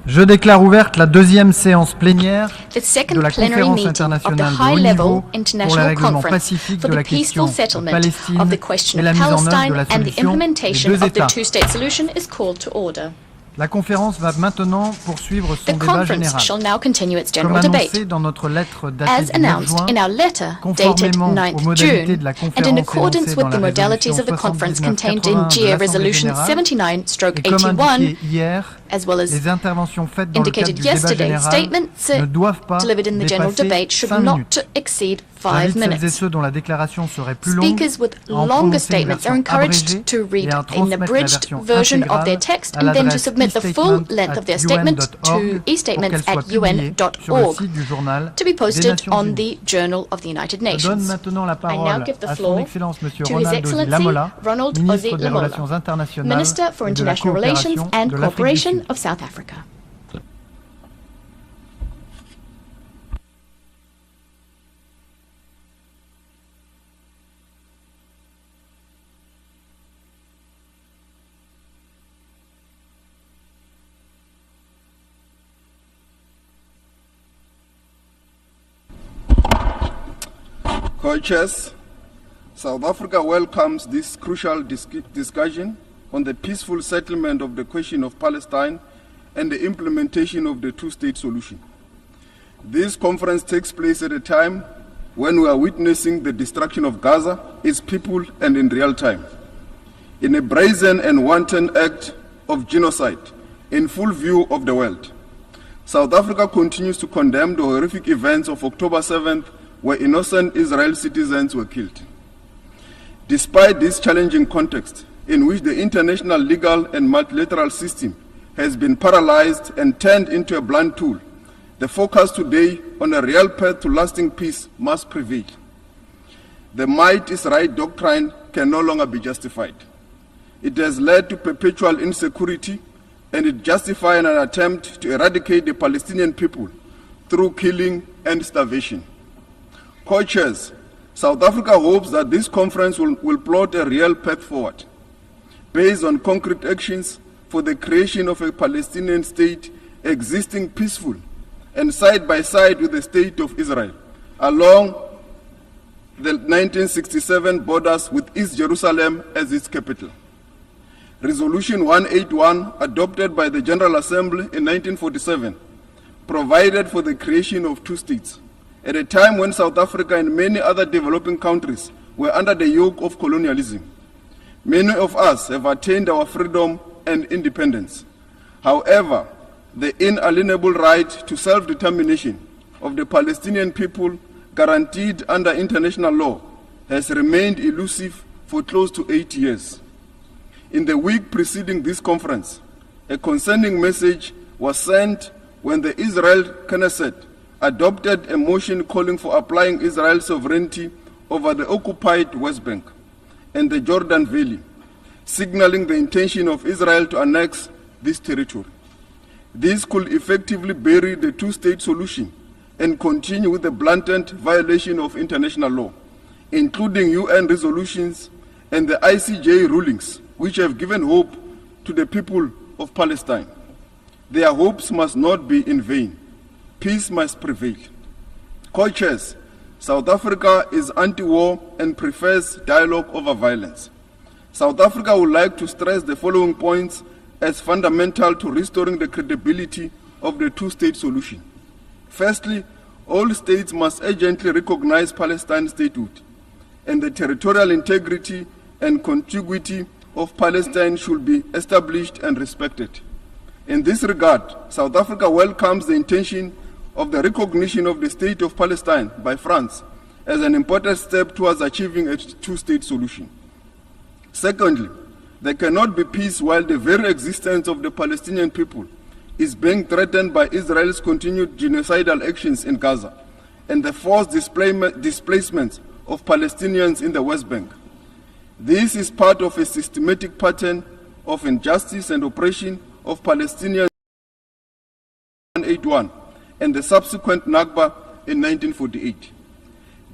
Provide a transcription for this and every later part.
Je déclare ouverte la deuxième séance plénière de la conférence internationale de haut niveau pour les règlements pacifiques de la question de Palestine et la mise en œuvre de la solution des deux États. La conférence va maintenant poursuivre son débat général. Comme annoncé dans notre lettre datée du 9 juin, conformément aux modalités de la conférence énoncées dans la résolution 79/81 de l'Assemblée générale, et comme indiqué hier, les interventions faites dans le cadre du débat général ne doivent pas dépasser 5 minutes. J'invite celles et ceux dont la déclaration serait plus longue à en prononcer une version abrégée et à transmettre la version intégrale à l'adresse e-statement@un.org pour qu'elle soit publiée sur le site du journal des Nations Unies. Je donne maintenant la parole à son Excellence M. Ronaldo Di Lamola, ministre des Relations internationales et de la coopération de l'Afrique du Sud. of South Africa. Co-chairs, South Africa welcomes this crucial discussion on the peaceful settlement of the question of Palestine and the implementation of the two-state solution. This conference takes place at a time when we are witnessing the destruction of Gaza, its people, and in real time. In a brazen and wanton act of genocide in full view of the world, South Africa continues to condemn the horrific events of October 7th, where innocent Israeli citizens were killed. Despite this challenging context, in which the international legal and multilateral system has been paralyzed and turned into a blunt tool, the focus today on a real path to lasting peace must prevail. The might is right doctrine can no longer be justified. It has led to perpetual insecurity, and it justifies an attempt to eradicate the Palestinian people through killing and starvation. Co-chairs, South Africa hopes that this conference will plot a real path forward, based on concrete actions for the creation of a Palestinian state existing peaceful and side by side with the state of Israel along the 1967 borders with East Jerusalem as its capital. Resolution 181, adopted by the General Assembly in 1947, provided for the creation of two states at a time when South Africa and many other developing countries were under the yoke of colonialism. Many of us have attained our freedom and independence. However, the inalienable right to self-determination of the Palestinian people guaranteed under international law has remained elusive for close to 8 years. In the week preceding this conference, a concerning message was sent when the Israel Knesset adopted a motion calling for applying Israel's sovereignty over the occupied West Bank and the Jordan Valley, signaling the intention of Israel to annex this territory. This could effectively bury the two-state solution and continue with the blatant violation of international law, including UN resolutions and the ICJ rulings, which have given hope to the people of Palestine. Their hopes must not be in vain. Peace must prevail. Co-chairs, South Africa is anti-war and prefers dialogue over violence. South Africa would like to stress the following points as fundamental to restoring the credibility of the two-state solution. Firstly, all states must urgently recognize Palestine's statehood, and the territorial integrity and contiguity of Palestine should be established and respected. In this regard, South Africa welcomes the intention of the recognition of the state of Palestine by France as an important step towards achieving a two-state solution. Secondly, there cannot be peace while the very existence of the Palestinian people is being threatened by Israel's continued genocidal actions in Gaza and the forced displacement of Palestinians in the West Bank. This is part of a systematic pattern of injustice and oppression of Palestinians in 1981 and the subsequent Nakba in 1948.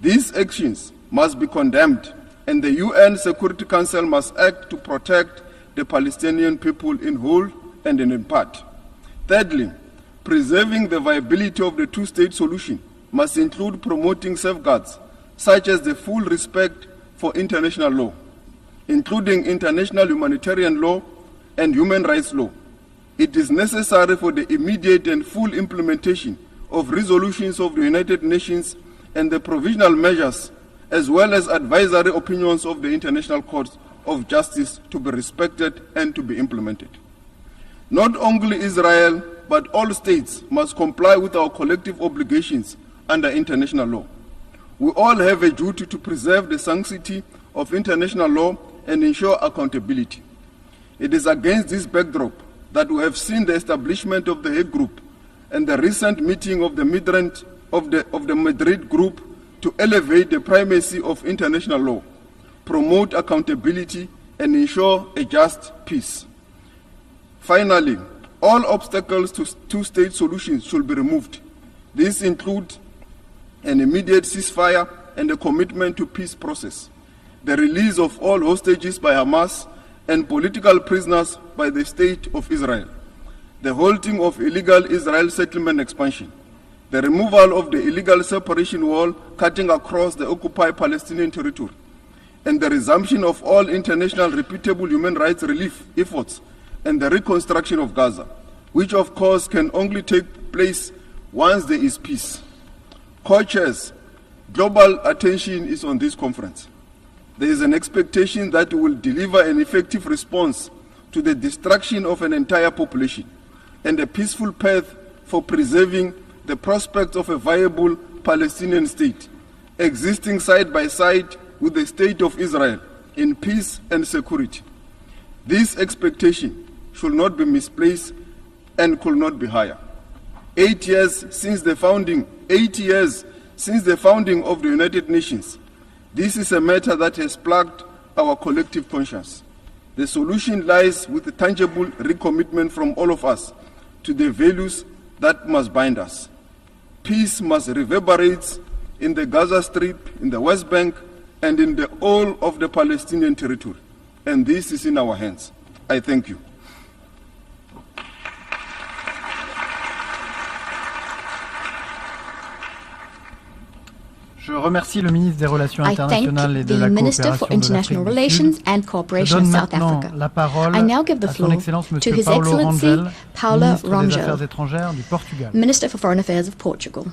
These actions must be condemned, and the UN Security Council must act to protect the Palestinian people in whole and in part. Thirdly, Preserving the viability of the two-state solution must include promoting safeguards, such as the full respect for international law, including international humanitarian law and human rights law. It is necessary for the immediate and full implementation of resolutions of the United Nations and the provisional measures, as well as advisory opinions of the International Court of Justice, to be respected and to be implemented. Not only Israel, but all states must comply with our collective obligations under international law. We all have a duty to preserve the sanctity of international law and ensure accountability. It is against this backdrop that we have seen the establishment of the Hague Group and the recent meeting of the Madrid Group to elevate the primacy of international law, promote accountability, and ensure a just peace. Finally, all obstacles to two-state solutions should be removed. These include an immediate ceasefire and a commitment to peace process, the release of all hostages by Hamas and political prisoners by the State of Israel, the halting of illegal Israel settlement expansion, the removal of the illegal separation wall cutting across the occupied Palestinian territory, and the resumption of all international reputable human rights relief efforts and the reconstruction of Gaza, which of course can only take place once there is peace. Co-chairs, global attention is on this conference. There is an expectation that we will deliver an effective response to the destruction of an entire population and a peaceful path for preserving the prospect of a viable Palestinian state, existing side by side with the State of Israel in peace and security. This expectation should not be misplaced and could not be higher. 8 years since the founding of the United Nations, this is a matter that has plagued our collective conscience. The solution lies with a tangible recommitment from all of us to the values that must bind us. Peace must reverberate in the Gaza Strip, in the West Bank, and in the whole of the Palestinian territory. And this is in our hands. I thank you. Je remercie le ministre des Relations internationales et de la coopération de l'Afrique du Sud. Je donne maintenant la parole à son Excellence Monsieur Paulo Rangel, ministre des Affaires étrangères du Portugal. Minister for Foreign Affairs of Portugal.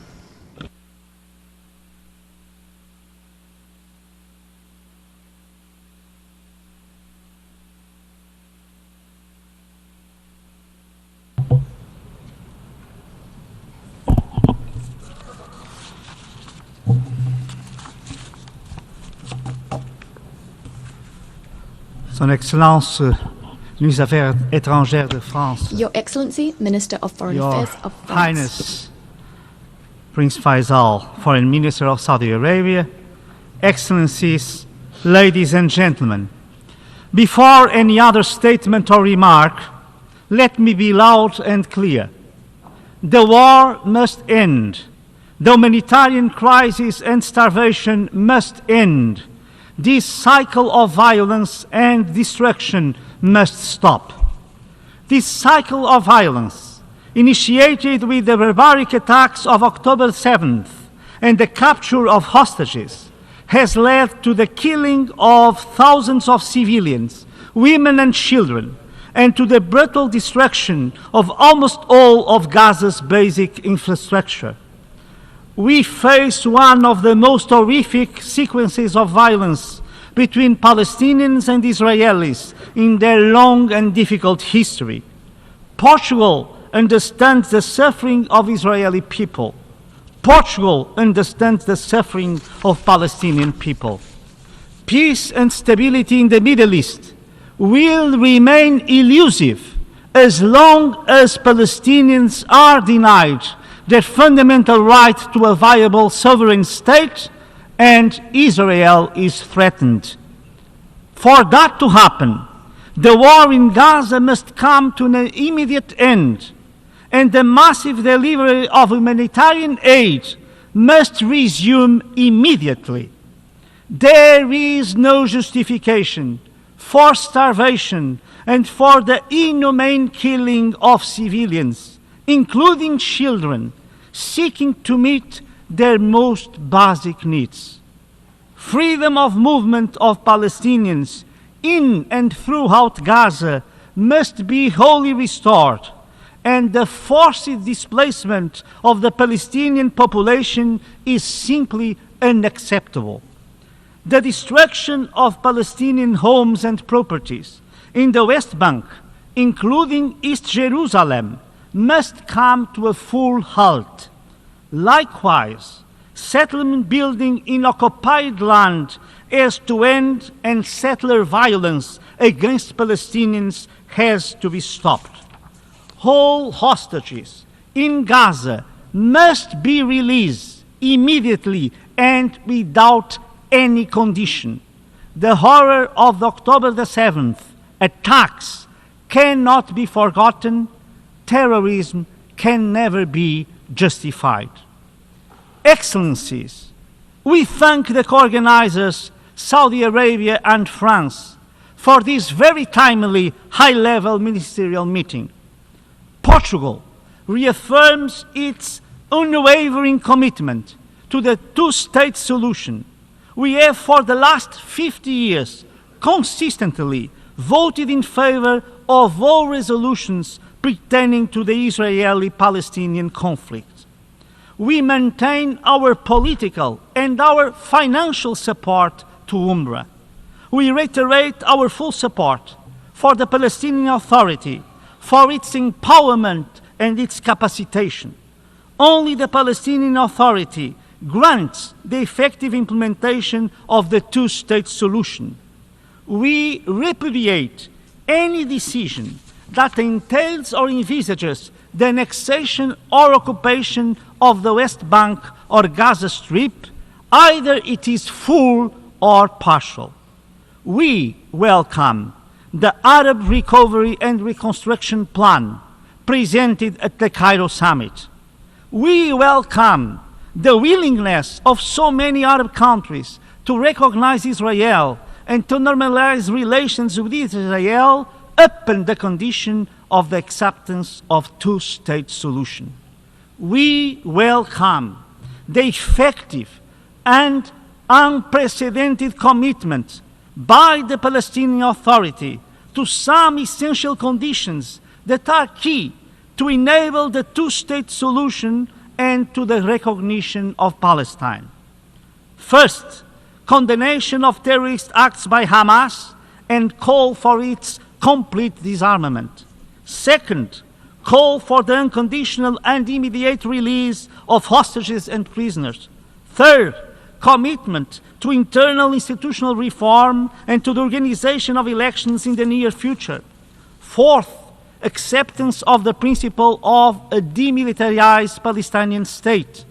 Son Excellence, ministre des Affaires étrangères de France. Your Excellency, Minister of Foreign Affairs of France. Your Highness, Prince Faisal, Foreign Minister of Saudi Arabia. Excellencies, ladies and gentlemen. Before any other statement or remark, let me be loud and clear. The war must end. The humanitarian crisis and starvation must end. This cycle of violence and destruction must stop. This cycle of violence, initiated with the barbaric attacks of October 7th and the capture of hostages, has led to the killing of thousands of civilians, women and children, and to the brutal destruction of almost all of Gaza's basic infrastructure. We face one of the most horrific sequences of violence between Palestinians and Israelis in their long and difficult history. Portugal understands the suffering of Israeli people. Portugal understands the suffering of Palestinian people. Peace and stability in the Middle East will remain elusive as long as Palestinians are denied their fundamental right to a viable sovereign state and Israel is threatened. For that to happen, the war in Gaza must come to an immediate end, and the massive delivery of humanitarian aid must resume immediately. There is no justification for starvation and for the inhumane killing of civilians, including children, seeking to meet their most basic needs. Freedom of movement of Palestinians in and throughout Gaza must be wholly restored, and the forced displacement of the Palestinian population is simply unacceptable. The destruction of Palestinian homes and properties in the West Bank, including East Jerusalem, must come to a full halt. Likewise, settlement building in occupied land has to end, and settler violence against Palestinians has to be stopped. All hostages in Gaza must be released immediately and without any condition. The horror of the October the 7th attacks cannot be forgotten. Terrorism can never be justified. Excellencies, we thank the co-organizers, Saudi Arabia and France, for this very timely high-level ministerial meeting. Portugal reaffirms its unwavering commitment to the two-state solution. We have for the last 50 years consistently voted in favor of all resolutions pertaining to the Israeli-Palestinian conflict. We maintain our political and our financial support to UNRWA. We reiterate our full support for the Palestinian Authority, for its empowerment and its capacitation. Only the Palestinian Authority grants the effective implementation of the two-state solution. We repudiate any decision that entails or envisages the annexation or occupation of the West Bank or Gaza Strip, either it is full or partial. We welcome the Arab Recovery and Reconstruction Plan presented at the Cairo Summit. We welcome the willingness of so many Arab countries to recognize Israel and to normalize relations with Israel upon the condition of the acceptance of two-state solution. We welcome the effective and unprecedented commitment by the Palestinian Authority to some essential conditions that are key to enable the two-state solution and to the recognition of Palestine. First, condemnation of terrorist acts by Hamas and call for its complete disarmament. Second, call for the unconditional and immediate release of hostages and prisoners. Third, commitment to internal institutional reform and to the organization of elections in the near future. Fourth, acceptance of the principle of a demilitarized Palestinian state.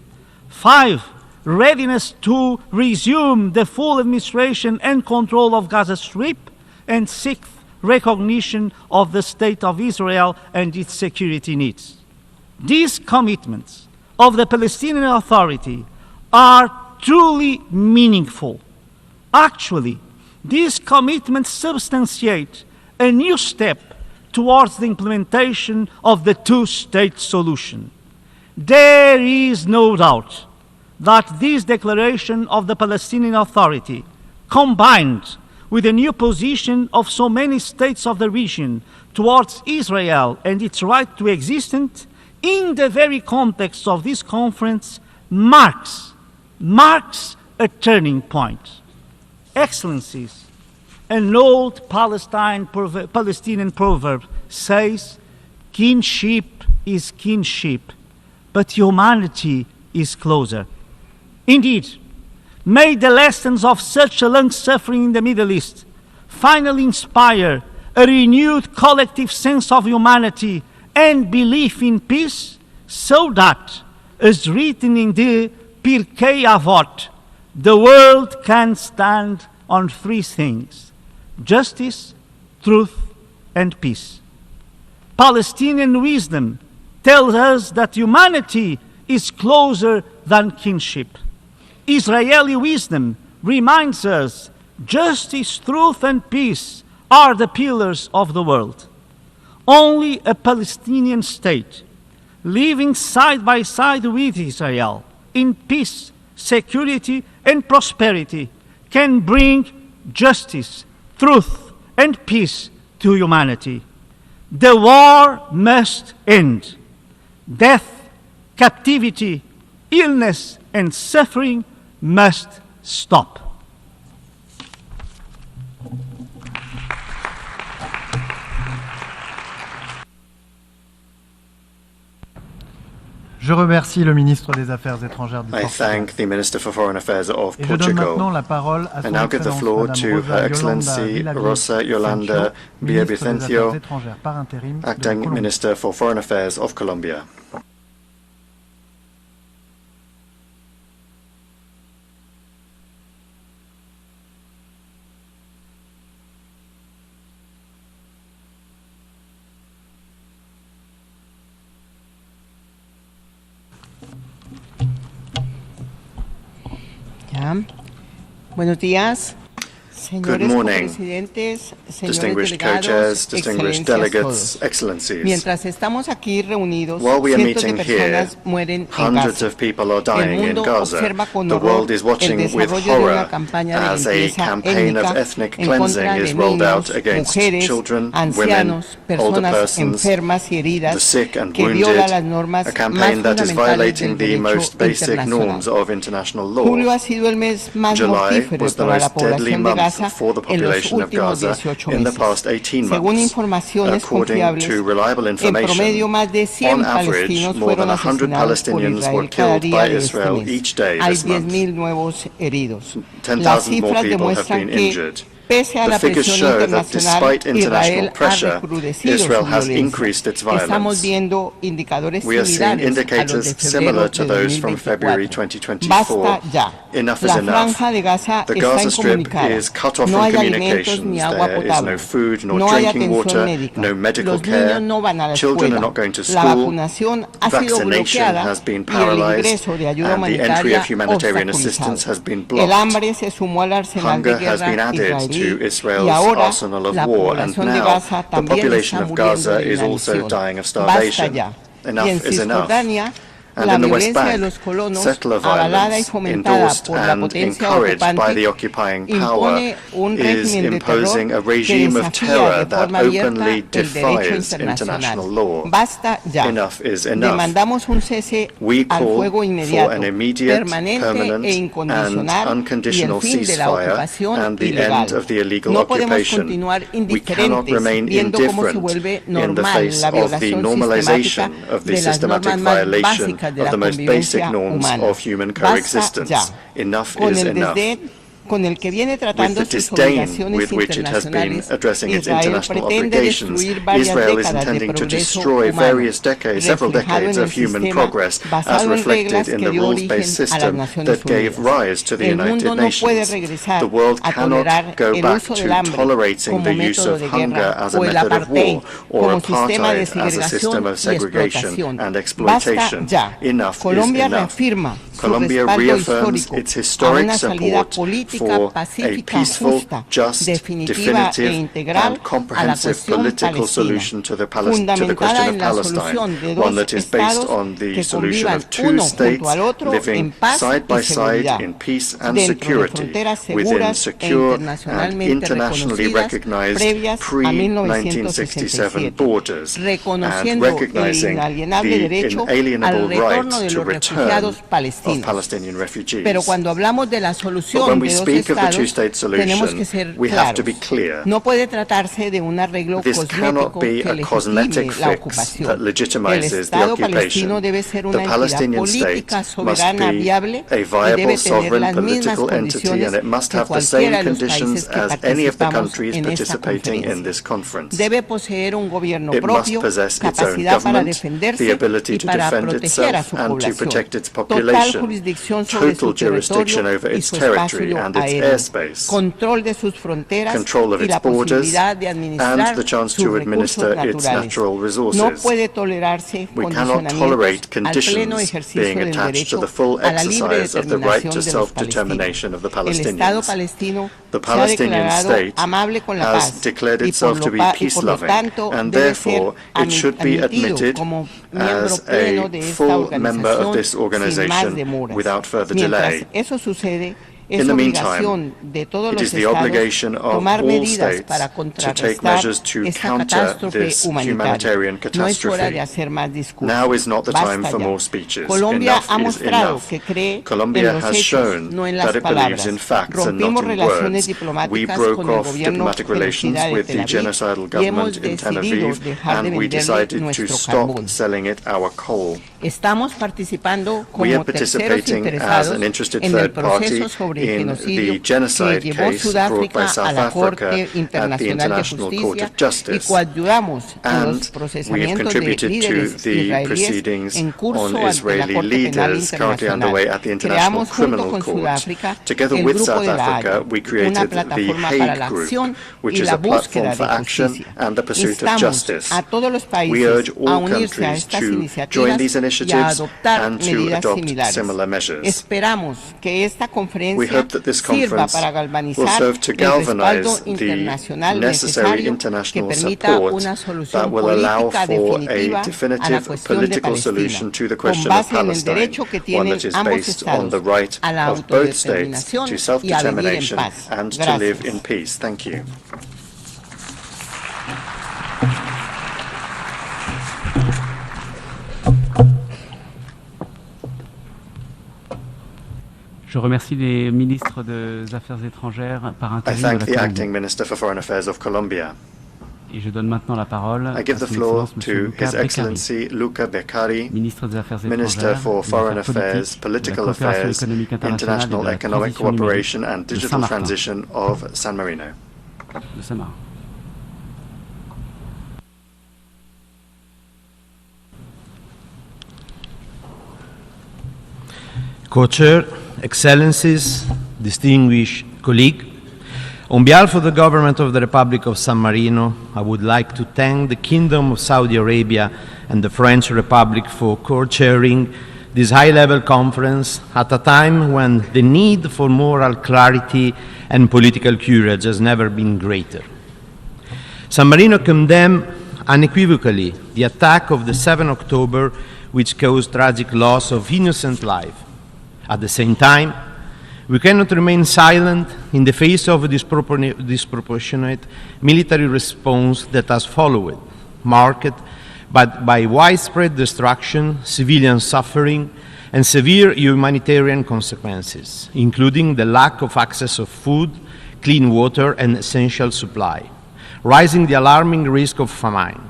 5, readiness to resume the full administration and control of Gaza Strip. And 6th, recognition of the State of Israel and its security needs. These commitments of the Palestinian Authority are truly meaningful. Actually, these commitments substantiate a new step towards the implementation of the two-state solution. There is no doubt that this declaration of the Palestinian Authority, combined with the new position of so many states of the region towards Israel and its right to existence, in the very context of this conference, marks a turning point. Excellencies, an old Palestinian proverb says, kinship is kinship, but humanity is closer. Indeed, may the lessons of such a long suffering in the Middle East finally inspire a renewed collective sense of humanity and belief in peace, so that, as written in the Pirkei Avot, the world can stand on 3 things: justice, truth, and peace. Palestinian wisdom tells us that humanity is closer than kinship. Israeli wisdom reminds us justice, truth, and peace are the pillars of the world. Only a Palestinian state living side by side with Israel in peace, security, and prosperity can bring justice, truth, and peace to humanity. The war must end. Death, captivity, illness, and suffering must stop. Je remercie le ministre des Affaires étrangères du I Portugal. thank the Minister for Foreign Affairs of Et je donne maintenant Portugal. la parole à son And now give the Excellence floor Madame to Rosa Her Excellency Rosa Yolanda ministre des Affaires Villavicencio, étrangères par intérim de Acting Colombie. Minister for Foreign Affairs of Colombia. Ya. Buenos días, Good señores morning, copresidentes, señores distinguished delegados, co-chairs, distinguished excelencias delegates, todos. excellencies. Mientras estamos aquí reunidos, While we are cientos de meeting here, personas mueren en hundreds Gaza. of people are El dying in mundo Gaza. observa con The horror world is watching el with desarrollo de una horror campaña de as a limpieza campaign of étnica ethnic en cleansing contra is de rolled out niños, against mujeres, children, women, ancianos, older personas persons, enfermas y heridas, the sick and que viola wounded, las normas a más campaign that is fundamentales violating del the derecho most basic norms internacional. of international law. Julio ha sido el mes más July mortífero was the para la most deadly población de month Gaza for the en los population of últimos Gaza 18 in the meses. past 18 Según months. informaciones According confiables, to reliable en promedio information, más de 100 on average, palestinos more fueron than 100 asesinados por Palestinians were Israel cada killed día by de este Israel mes. each day Hay this month. 10.000 nuevos heridos. 10,000 Las more cifras people have demuestran been que, injured. pese a The la figures presión show that internacional, despite international Israel ha pressure, recrudecido Israel su has violencia. increased its Estamos violence. viendo indicadores We are seeing similares a los indicators de febrero similar to de those from February 2024. 2024. Basta ya. Enough is La enough. franja de Gaza The está Gaza Strip incomunicada. is cut off No from hay alimentos ni communications. agua There is potable. no food, nor No hay drinking atención water, médica. no medical Los care. niños no van a la Children are escuela. not going to La school. vacunación ha sido Vaccination bloqueada has been y el paralyzed, ingreso de ayuda and the entry humanitaria of humanitarian assistance has obstaculizado. been El blocked. hambre se sumó al arsenal de Hunger has been guerra added israelí to y Israel's ahora arsenal of la war, and población de now Gaza the también population está of muriendo Gaza de is also inanición. dying of Basta starvation. ya. Y en Enough is enough. Cisjordania, And la in the West violencia de Bank, los colonos, settler avalada y violence, fomentada endorsed por la and potencia encouraged by ocupante, the occupying power, impone un is régimen de imposing a terror que regime of desafía terror de that forma abierta openly el derecho defies international internacional. law. Basta ya. Enough is enough. Demandamos un cese We al call fuego for inmediato, an immediate, permanente permanent, e and incondicional y unconditional el fin de la ceasefire ocupación and the ilegal. end of the illegal No podemos occupation. continuar We cannot indiferentes remain viendo cómo se indifferent vuelve in the normal face la of the violación normalization sistemática of the de las systematic normas más violation básicas de of la the most basic convivencia norms humana. of human Basta coexistence. ya. Enough Con is el enough. desdén con el que viene With tratando the sus disdain obligaciones with which it has been internacionales, addressing its Israel international pretende obligations, destruir varias Israel is décadas de intending to progreso destroy humano, various decades, several reflejado decades en of el human sistema progress, as basado en reflected reglas in que the dio rules-based origen a las system Naciones that gave Unidas. rise to the El United mundo no puede Nations. regresar The world a cannot tolerar go el back uso del to hambre tolerating como the use método of de hunger guerra as a o el method of apartheid war, or como sistema de apartheid as a system segregación of y segregation explotación. and Basta exploitation. ya. Enough Colombia is enough. reafirma su Colombia respaldo reaffirms histórico its a historic una salida support política for a pacífica, peaceful, justa, just, definitiva e definitive, integral and a la comprehensive cuestión political palestina, solution to the fundamentada question en of la Palestine, solución de one dos that is based estados on the que solution convivan of two uno states junto al otro en living paz side by y side seguridad, in peace and dentro de security, fronteras within seguras e secure and internacionalmente internationally reconocidas recognized previas a pre-1967 1967, borders, and reconociendo el recognizing inalienable the derecho inalienable al retorno right de to los return refugiados of palestinos. Palestinian refugees. Pero cuando hablamos de la But solución when we de dos speak of the estados, two-state tenemos que solution, ser we have to claros. be clear. No puede tratarse de un arreglo This cannot cosmético be que a cosmetic legitime la fix ocupación. that El legitimizes the Estado palestino occupation. debe ser The una entidad Palestinian state política must soberana, be viable a y viable, debe tener sovereign las mismas political entity, and it must condiciones que have the same cualquiera de los conditions países que as any of the participamos countries en esta participating in conferencia. this conference. Debe poseer un gobierno It must propio, possess its own capacidad para government, defenderse the ability y to para defend proteger a itself su and to población. protect its Total population, jurisdicción sobre total su jurisdiction territorio over y its su territory espacio and aéreo, airspace, control de sus fronteras control of y its la borders, posibilidad de administrar and the chance sus to recursos administer its naturales. natural resources. No puede tolerarse We cannot tolerate condicionamientos al pleno conditions ejercicio being del attached to derecho the full a la libre exercise of the right determinación to de los self-determination of the palestinos. El Estado Palestinians. palestino The se ha Palestinian declarado state amable con la has paz declared y itself to be por lo peace-loving, tanto and debe ser therefore it should be admitido admitted como miembro as pleno a de esta full member of organización this sin más organization demoras. without further Mientras delay. eso sucede, In es the obligación meantime, de todos it los is the obligation estados of tomar all medidas states para to take contrarrestar measures to esta counter catástrofe this humanitaria. humanitarian No es hora catastrophe. de hacer más discursos. Now is not the time Basta for ya. more speeches. Colombia Enough ha is mostrado enough. que cree Colombia en los has hechos, shown no en las that it believes palabras. in facts and not Rompimos in relaciones words. We diplomáticas broke con el off gobierno diplomatic relations genocida de with Tel the Aviv genocidal y hemos government in Tel decidido Aviv, dejar de and we venderle decided to nuestro stop carbón. selling it our coal. Estamos participando We are como terceros participating as interesados an interested en el third party proceso sobre el in genocidio the genocide que llevó case brought Sudáfrica by a South la Africa Corte at the Internacional de International Court Justicia of Justice. y coayudamos en And los we have procesamientos de contributed to líderes the israelíes proceedings en curso on ante la Israeli Corte Penal leaders currently underway at the Internacional. International Creamos junto Criminal con Court. Sudáfrica Together el with Grupo South de la Africa, Haya, we una created the plataforma para la Hague Group, acción which y is la a platform búsqueda for de action justicia. and the pursuit of Instamos justice. a todos los We urge países a all unirse a countries estas to join iniciativas these y a initiatives adoptar and to medidas adopt similares. similar measures. Esperamos que esta We conferencia hope that this sirva conference para will galvanizar serve to el respaldo galvanize the internacional necessary necesario que international permita support una that solución will allow política for a definitiva a la definitive cuestión de political Palestina, solution to the con question of base en el Palestine, derecho que one tienen that is ambos based on the estados right a la of both states autodeterminación to y a vivir en self-determination paz. and to live Gracias. in peace. Thank you. Je remercie les ministres des Affaires étrangères par I intérim thank de the la acting Colombie. Minister for Foreign Affairs of Colombia. Et je donne maintenant la parole I give à the Son floor Excellence, Monsieur to Luca His Beccari, Excellency Luca Beccari, ministre des Affaires Minister étrangères, for des Foreign Affaires Affairs, politiques, de la Political coopération Affairs, économique internationale et de International la Economic transition Cooperation and numérique de Digital Saint-Martin, Transition of San Marino. de Saint-Martin. Co-Chair, Excellencies, distinguished colleague, on behalf of the government of the Republic of San Marino, I would like to thank the Kingdom of Saudi Arabia and the French Republic for co-chairing this high-level conference at a time when the need for moral clarity and political courage has never been greater. San Marino condemned unequivocally the attack of the 7th October, which caused tragic loss of innocent life. At the same time, we cannot remain silent in the face of a disproportionate military response that has followed, marked by widespread destruction, civilian suffering, and severe humanitarian consequences, including the lack of access of food, clean water, and essential supply, raising the alarming risk of famine.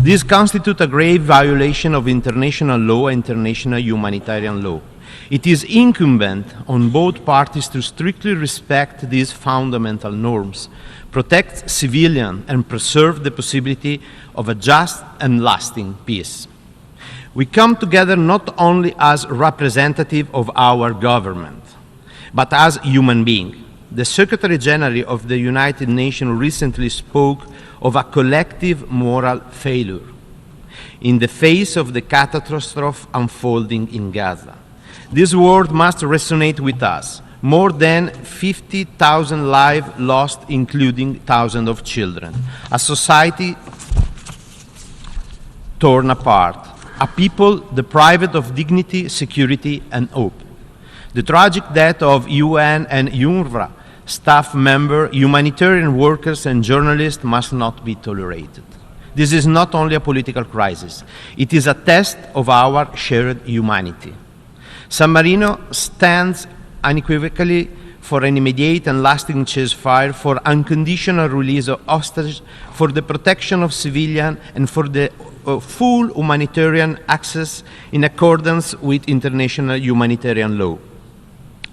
This constitutes a grave violation of international law and international humanitarian law. It is incumbent on both parties to strictly respect these fundamental norms, protect civilians, and preserve the possibility of a just and lasting peace. We come together not only as representatives of our government, but as human beings. The Secretary General of the United Nations recently spoke of a collective moral failure in the face of the catastrophe unfolding in Gaza. This word must resonate with us. More than 50,000 lives lost, including thousands of children. A society torn apart. A people deprived of dignity, security, and hope. The tragic death of UN and UNRWA staff members, humanitarian workers, and journalists must not be tolerated. This is not only a political crisis. It is a test of our shared humanity. San Marino stands unequivocally for an immediate and lasting ceasefire, for unconditional release of hostages, for the protection of civilians, and for the full humanitarian access in accordance with international humanitarian law.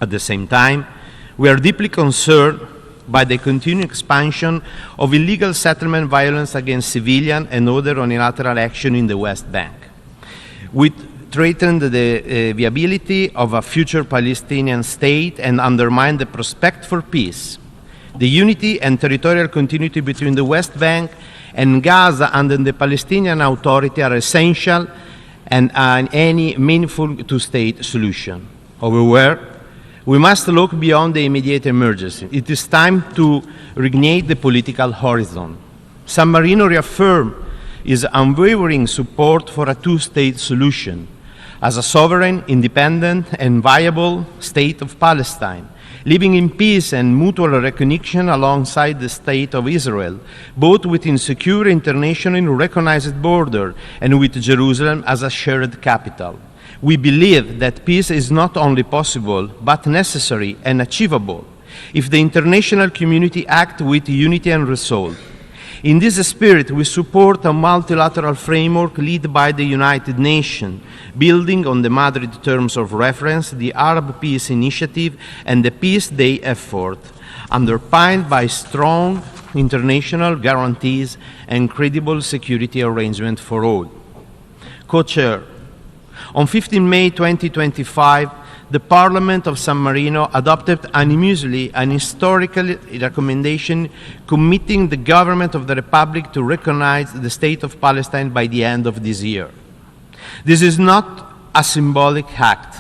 At the same time, we are deeply concerned by the continued expansion of illegal settlement violence against civilians and other unilateral action in the West Bank. With threaten the viability of a future Palestinian state and undermine the prospect for peace. The unity and territorial continuity between the West Bank and Gaza under the Palestinian Authority are essential and any meaningful two-state solution. However, we must look beyond the immediate emergency. It is time to reignite the political horizon. San Marino reaffirmed its unwavering support for a two-state solution as a sovereign, independent, and viable state of Palestine, living in peace and mutual recognition alongside the State of Israel, both within secure internationally recognized border and with Jerusalem as a shared capital. We believe that peace is not only possible, but necessary and achievable if the international community acts with unity and resolve. In this spirit, we support a multilateral framework led by the United Nations, building on the Madrid terms of reference, the Arab Peace Initiative, and the Peace Day effort, underpinned by strong international guarantees and credible security arrangements for all. Co-Chair, on 15 May 2025, the Parliament of San Marino adopted unanimously an historical recommendation committing the government of the Republic to recognize the State of Palestine by the end of this year. This is not a symbolic act.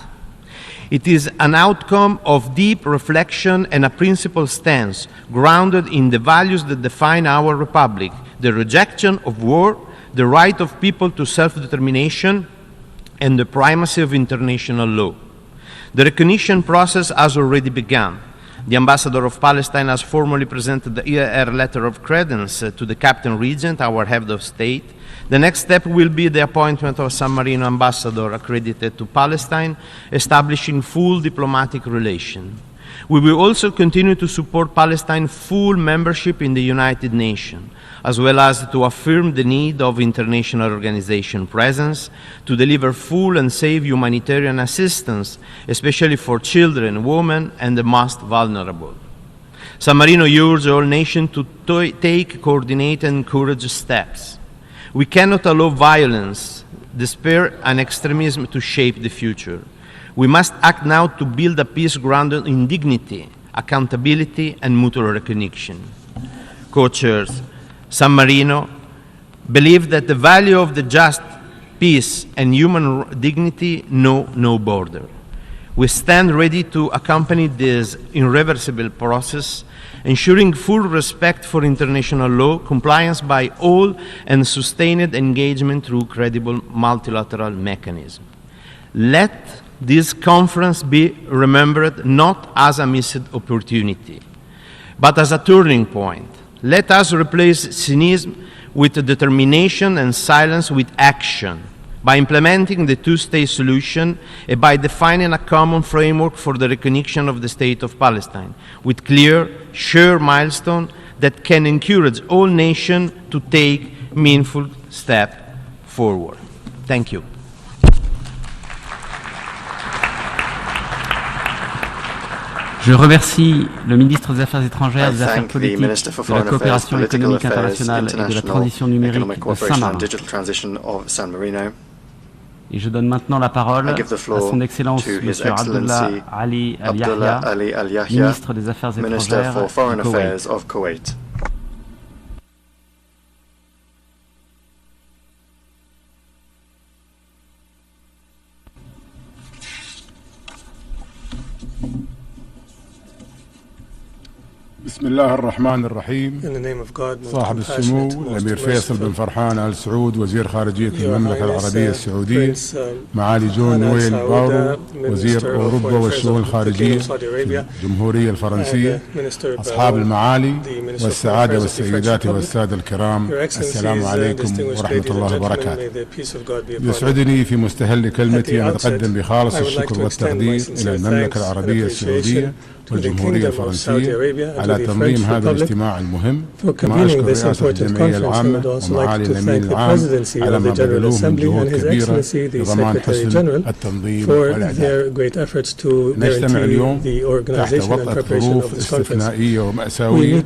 It is an outcome of deep reflection and a principled stance grounded in the values that define our Republic: the rejection of war, the right of people to self-determination, and the primacy of international law. The recognition process has already begun. The Ambassador of Palestine has formally presented her letter of credence to the Captain Regent, our head of state. The next step will be the appointment of a San Marino ambassador accredited to Palestine, establishing full diplomatic relations. We will also continue to support Palestine's full membership in the United Nations, as well as to affirm the need of international organization presence to deliver full and safe humanitarian assistance, especially for children, women, and the most vulnerable. San Marino urges all nations to take coordinated and courageous steps. We cannot allow violence, despair, and extremism to shape the future. We must act now to build a peace grounded in dignity, accountability, and mutual recognition. Co-chairs, San Marino believe that the value of the just peace and human dignity know no border. We stand ready to accompany this irreversible process, ensuring full respect for international law, compliance by all, and sustained engagement through credible multilateral mechanisms. Let this conference be remembered not as a missed opportunity, but as a turning point. Let us replace cynicism with determination and silence with action, by implementing the two-state solution and by defining a common framework for the recognition of the State of Palestine, with clear, shared milestones that can encourage all nations to take meaningful steps forward. Thank you. Je remercie le ministre des Affaires étrangères, des Affaires politiques, de la coopération économique internationale et de la transition numérique de San Marino. Et je donne maintenant la parole à son Excellence M. Abdullah Ali Al-Yahya, ministre des Affaires étrangères du Koweït. بسم الله الرحمن الرحيم. صاحب السمو الأمير فيصل بن فرحان آل سعود وزير خارجية المملكة العربية السعودية، معالي جون نويل بارو وزير أوروبا والشؤون الخارجية الجمهورية الفرنسية، أصحاب المعالي والسعادة والسيدات والسادة الكرام، السلام عليكم ورحمة الله وبركاته. يسعدني في مستهل كلمتي أن أتقدم بخالص الشكر والتقدير إلى المملكة العربية السعودية والجمهورية الفرنسية على تنظيم هذا الاجتماع المهم، كما أشكر رئاسة الجمعية العامة ومعالي الأمين العام على ما بذلوه من جهود كبيرة لضمان حسن التنظيم والأداء. نجتمع اليوم تحت وطأة ظروف استثنائية ومأساوية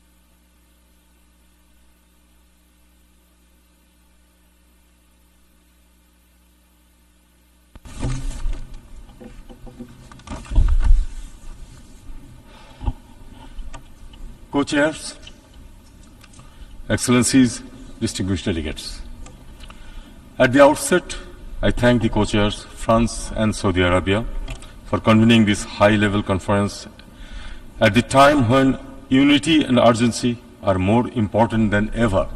Co-chairs, Excellencies, distinguished delegates. At the outset, I thank the co-chairs, France and Saudi Arabia, for convening this high-level conference at the time when unity and urgency are more important than ever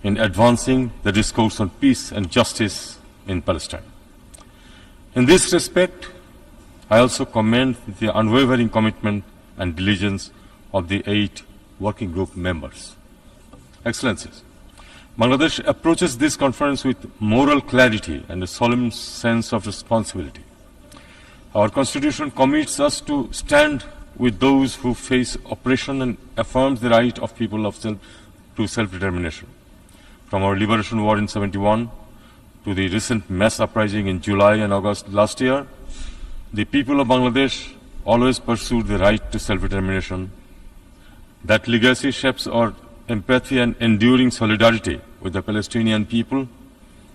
in advancing the discourse on peace and justice in Palestine. In this respect, I also commend the unwavering commitment and diligence of the 8 working group members. Excellencies, Bangladesh approaches this conference with moral clarity and a solemn sense of responsibility. Our Constitution commits us to stand with those who face oppression and affirms the right of people to self-determination. From our liberation war in 1971 to the recent mass uprising in July and August last year, the people of Bangladesh always pursued the right to self-determination. That legacy shapes our empathy and enduring solidarity with the Palestinian people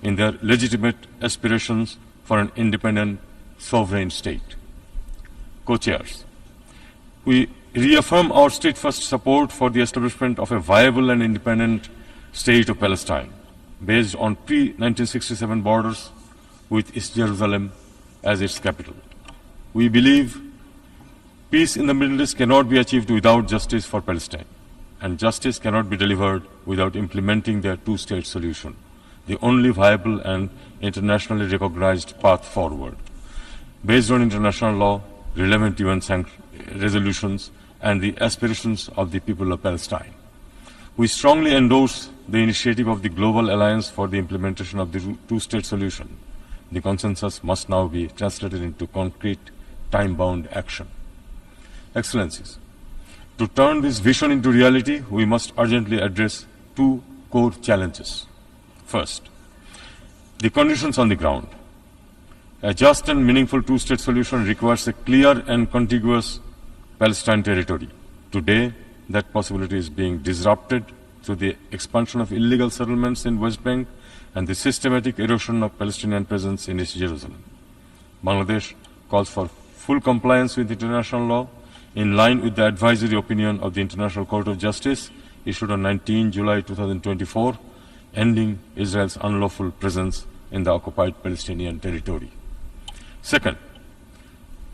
in their legitimate aspirations for an independent, sovereign state. Co-chairs, we reaffirm our steadfast support for the establishment of a viable and independent state of Palestine based on pre-1967 borders with East Jerusalem as its capital. We believe peace in the Middle East cannot be achieved without justice for Palestine, and justice cannot be delivered without implementing their two-state solution, the only viable and internationally recognized path forward, based on international law, relevant UN resolutions, and the aspirations of the people of Palestine. We strongly endorse the initiative of the Global Alliance for the implementation of the two-state solution. The consensus must now be translated into concrete, time-bound action. Excellencies, to turn this vision into reality, we must urgently address 2 core challenges. First, the conditions on the ground. A just and meaningful two-state solution requires a clear and contiguous Palestine territory. Today, that possibility is being disrupted through the expansion of illegal settlements in West Bank and the systematic erosion of Palestinian presence in East Jerusalem. Bangladesh calls for full compliance with international law in line with the advisory opinion of the International Court of Justice issued on 19 July 2024, ending Israel's unlawful presence in the occupied Palestinian territory. Second,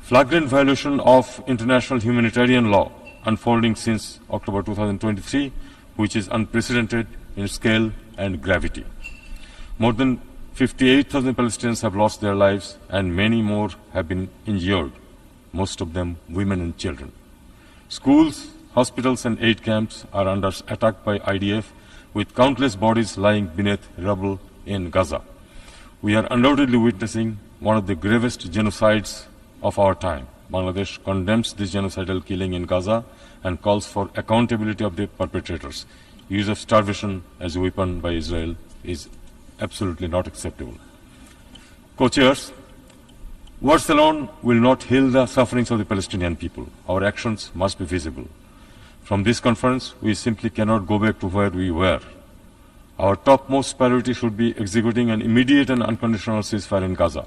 flagrant violation of international humanitarian law unfolding since October 2023, which is unprecedented in scale and gravity. More than 58,000 Palestinians have lost their lives and many more have been injured, most of them women and children. Schools, hospitals and aid camps are under attack by IDF, with countless bodies lying beneath rubble in Gaza. We are undoubtedly witnessing one of the gravest genocides of our time. Bangladesh condemns this genocidal killing in Gaza and calls for accountability of the perpetrators. Use of starvation as a weapon by Israel is absolutely not acceptable. Co-chairs, words alone will not heal the sufferings of the Palestinian people. Our actions must be visible. From this conference, we simply cannot go back to where we were. Our topmost priority should be executing an immediate and unconditional ceasefire in Gaza,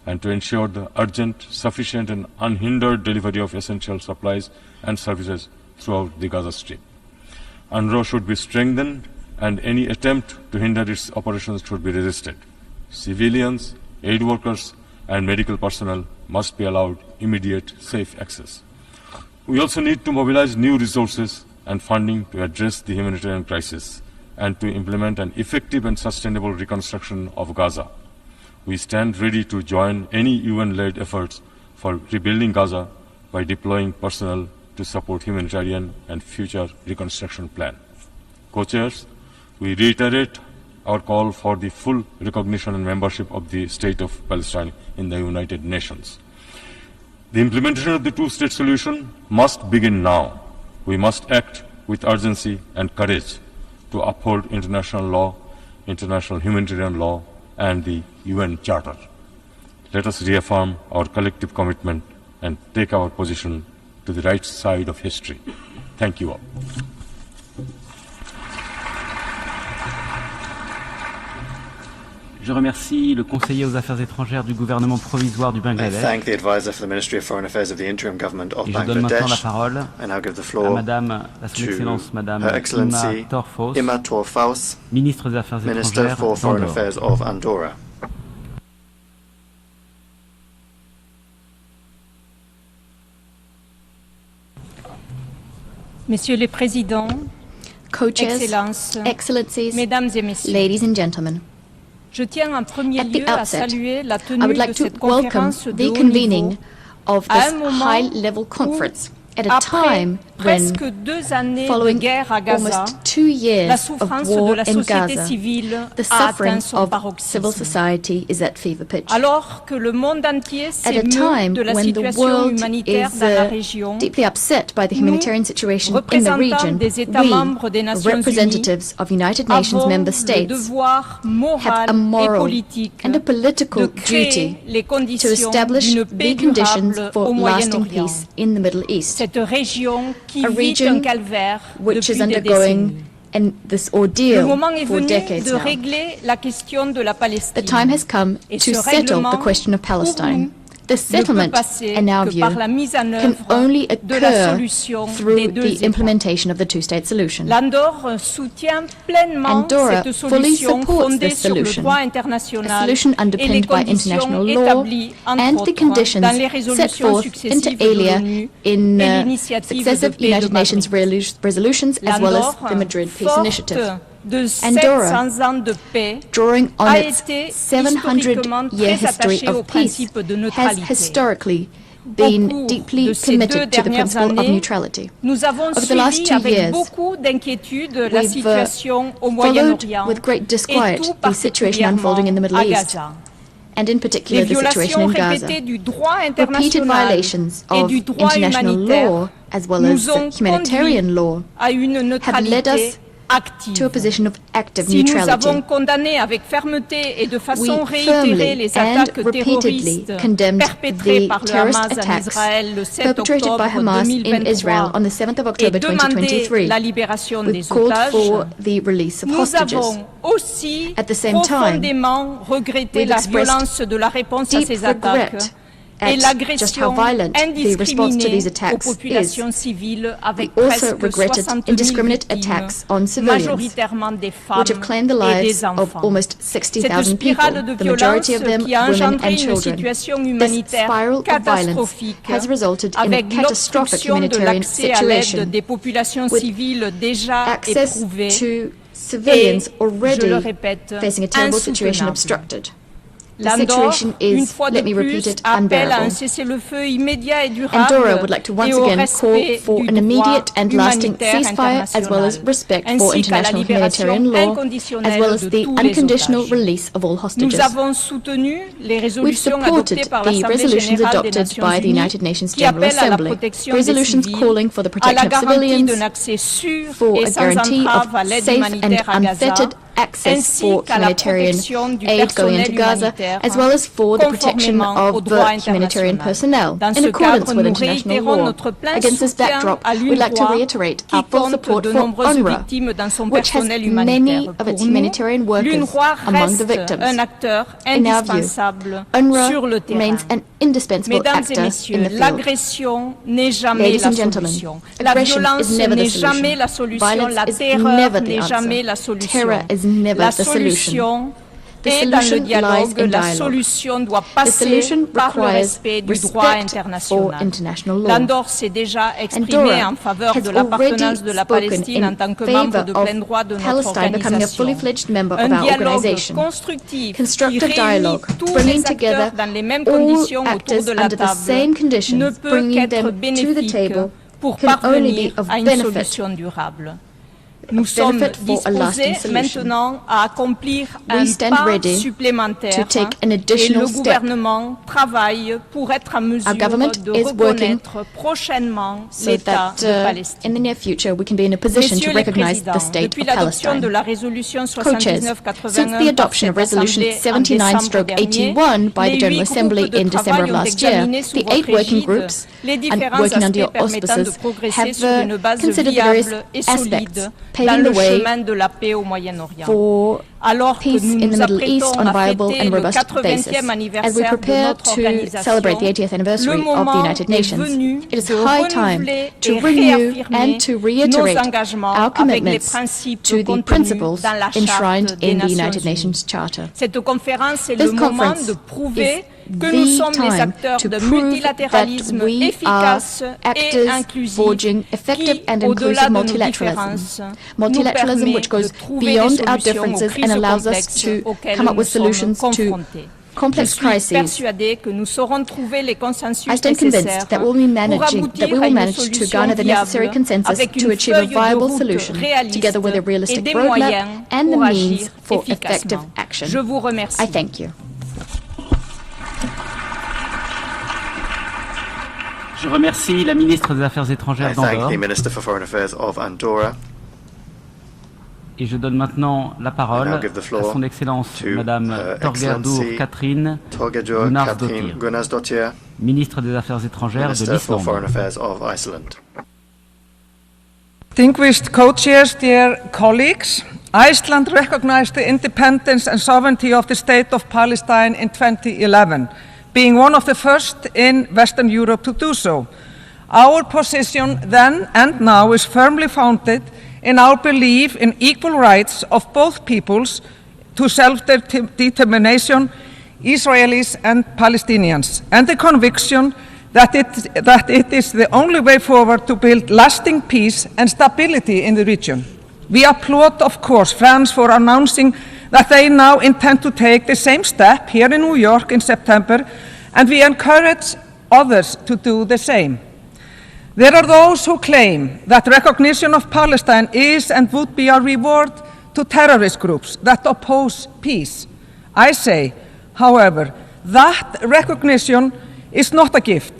and to ensure the urgent, sufficient and unhindered delivery of essential supplies and services throughout the Gaza Strip. UNRWA should be strengthened and any attempt to hinder its operations should be resisted. Civilians, aid workers and medical personnel must be allowed immediate, safe access. We also need to mobilize new resources and funding to address the humanitarian crisis and to implement an effective and sustainable reconstruction of Gaza. We stand ready to join any UN-led efforts for rebuilding Gaza by deploying personnel to support humanitarian and future reconstruction plan. Co-chairs, we reiterate our call for the full recognition and membership of the State of Palestine in the United Nations. The implementation of the two-state solution must begin now. We must act with urgency and courage to uphold international law, international humanitarian law, and the UN Charter. Let us reaffirm our collective commitment and take our position to the right side of history. Thank you all. Je remercie le conseiller aux affaires étrangères du gouvernement provisoire du Bangladesh. I thank the advisor for the Ministry of Foreign Affairs of the interim government of Et je donne maintenant la Bangladesh. parole And I'll give the à floor Madame, Son Excellence Madame Her Excellency Ima Ima Torfaus, ministre des Affaires Minister étrangères for Foreign d'Andorre. Affairs of Andorra. Monsieur le Président, Co-chairs, Excellences, Excellencies, Mesdames et Messieurs, ladies and gentlemen, Je tiens en premier At the lieu à outset, saluer la I tenue would de like to cette welcome conférence de the haut convening niveau of à this un moment high-level conference at a après time presque when, 2 années de following guerre à Gaza, almost 2 la years of souffrance war de la in société Gaza, civile the a suffering atteint son of paroxysme. civil society is at fever pitch. Alors que le monde entier At a s'émeut time de la when the situation world humanitaire is dans la région, deeply upset by the nous, humanitarian situation in the représentants region, des États membres des we, Nations Unies, representatives of United Nations avons member le States, devoir have moral a et moral politique and a de political créer duty les to conditions establish d'une the paix conditions durable for au lasting Moyen-Orient. peace in the Middle East, Cette région qui a vit un region calvaire which is depuis des undergoing décennies. and this Le ordeal moment est for venu decades de now. régler la question de la Palestine. The time has come Et to ce settle règlement, the question of pour Palestine. nous, This ne peut settlement, passer in our que view, par la mise en can œuvre only de la occur solution des through deux the États. implementation of the two-state solution. L'Andorre soutient pleinement Andorra cette fully solution supports fondée this sur le solution, droit a international solution et les underpinned by conditions international law établies, and entre the autres, conditions dans les set résolutions forth successives inter de alia l'ONU in et l'initiative de successive paix de United Nations Madrid. resolutions as well as the Madrid Peace Initiative. De Andorra, 700 ans de paix, drawing on a its été 700-year très history attaché au of peace, principe de has neutralité. historically Au been cours deeply de ces 2 committed to the dernières principle of années, neutrality. nous avons Over the last suivi 2 avec years, beaucoup d'inquiétude la we've situation au followed Moyen-Orient with great et disquiet tout the situation unfolding in the Middle à East, Gaza. and in particular Les the situation violations in Gaza. répétées du droit Repeated international violations et of du droit international humanitaire law as well nous as ont humanitarian conduit law à une have led neutralité us active. to a position of active Si nous neutrality. avons condamné avec fermeté et de façon We réitérée firmly les and attaques repeatedly terroristes condemned perpétrées the par le terrorist Hamas en attacks Israël le 7 perpetrated by octobre Hamas in Israel 2023 on the 7th of et October demandé 2023. la libération We des called otages, for the release of nous hostages. avons aussi At the same time, profondément regretté we've la expressed violence de la réponse à deep ces regret attaques at et just how l'agression violent the response to these indiscriminée aux attacks populations is. civiles avec We also presque regretted 60 000 indiscriminate victimes, attacks on civilians, majoritairement des femmes which have claimed the et lives des of enfants. almost Cette 60,000 people, spirale de the majority of them violence qui a women engendré and une children. situation This humanitaire spiral of violence catastrophique has resulted in a avec catastrophic l'obstruction de humanitarian l'accès à l'aide situation des populations with civiles déjà access éprouvées to civilians je le already répète, facing a terrible situation insoutenable. obstructed. The L'Andorre, situation une is, fois de let me repeat plus, it, appelle à un unbearable. cessez-le-feu immédiat et durable Andorra would like to once et au again call respect for du an droit immediate and lasting humanitaire ceasefire as well as international, respect for ainsi qu'à la international libération humanitarian law, as inconditionnelle well as de the tous les unconditional otages. release of all Nous hostages. avons soutenu les We've résolutions supported adoptées par the l'Assemblée resolutions générale des adopted Nations by the Unies United Nations qui General appellent à la Assembly, protection des resolutions civils, calling for the à protection la of garantie civilians, d'un accès sûr for et a sans guarantee entrave à of l'aide safe and humanitaire à Gaza, unfettered access ainsi for qu'à la humanitarian protection du aid going personnel into Gaza, humanitaire, as well as for the protection conformément au of droit the humanitarian international. personnel, Dans in ce accordance cadre, with nous international réitérons law. notre plein Against this soutien backdrop, à we'd like to l'UNRWA, reiterate qui our full compte support de for nombreuses UNRWA, victimes dans son which has personnel many humanitaire. of its Pour nous, humanitarian workers l'UNRWA among the reste victims. un acteur In our view, indispensable UNRWA sur le terrain. remains an indispensable Mesdames et actor in messieurs, the field. l'agression n'est jamais Ladies la and gentlemen, solution. La aggression violence is never the n'est solution. jamais la solution. Violence La is terreur never the n'est answer. jamais la solution. Terror is never La the solution The est dans le solution lies dialogue. in La dialogue. solution doit The passer solution par le requires respect du droit respect for international. international law. L'Andorre s'est déjà exprimé Andorra en faveur has de l'appartenance de la already Palestine en spoken tant in que membre favor de of plein droit de notre Palestine becoming a organisation. fully fledged member of Un our dialogue organization. constructif qui Constructive réunit dialogue, tous bringing les together acteurs dans les mêmes all conditions autour actors de la under the same table conditions, ne peut bringing qu'être them to the bénéfique table pour can only parvenir be of à une benefit. solution durable. Nous sommes benefit for a lasting disposés solution. maintenant à accomplir We un stand pas ready supplémentaire to take an et additional le step. gouvernement travaille pour être en mesure government de is working reconnaître prochainement so l'État that de Palestine. in the near future we can be in a position Messieurs to les recognize présidents, the state depuis of l'adoption Palestine. de la résolution Co-chairs, 79-81 since the adoption of Resolution 79/81 by the General Assembly in December of last year, the 8 working groups working under your auspices have considered the various aspects paving the way de la paix au Moyen-Orient. for Alors que peace nous in the nous Middle East apprêtons on a à viable fêter and le robust 80e basis. As we anniversaire de prepare notre to organisation, celebrate the 80th le anniversary of the moment United est Nations, venu it is de high time renouveler to et renew réaffirmer and to nos reiterate engagements our avec les commitments principes to the contenus principles dans la enshrined Charte des in the Nations United Unies. Nations Charter. Cette conférence est This le moment conference de prouver is que nous the sommes les time acteurs to de prove multilatéralisme that we are efficace et actors inclusif forging effective qui, and au-delà inclusive de nos multilateralism. différences, Multilateralism nous which permet goes de trouver beyond des our solutions differences aux and crises allows us complexes to auxquelles come up nous with sommes solutions to confrontés. Je complex suis crises. persuadée que nous saurons trouver les consensus I stand nécessaires convinced that pour we will manage aboutir to à une garner the necessary solution consensus avec to une achieve a feuille de viable route solution, réaliste together with a et realistic des roadmap moyens and the pour means agir for effective efficacement. action. Je vous remercie. I thank you. Je remercie la ministre des Affaires étrangères I thank d'Andorre. the Minister for Foreign Affairs of Andorra. Et je donne maintenant la parole à son Excellence Madame Torgerdur Katrín Gunnarsdóttir, ministre des Affaires étrangères de l'Islande. Distinguished co-chairs, dear colleagues, Iceland recognized the independence and sovereignty of the state of Palestine in 2011, being one of the first in Western Europe to do so. Our position then and now is firmly founded in our belief in equal rights of both peoples to self-determination, Israelis and Palestinians, and the conviction that it is the only way forward to build lasting peace and stability in the region. We applaud, of course, France for announcing that they now intend to take the same step here in New York in September, and we encourage others to do the same. There are those who claim that recognition of Palestine is and would be a reward to terrorist groups that oppose peace. I say, however, that recognition is not a gift.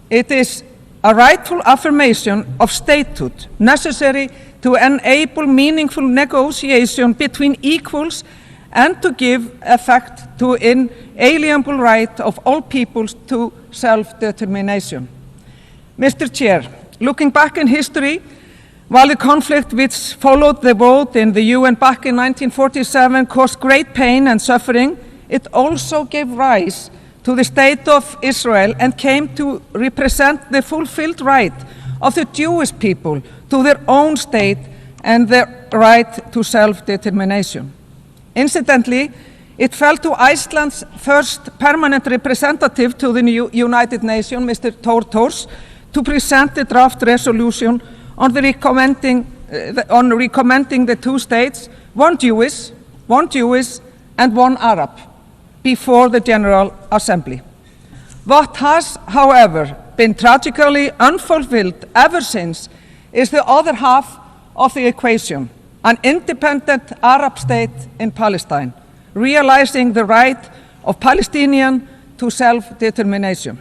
It is a rightful affirmation of statehood necessary to enable meaningful negotiation between equals and to give effect to inalienable right of all peoples to self-determination. Mr. Chair, looking back in history, while the conflict which followed the vote in the UN back in 1947 caused great pain and suffering, it also gave rise to the State of Israel and came to represent the fulfilled right of the Jewish people to their own state and their right to self-determination. Incidentally, it fell to Iceland's first permanent representative to the United Nations, Mr. Thor Thors, to present the draft resolution on recommending the two states, one Jewish and one Arab, before the General Assembly. What has, however, been tragically unfulfilled ever since is the other half of the equation, an independent Arab state in Palestine, realizing the right of Palestinians to self-determination.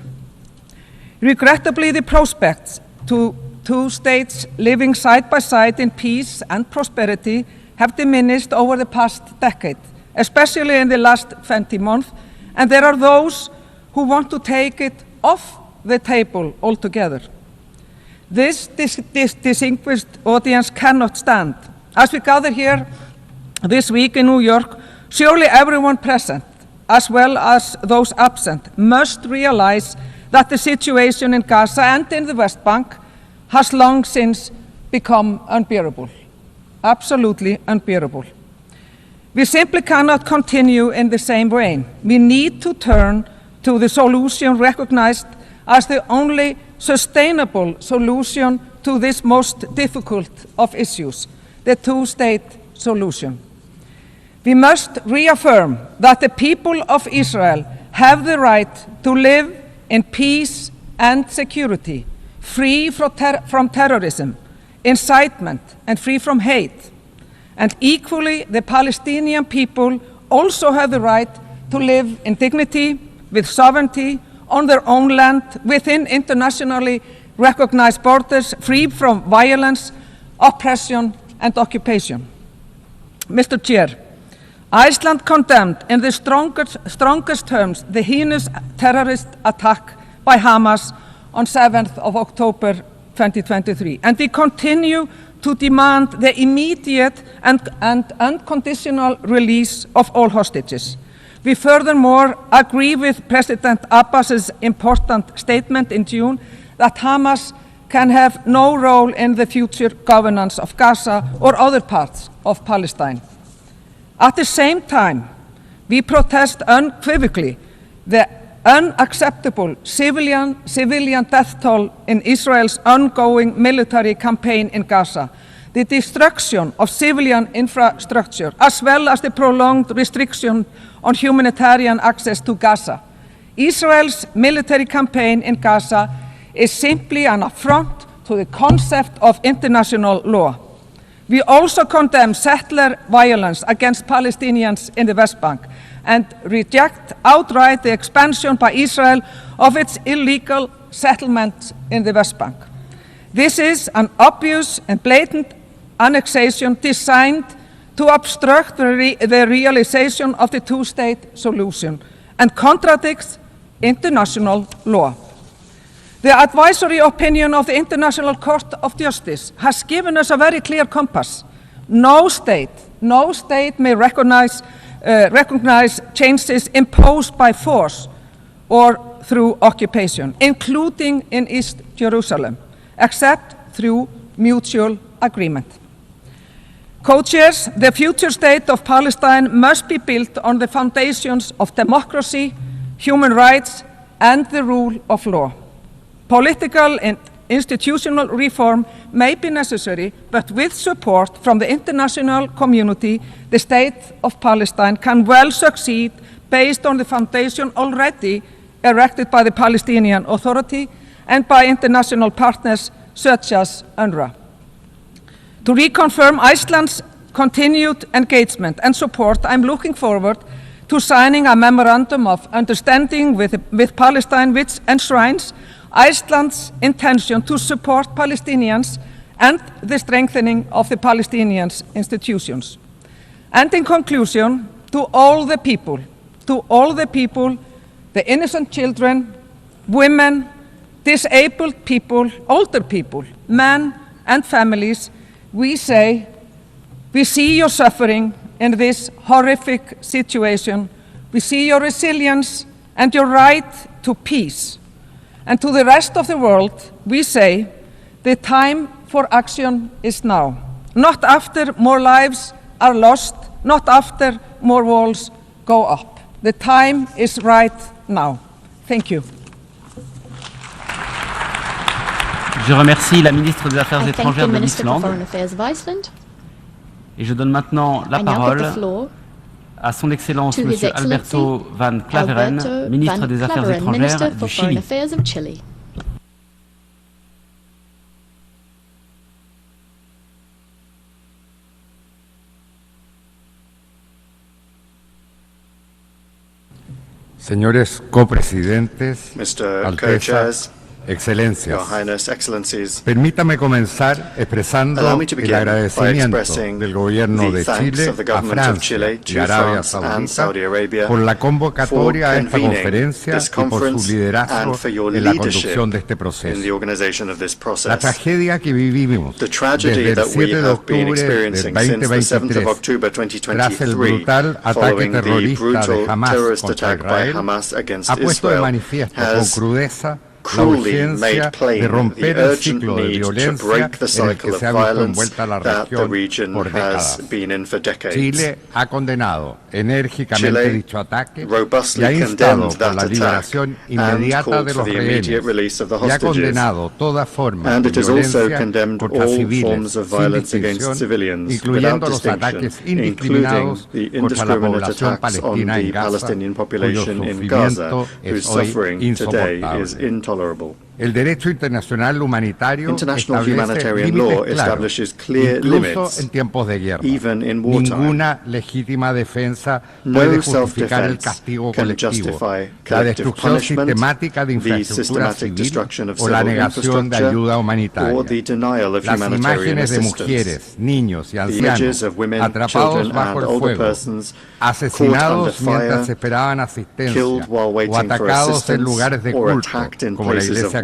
Regrettably, the prospects to two states living side by side in peace and prosperity have diminished over the past decade, especially in the last 20 months, and there are those who want to take it off the table altogether. This distinguished audience cannot stand. As we gather here this week in New York, surely everyone present, as well as those absent, must realize that the situation in Gaza and in the West Bank has long since become unbearable, absolutely unbearable. We simply cannot continue in the same vein. We need to turn to the solution recognized as the only sustainable solution to this most difficult of issues, the two-state solution. We must reaffirm that the people of Israel have the right to live in peace and security, free from terrorism, incitement, and free from hate. And equally, the Palestinian people also have the right to live in dignity, with sovereignty, on their own land, within internationally recognized borders, free from violence, oppression, and occupation. Mr. Chair, Iceland condemned in the strongest terms the heinous terrorist attack by Hamas on 7th of October 2023, and we continue to demand the immediate and unconditional release of all hostages. We furthermore agree with President Abbas's important statement in June that Hamas can have no role in the future governance of Gaza or other parts of Palestine. At the same time, we protest unequivocally the unacceptable civilian death toll in Israel's ongoing military campaign in Gaza, the destruction of civilian infrastructure, as well as the prolonged restriction on humanitarian access to Gaza. Israel's military campaign in Gaza is simply an affront to the concept of international law. We also condemn settler violence against Palestinians in the West Bank and reject outright the expansion by Israel of its illegal settlements in the West Bank. This is an obvious and blatant annexation designed to obstruct the realization of the two-state solution and contradicts international law. The advisory opinion of the International Court of Justice has given us a very clear compass. No state may recognize changes imposed by force or through occupation, including in East Jerusalem, except through mutual agreement. Co-chairs, the future state of Palestine must be built on the foundations of democracy, human rights, and the rule of law. Political and institutional reform may be necessary, but with support from the international community, the state of Palestine can well succeed based on the foundation already erected by the Palestinian Authority and by international partners such as UNRWA. To reconfirm Iceland's continued engagement and support, I'm looking forward to signing a memorandum of understanding with Palestine, which enshrines Iceland's intention to support Palestinians and the strengthening of the Palestinian institutions. And in conclusion, to all the people, the innocent children, women, disabled people, older people, men and families, we say, we see your suffering in this horrific situation. We see your resilience and your right to peace. And to the rest of the world, we say, the time for action is now. Not after more lives are lost, not after more walls go up. The time is right now. Thank you. Je remercie la ministre des Affaires étrangères de l'Islande. Et je donne maintenant la parole à son Excellence M. Alberto Van Claveren, ministre des Affaires étrangères du Chili. Señores copresidentes, Mr. Altezas, Excelencias, Your Highness, Excellencies, permítame comenzar expresando el agradecimiento del gobierno de Chile a Francia y Arabia Saudita por la convocatoria a esta conferencia y por su liderazgo en la conducción de este proceso. La tragedia que vivimos desde el 7 de octubre del 2023 tras el brutal ataque terrorista de Hamas contra Israel ha puesto de manifiesto con crudeza la urgencia de romper el ciclo de violencia en el que se ha visto envuelta la región por décadas. Chile ha condenado enérgicamente dicho ataque y ha instado por la liberación inmediata de los rehenes y ha condenado toda forma de violencia contra civiles sin distinción, incluyendo los ataques indiscriminados contra la población palestina en Gaza, cuyo sufrimiento es hoy insoportable. El derecho internacional humanitario establece límites claros, incluso en tiempos de guerra. Ninguna legítima defensa puede justificar el castigo colectivo, la destrucción sistemática de infraestructura civil o la negación de ayuda humanitaria. Las imágenes de mujeres, niños y ancianos atrapados bajo el fuego, asesinados mientras esperaban asistencia o atacados en lugares de culto, como la iglesia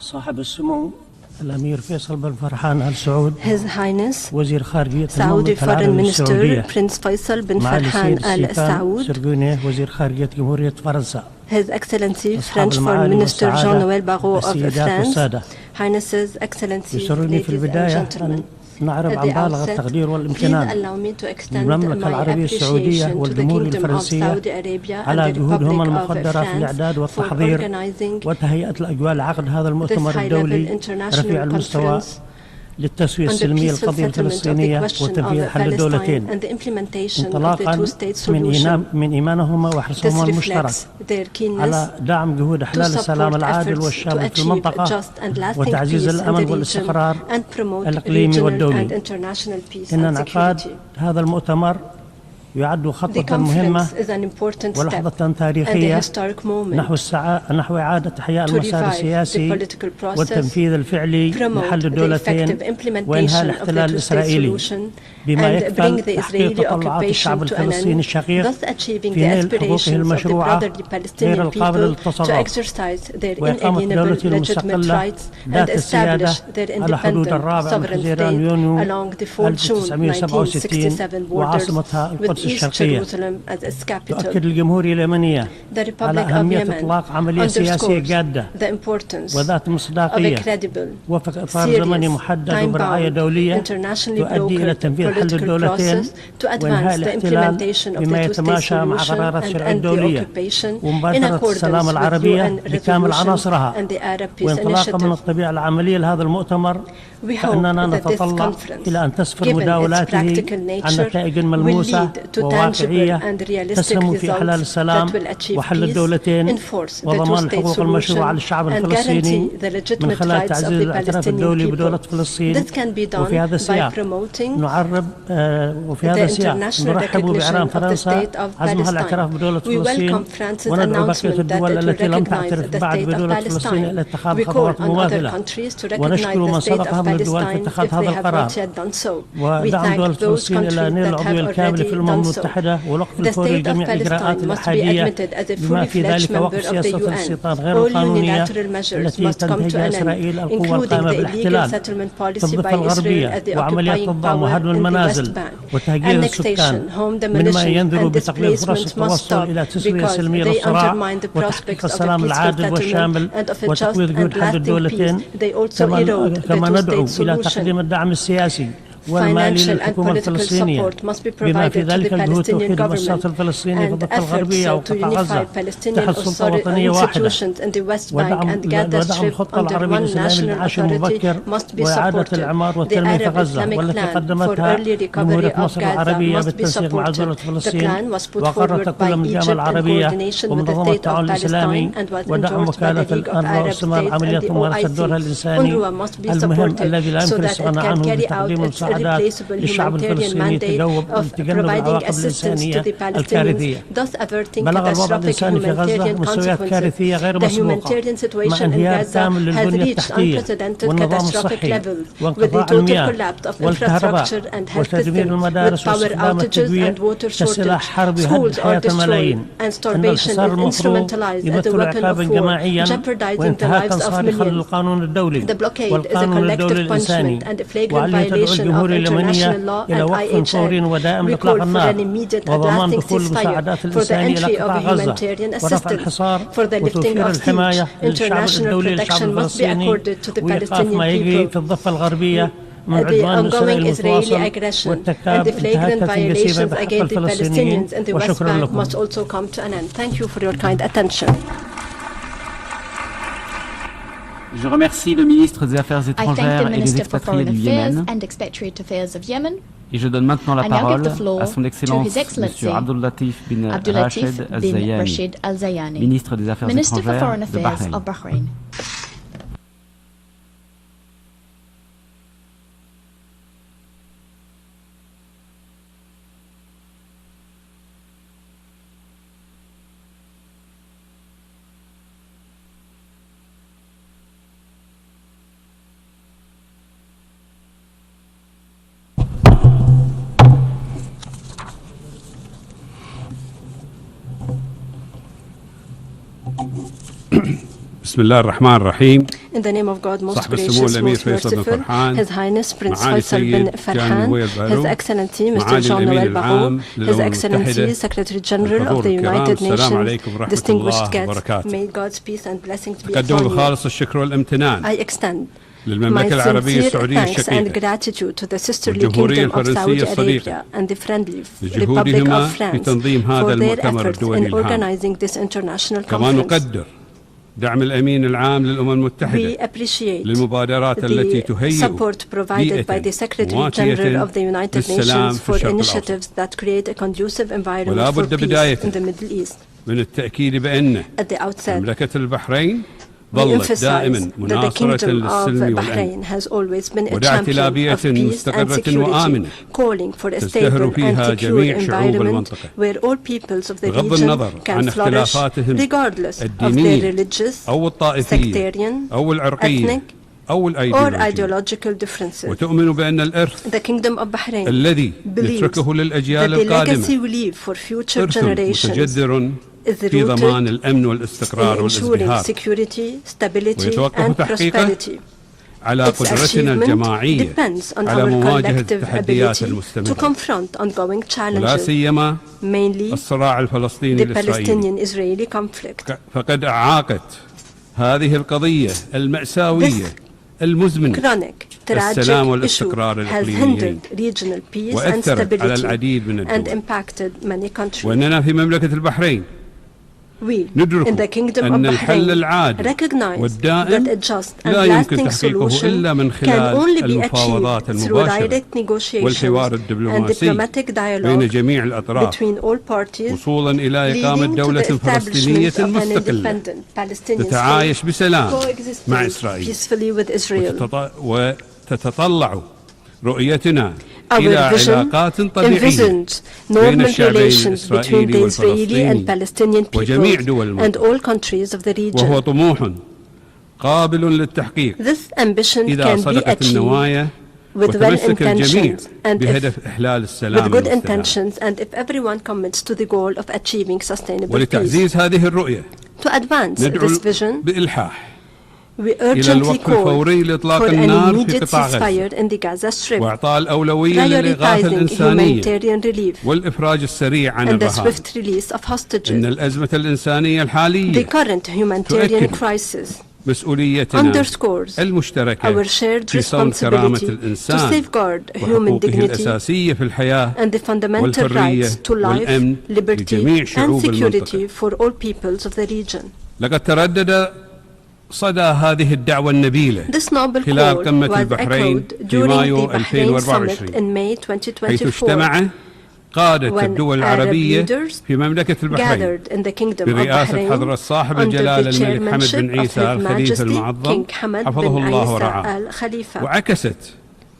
صاحب السمو الأمير فيصل بن فرحان آل سعود His Highness وزير خارجية Saudi المملكة Foreign العربية Minister السعودية Prince Faisal bin معالي Farhan السيد Al ستيفان Saud, سرغوني وزير خارجية جمهورية فرنسا His Excellency أصحاب French Foreign المعالي Minister والسعادة Jean-Noël Barrot of السيدات France, والسادة Highnesses, Excellencies, يسرني في ladies and البداية gentlemen. أن نعرب عن بالغ التقدير والامتنان للمملكة العربية السعودية والجمهورية الفرنسية على جهودهم المقدرة في الإعداد والتحضير وتهيئة الأجواء لعقد هذا المؤتمر الدولي رفيع المستوى للتسوية السلمية القضية الفلسطينية وتنفيذ حل الدولتين انطلاقا من إيمانهما وحرصهما المشترك على دعم جهود إحلال السلام العادل والشامل في المنطقة وتعزيز الأمن والاستقرار الإقليمي والدولي. إن انعقاد هذا المؤتمر يعد خطوة مهمة ولحظة تاريخية نحو إعادة إحياء المسار السياسي والتنفيذ الفعلي لحل الدولتين وإنهاء الاحتلال الإسرائيلي بما يكفل تحقيق تطلعات الشعب الفلسطيني الشقيق في نيل حقوقه المشروعة غير القابلة للتصرف وإقامة دولة مستقلة ذات السيادة على حدود الرابع من حزيران يونيو 1967 وعاصمتها القدس الشرقية. تؤكد الجمهورية اليمنية على أهمية إطلاق عملية سياسية جادة وذات مصداقية وفق إطار زمني محدد وبرعاية دولية تؤدي إلى تنفيذ حل الدولتين وإنهاء الاحتلال بما يتماشى مع قرارات الشرعية الدولية ومبادرة السلام العربية بكامل عناصرها. وانطلاقا من الطبيعة العملية لهذا المؤتمر فإننا نتطلع إلى أن تسفر مداولاته عن نتائج ملموسة وواقعية تسهم في إحلال السلام وحل الدولتين وضمان الحقوق المشروعة للشعب الفلسطيني من خلال تعزيز الاعتراف الدولي بدولة فلسطين. وفي هذا السياق نرحب بإعلان فرنسا عزمها الاعتراف بدولة فلسطين وندعو بقية الدول التي لم تعترف بعد بدولة فلسطين إلى اتخاذ خطوات مماثلة ونشكر من سبقها من الدول في اتخاذ هذا القرار ودعم دولة فلسطين إلى نيل العضوية الكاملة في الأمم المتحدة والوقف الفوري لجميع الإجراءات الإلحادية بما في ذلك وقف سياسة الاستيطان غير القانونية التي تنتهجها إسرائيل القوى القائمة بالاحتلال في الضفة الغربية وعمليات الضم وهدم المنازل وتهجير السكان مما ينذر بتقليل فرص التوصل إلى تسوية سلمية للصراع وتحقيق السلام العادل والشامل وتقويض جهود حل الدولتين كما ندعو إلى تقديم الدعم السياسي والمالي للحكومة الفلسطينية بما في ذلك الجهود توحيد المؤسسات الفلسطينية في الضفة الغربية وقطاع غزة تحت سلطة وطنية واحدة ودعم الخطة العربية الإسلامية للمعاش المبكر وإعادة الإعمار والتنمية في غزة والتي قدمتها جمهورية مصر العربية بالتنسيق مع دولة فلسطين وقررت كل من الجامعة العربية ومنظمة التعاون الإسلامي ودعم وكالة الأنروا واستمرار عمليات ممارسة دورها الإنساني المهم الذي لا يمكن الاستغناء عنه بتقديم المساعدات للشعب الفلسطيني تجنب العواقب الإنسانية الكارثية. بلغ الوضع الإنساني في غزة مستويات كارثية غير مسبوقة مع انهيار كامل للبنية التحتية والنظام الصحي وانقطاع المياه والكهرباء وتدمير المدارس واستخدام التقوية كسلاح حرب يهدد حياة الملايين. إن الحصار المفروض يمثل عقابا جماعيا وانتهاكا صارخا للقانون الدولي والقانون الدولي الإنساني وعليه تدعو الجمهورية اليمنية إلى وقف فوري ودائم لإطلاق النار وضمان دخول المساعدات الإنسانية إلى قطاع غزة ورفع الحصار وتوفير الحماية للشعب الدولي للشعب الفلسطيني وإيقاف ما يجري في الضفة الغربية من عدوان إسرائيل المتواصل وارتكاب انتهاكات جسيمة بحق الفلسطينيين. وشكرا لكم. Je remercie le ministre des Affaires étrangères et des expatriés du Yémen. Et je donne maintenant la parole à son Excellence M. Abdul Latif bin Rashid Al-Zayani, ministre des Affaires étrangères de Bahreïn. بسم الله الرحمن الرحيم. In the name of God, most gracious, most merciful, His Highness Prince Faisal bin Farhan, His Excellency Mr. Jean-Noël Barrot, His Excellency Secretary General of the United Nations, distinguished guests, may God's peace and blessings be upon you. I extend للمملكة العربية السعودية thanks and الشقيقة gratitude to the sisterly والجمهورية kingdom of Saudi الفرنسية Arabia الصديقة and the friendly Republic لجهودهما of في France تنظيم هذا for their المؤتمر efforts الدولي in الهام. organizing this international كما conference. نقدر دعم الأمين العام للأمم المتحدة We appreciate للمبادرات التي the تهيئ support provided by the Secretary General of the United Nations for initiatives that create a conducive environment for peace in the Middle East. من التأكيد بأن At the outset, مملكة البحرين we ظلت emphasize دائما that the مناصرة Kingdom of للسلم والأمن Bahrain has always been a ودعت champion إلى of بيئة peace and مستقرة security, وآمنة calling for a تزدهر stable and فيها secure جميع شعوب environment المنطقة where all peoples of the بغض region النظر can عن flourish اختلافاتهم regardless of their الدينية religious, أو الطائفية sectarian, أو العرقية ethnic, أو or الأيديولوجية ideological differences. وتؤمن بأن الإرث The Kingdom of Bahrain الذي believes يتركه that للأجيال the legacy القادمة we leave for future إرث generations متجذر is في ضمان rooted الأمن والاستقرار in ensuring والازدهار security, stability, ويتوقف and تحقيقه prosperity. على Its قدرتنا achievement الجماعية depends on على our مواجهة collective التحديات ability to المستمرة confront ongoing ولا challenges, سيما mainly الصراع الفلسطيني the الإسرائيلي Palestinian-Israeli conflict. فقد أعاقت هذه القضية المأساوية المزمنة Chronic, السلام tragic issue والإستقرار has الإقليميين hindered regional peace and وأثرت على stability العديد من and الدول impacted many countries. وأننا في مملكة البحرين We, ندرك in the Kingdom أن of الحل Bahrain, العادل recognize والدائم that a just and لا يمكن lasting تحقيقه solution إلا من can خلال only be المفاوضات achieved through المباشرة direct negotiations والحوار and الدبلوماسي diplomatic بين dialogue جميع الأطراف between all parties, وصولا إلى إقامة leading to دولة the فلسطينية establishment of an مستقلة independent Palestinian تتعايش state بسلام مع coexisting إسرائيل peacefully with Israel. وتتطلع رؤيتنا Our إلى vision علاقات طبيعية envisioned بين normal الشعبين relations between الإسرائيلي the Israeli and والفلسطيني Palestinian وجميع peoples دول and المنطقة all countries of the وهو region. طموح قابل للتحقيق This ambition إذا can be صدقت achieved النوايا with well وتمسك الجميع intentions and بهدف إحلال السلام with good المستدام intentions and if everyone commits to the goal of achieving sustainable peace. ولتعزيز هذه الرؤية To advance ندعو this vision, بإلحاح we إلى urgently الوقف call الفوري لإطلاق for an النار في immediate قطاع غزة ceasefire in the Gaza Strip, وإعطاء الأولوية للإغاثة prioritizing الإنسانية humanitarian relief والإفراج السريع عن and the الرهائن. swift release of إن hostages. الأزمة الإنسانية The الحالية current humanitarian تؤكد crisis مسؤوليتنا underscores المشتركة our shared في صون كرامة responsibility to الإنسان safeguard human وحقوقه dignity الأساسية في الحياة and the fundamental والحرية rights to life, والأمن liberty لجميع and شعوب المنطقة. security for all peoples of the region. لقد تردد صدى هذه الدعوة النبيلة This noble خلال call قمة was البحرين echoed في during مايو the Bahrain Summit 2024 in May حيث 2024 اجتمع قادة when الدول Arab العربية leaders في مملكة البحرين gathered in the Kingdom of برئاسة Bahrain حضرة صاحب under الجلالة the الملك حمد بن chairmanship of عيسى His الخليفة Majesty المعظم King Hamad حفظه bin الله Isa ورعاه al-Khalifa. وعكست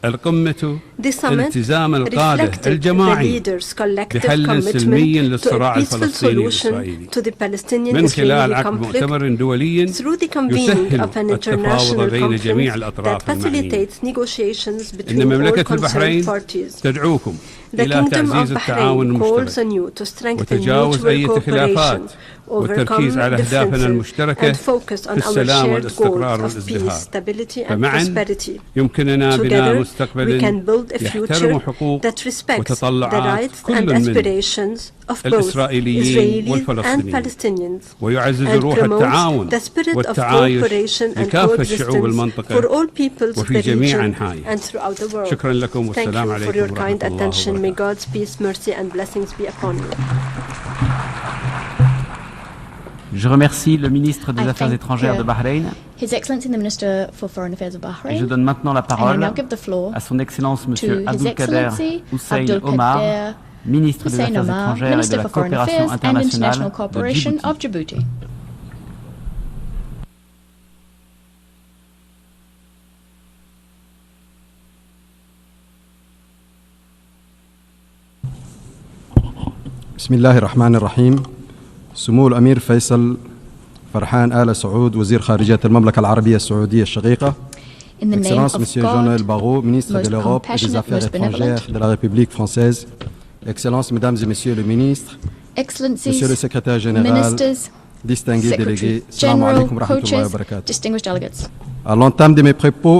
القمة The summit التزام القادة reflected the الجماعي leaders' collective بحل سلمي commitment to للصراع a peaceful الفلسطيني solution الإسرائيلي to the من خلال Palestinian-Israeli عقد conflict مؤتمر دولي through the convening يسهل of an التفاوض international بين جميع conference that الأطراف المعنية. facilitates negotiations إن between all مملكة concerned البحرين parties. تدعوكم The إلى Kingdom تعزيز of التعاون Bahrain calls المشترك on you to strengthen وتجاوز mutual أي cooperation, خلافات overcome والتركيز على أهدافنا differences, المشتركة and focus on في our السلام shared والاستقرار goals of peace, والازدهار. stability, and فمعا prosperity. يمكننا بناء Together, we مستقبل can build a يحترم future حقوق that respects the وتطلعات rights كل and من aspirations of both الإسرائيليين Israelis and والفلسطينيين Palestinians, ويعزز and روح promotes التعاون the spirit of والتعايش cooperation and لكافة شعوب coexistence المنطقة for all peoples of وفي the جميع region أنحائها. and throughout the world. شكرا لكم Thank والسلام you for عليكم your ورحمة kind الله attention. May وبركاته. God's peace, mercy, and blessings be upon you. Je remercie le ministre des I Affaires thank, étrangères de Bahreïn. His Excellency the Minister for Foreign Affairs of Et Bahrain. je donne maintenant la And I parole now give the floor à son Excellence Monsieur to His Abdelkader Excellency Hussein Abdelkader Omar, ministre des Hussein Affaires Omar, étrangères et de Minister la for Foreign coopération Affairs and International internationale de Cooperation Djibouti. of Djibouti. بسم الله الرحمن الرحيم. سمو الأمير فيصل فرحان آل سعود وزير خارجية المملكة العربية السعودية الشقيقة. In the name Excellence of Monsieur God, Jean-Noël Barrot, ministre most de l'Europe et des compassionate, Affaires most benevolent. étrangères de la République française. Excellences, Mesdames et Messieurs les ministres, Excellencies, Monsieur le Secrétaire général, Ministers, distingués Secretary délégués, Assalamu General, alaikum wa rahmatullahi wa coaches, barakatuh. distinguished delegates. À l'entame de mes propos,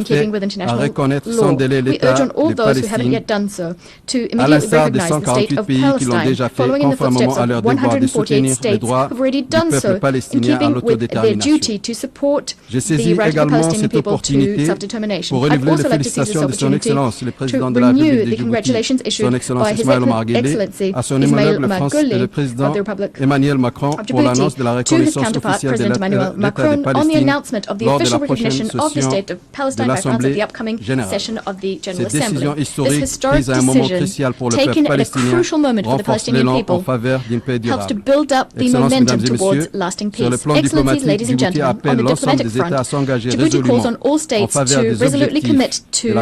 in keeping with international law. reconnaître sans délai We l'État urge on all de those who haven't Palestine, yet done so to à immediately l'instar des recognize the state 148 of pays qui l'ont Palestine, déjà fait, following in the footsteps conformément à leur of devoir de 148 soutenir les states droits who've already du done so peuple in palestinien à keeping with their l'autodétermination. duty to support J'ai the saisi right of the également Palestinian cette people to opportunité self-determination. pour I'd renouveler also les like to seize this félicitations de Son opportunity Excellence, le to président de la renew République the de Djibouti, congratulations issued Son Excellence by His Ismaël Omar Guelleh, Excellency à son Ismail aimable Omar France et le Guelleh président of the Republic Emmanuel Macron of pour l'annonce Djibouti, de la to his reconnaissance counterpart officielle de President Emmanuel l'État de Macron on the Palestine announcement of the lors de la official prochaine recognition of the session state of de Palestine by France at l'Assemblée the upcoming générale. session of the General Cette décision Assembly. This historique historic prise à un moment decision crucial pour le peuple taken at a palestinien crucial moment for the renforce Palestinian l'élan en people faveur d'une paix helps to durable. build up the momentum towards lasting peace. Excellencies, ladies and gentlemen, on the diplomatic front, Djibouti calls on all states to resolutely commit to the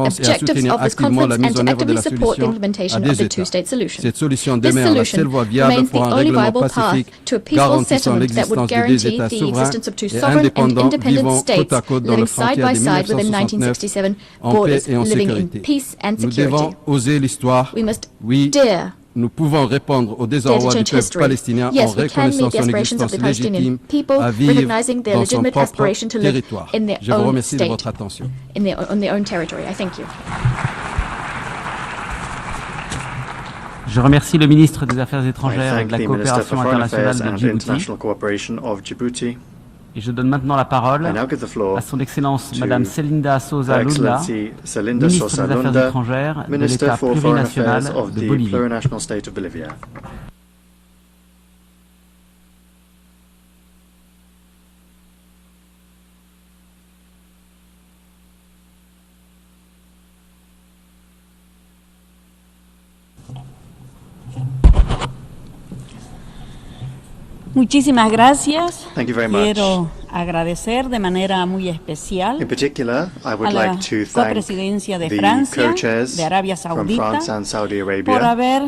objectives of this conference and to actively support the implementation of the two-state solution. This solution remains the only viable path to a peaceful settlement that would guarantee the existence of two sovereign and independent states living side by side within 1967 borders, living in peace and security. We must dare Nous pouvons répondre au désarroi du peuple palestinien en reconnaissant son existence légitime à vivre dans son propre territoire. Je vous remercie de votre attention. On their own territory. I thank you. Je remercie le ministre des Affaires étrangères et de la coopération internationale de Djibouti. Et je donne maintenant la parole à son Excellence Madame Celinda Sousa Lunda, ministre des Affaires étrangères de l'État plurinational de Bolivie. Muchísimas gracias. Thank you very much. Quiero agradecer de manera muy especial In particular, I would a la like to thank copresidencia de the Francia, co-chairs de Arabia from Saudita, France and Saudi por Arabia haber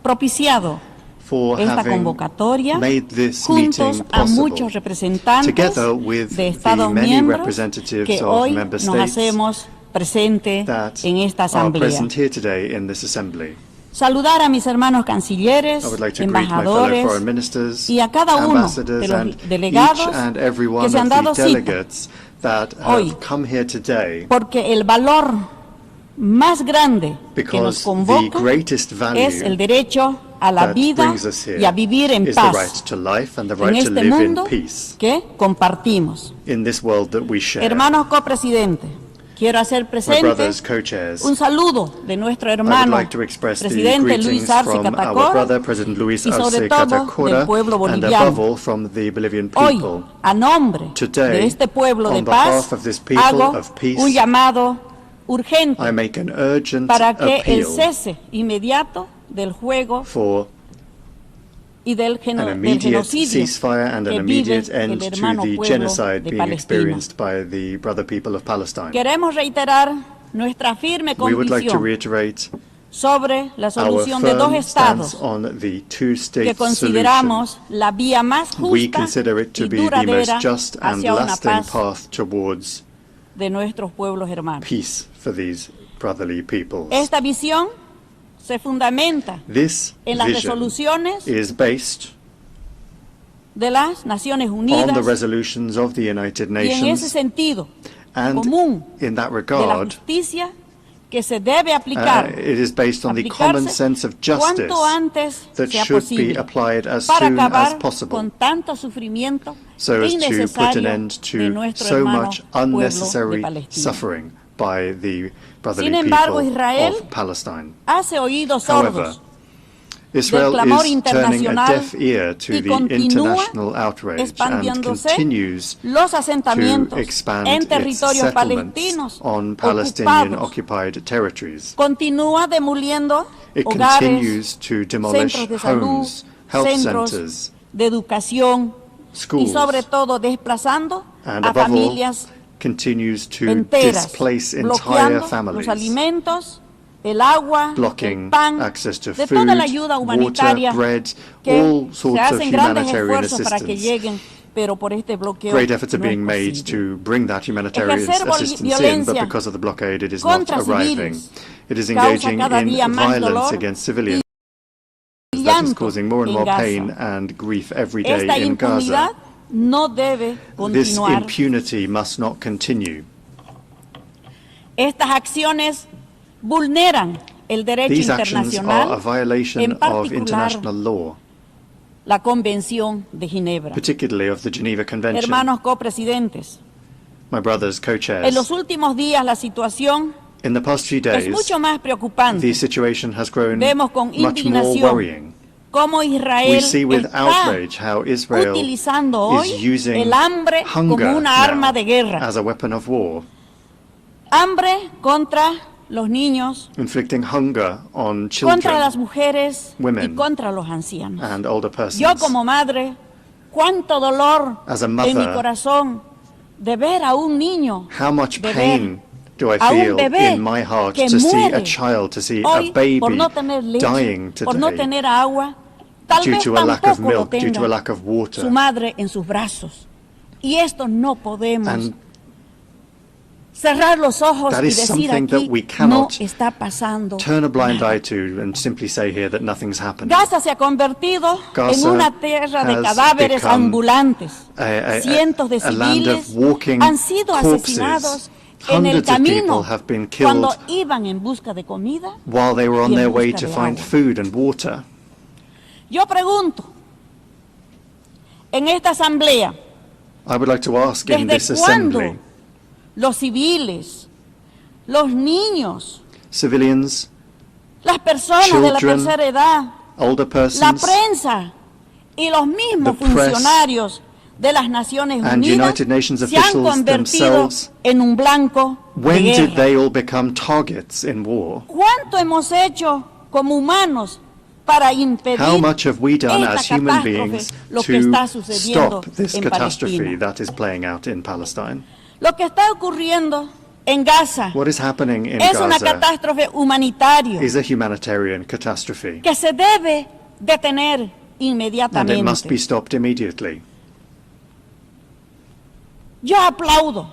propiciado for esta having convocatoria made this juntos meeting a possible, muchos representantes together with de the Estados many miembros representatives que of hoy member nos states hacemos presente that en esta are asamblea. present here today in this assembly. Saludar a mis hermanos cancilleres, I would like to greet my fellow embajadores foreign ministers, y a cada uno ambassadors, de los and delegados each and every one que se han of dado the cita delegates that hoy, have come here today, porque el valor más grande que nos because the convoca greatest value es el derecho a la that vida brings us here y a vivir en is the right paz to life and the en right to este live in mundo peace que compartimos. in this world that we share. Hermanos copresidentes, quiero hacer My presente brothers, co-chairs, un saludo de nuestro I would hermano like to express the presidente Luis greetings Arce from our Catacora brother, President Luis y sobre Arce todo Catacora, del pueblo and boliviano. above all from the Bolivian Hoy, people. a nombre Today, de este pueblo de on paz, behalf of this people hago of peace, un llamado urgente I make an urgent para que el appeal cese inmediato del juego for y del an immediate genocidio ceasefire and an que vive immediate end el to hermano the pueblo genocide de being Palestina. experienced by the brother people of Palestine. Queremos reiterar nuestra firme We would like to convicción reiterate sobre la our solución de dos firm stance estados on the two-state que solution. consideramos la vía más We justa consider it to y be the duradera most just and hacia una lasting paz path towards de nuestros pueblos hermanos. peace for these brotherly peoples. Esta visión se fundamenta This en las vision resoluciones is based de las Naciones on the Unidas resolutions of the United y en ese Nations, sentido and común in that de la regard, justicia que se debe aplicar, it is based on the common sense of justice cuanto antes that sea should be posible applied as para soon as acabar possible, con tanto sufrimiento so as to put an innecesario end de to nuestro so hermano much pueblo de unnecessary Palestina. suffering by the brotherly Sin embargo, people Israel of Palestine. hace oídos However, sordos Israel clamor is turning a internacional deaf ear to y the continúa international outrage and expandiéndose continues los to asentamientos expand en its territorios settlements palestinos on Palestinian ocupados. occupied territories. Continúa demoliendo It hogares, continues to demolish centros de salud, homes, health centros centers, de educación y schools, sobre todo desplazando and a above all, familias continues to enteras, displace entire bloqueando los families, alimentos, el agua, blocking el pan, access to de food, toda la ayuda water, humanitaria bread, que all se sorts of hacen grandes humanitarian esfuerzos para que assistance. lleguen, pero por este bloqueo Great efforts are no es being made posible. to bring that humanitarian Ejercer assistance in, but violencia because of the blockade, it is not contra arriving. civiles It is causa engaging cada in día más violence dolor against civilians y that is llanto causing more and en more Gaza. pain and grief every day Esta in impunidad Gaza. no debe This continuar. impunity must not continue. Estas acciones vulneran el derecho These actions are a internacional, violation en of particular international law, la Convención de Ginebra. particularly of the Geneva Convention. Hermanos copresidentes, My brothers, en co-chairs, los últimos días la situación in the past few es days, mucho más preocupante. the situation has grown Vemos con much more indignación worrying. cómo We Israel see with está outrage how Israel utilizando hoy is using el hambre hunger como una arma now de guerra. as a weapon of war. Hambre contra los niños, inflicting hunger on contra las children, mujeres y women, contra los ancianos. and older persons. Yo como madre, cuánto dolor As a en mi mother, corazón de ver a un niño, how much de pain do I a un feel bebé in my heart que to see a muere child, to see hoy a baby por no tener leche, dying por no today tener agua, tal due vez to a lack of tampoco lo milk, due to a tenga lack of water. su madre en sus brazos. Y esto no podemos And cerrar los ojos that y is decir something aquí that we no cannot está pasando. turn a blind eye to and simply say here that nothing's happening. Gaza se ha convertido en Gaza una tierra de has cadáveres become ambulantes. a Cientos de a land of civiles walking han sido corpses. asesinados en el Hundreds of camino people have been cuando killed iban en busca de comida. while they were on y en their way busca to de find agua. food and water. Yo pregunto, en esta asamblea, I would like to ask in this ¿desde cuándo assembly, los civiles, los niños, civilians, las personas de la children, tercera edad, older la persons, prensa y los mismos the press, funcionarios de las Naciones and Unidas United Nations se han officials convertido themselves, en un blanco when de did guerra? they all become targets in war? ¿Cuánto hemos hecho como humanos para impedir How much have we done esta as human catástrofe, beings lo que to está sucediendo stop this en catastrophe Palestina? that is playing out in Palestine? Lo que está ocurriendo en Gaza What is happening in es una Gaza catástrofe humanitaria is a humanitarian catastrophe, que se debe detener and it inmediatamente. must be stopped immediately. Yo aplaudo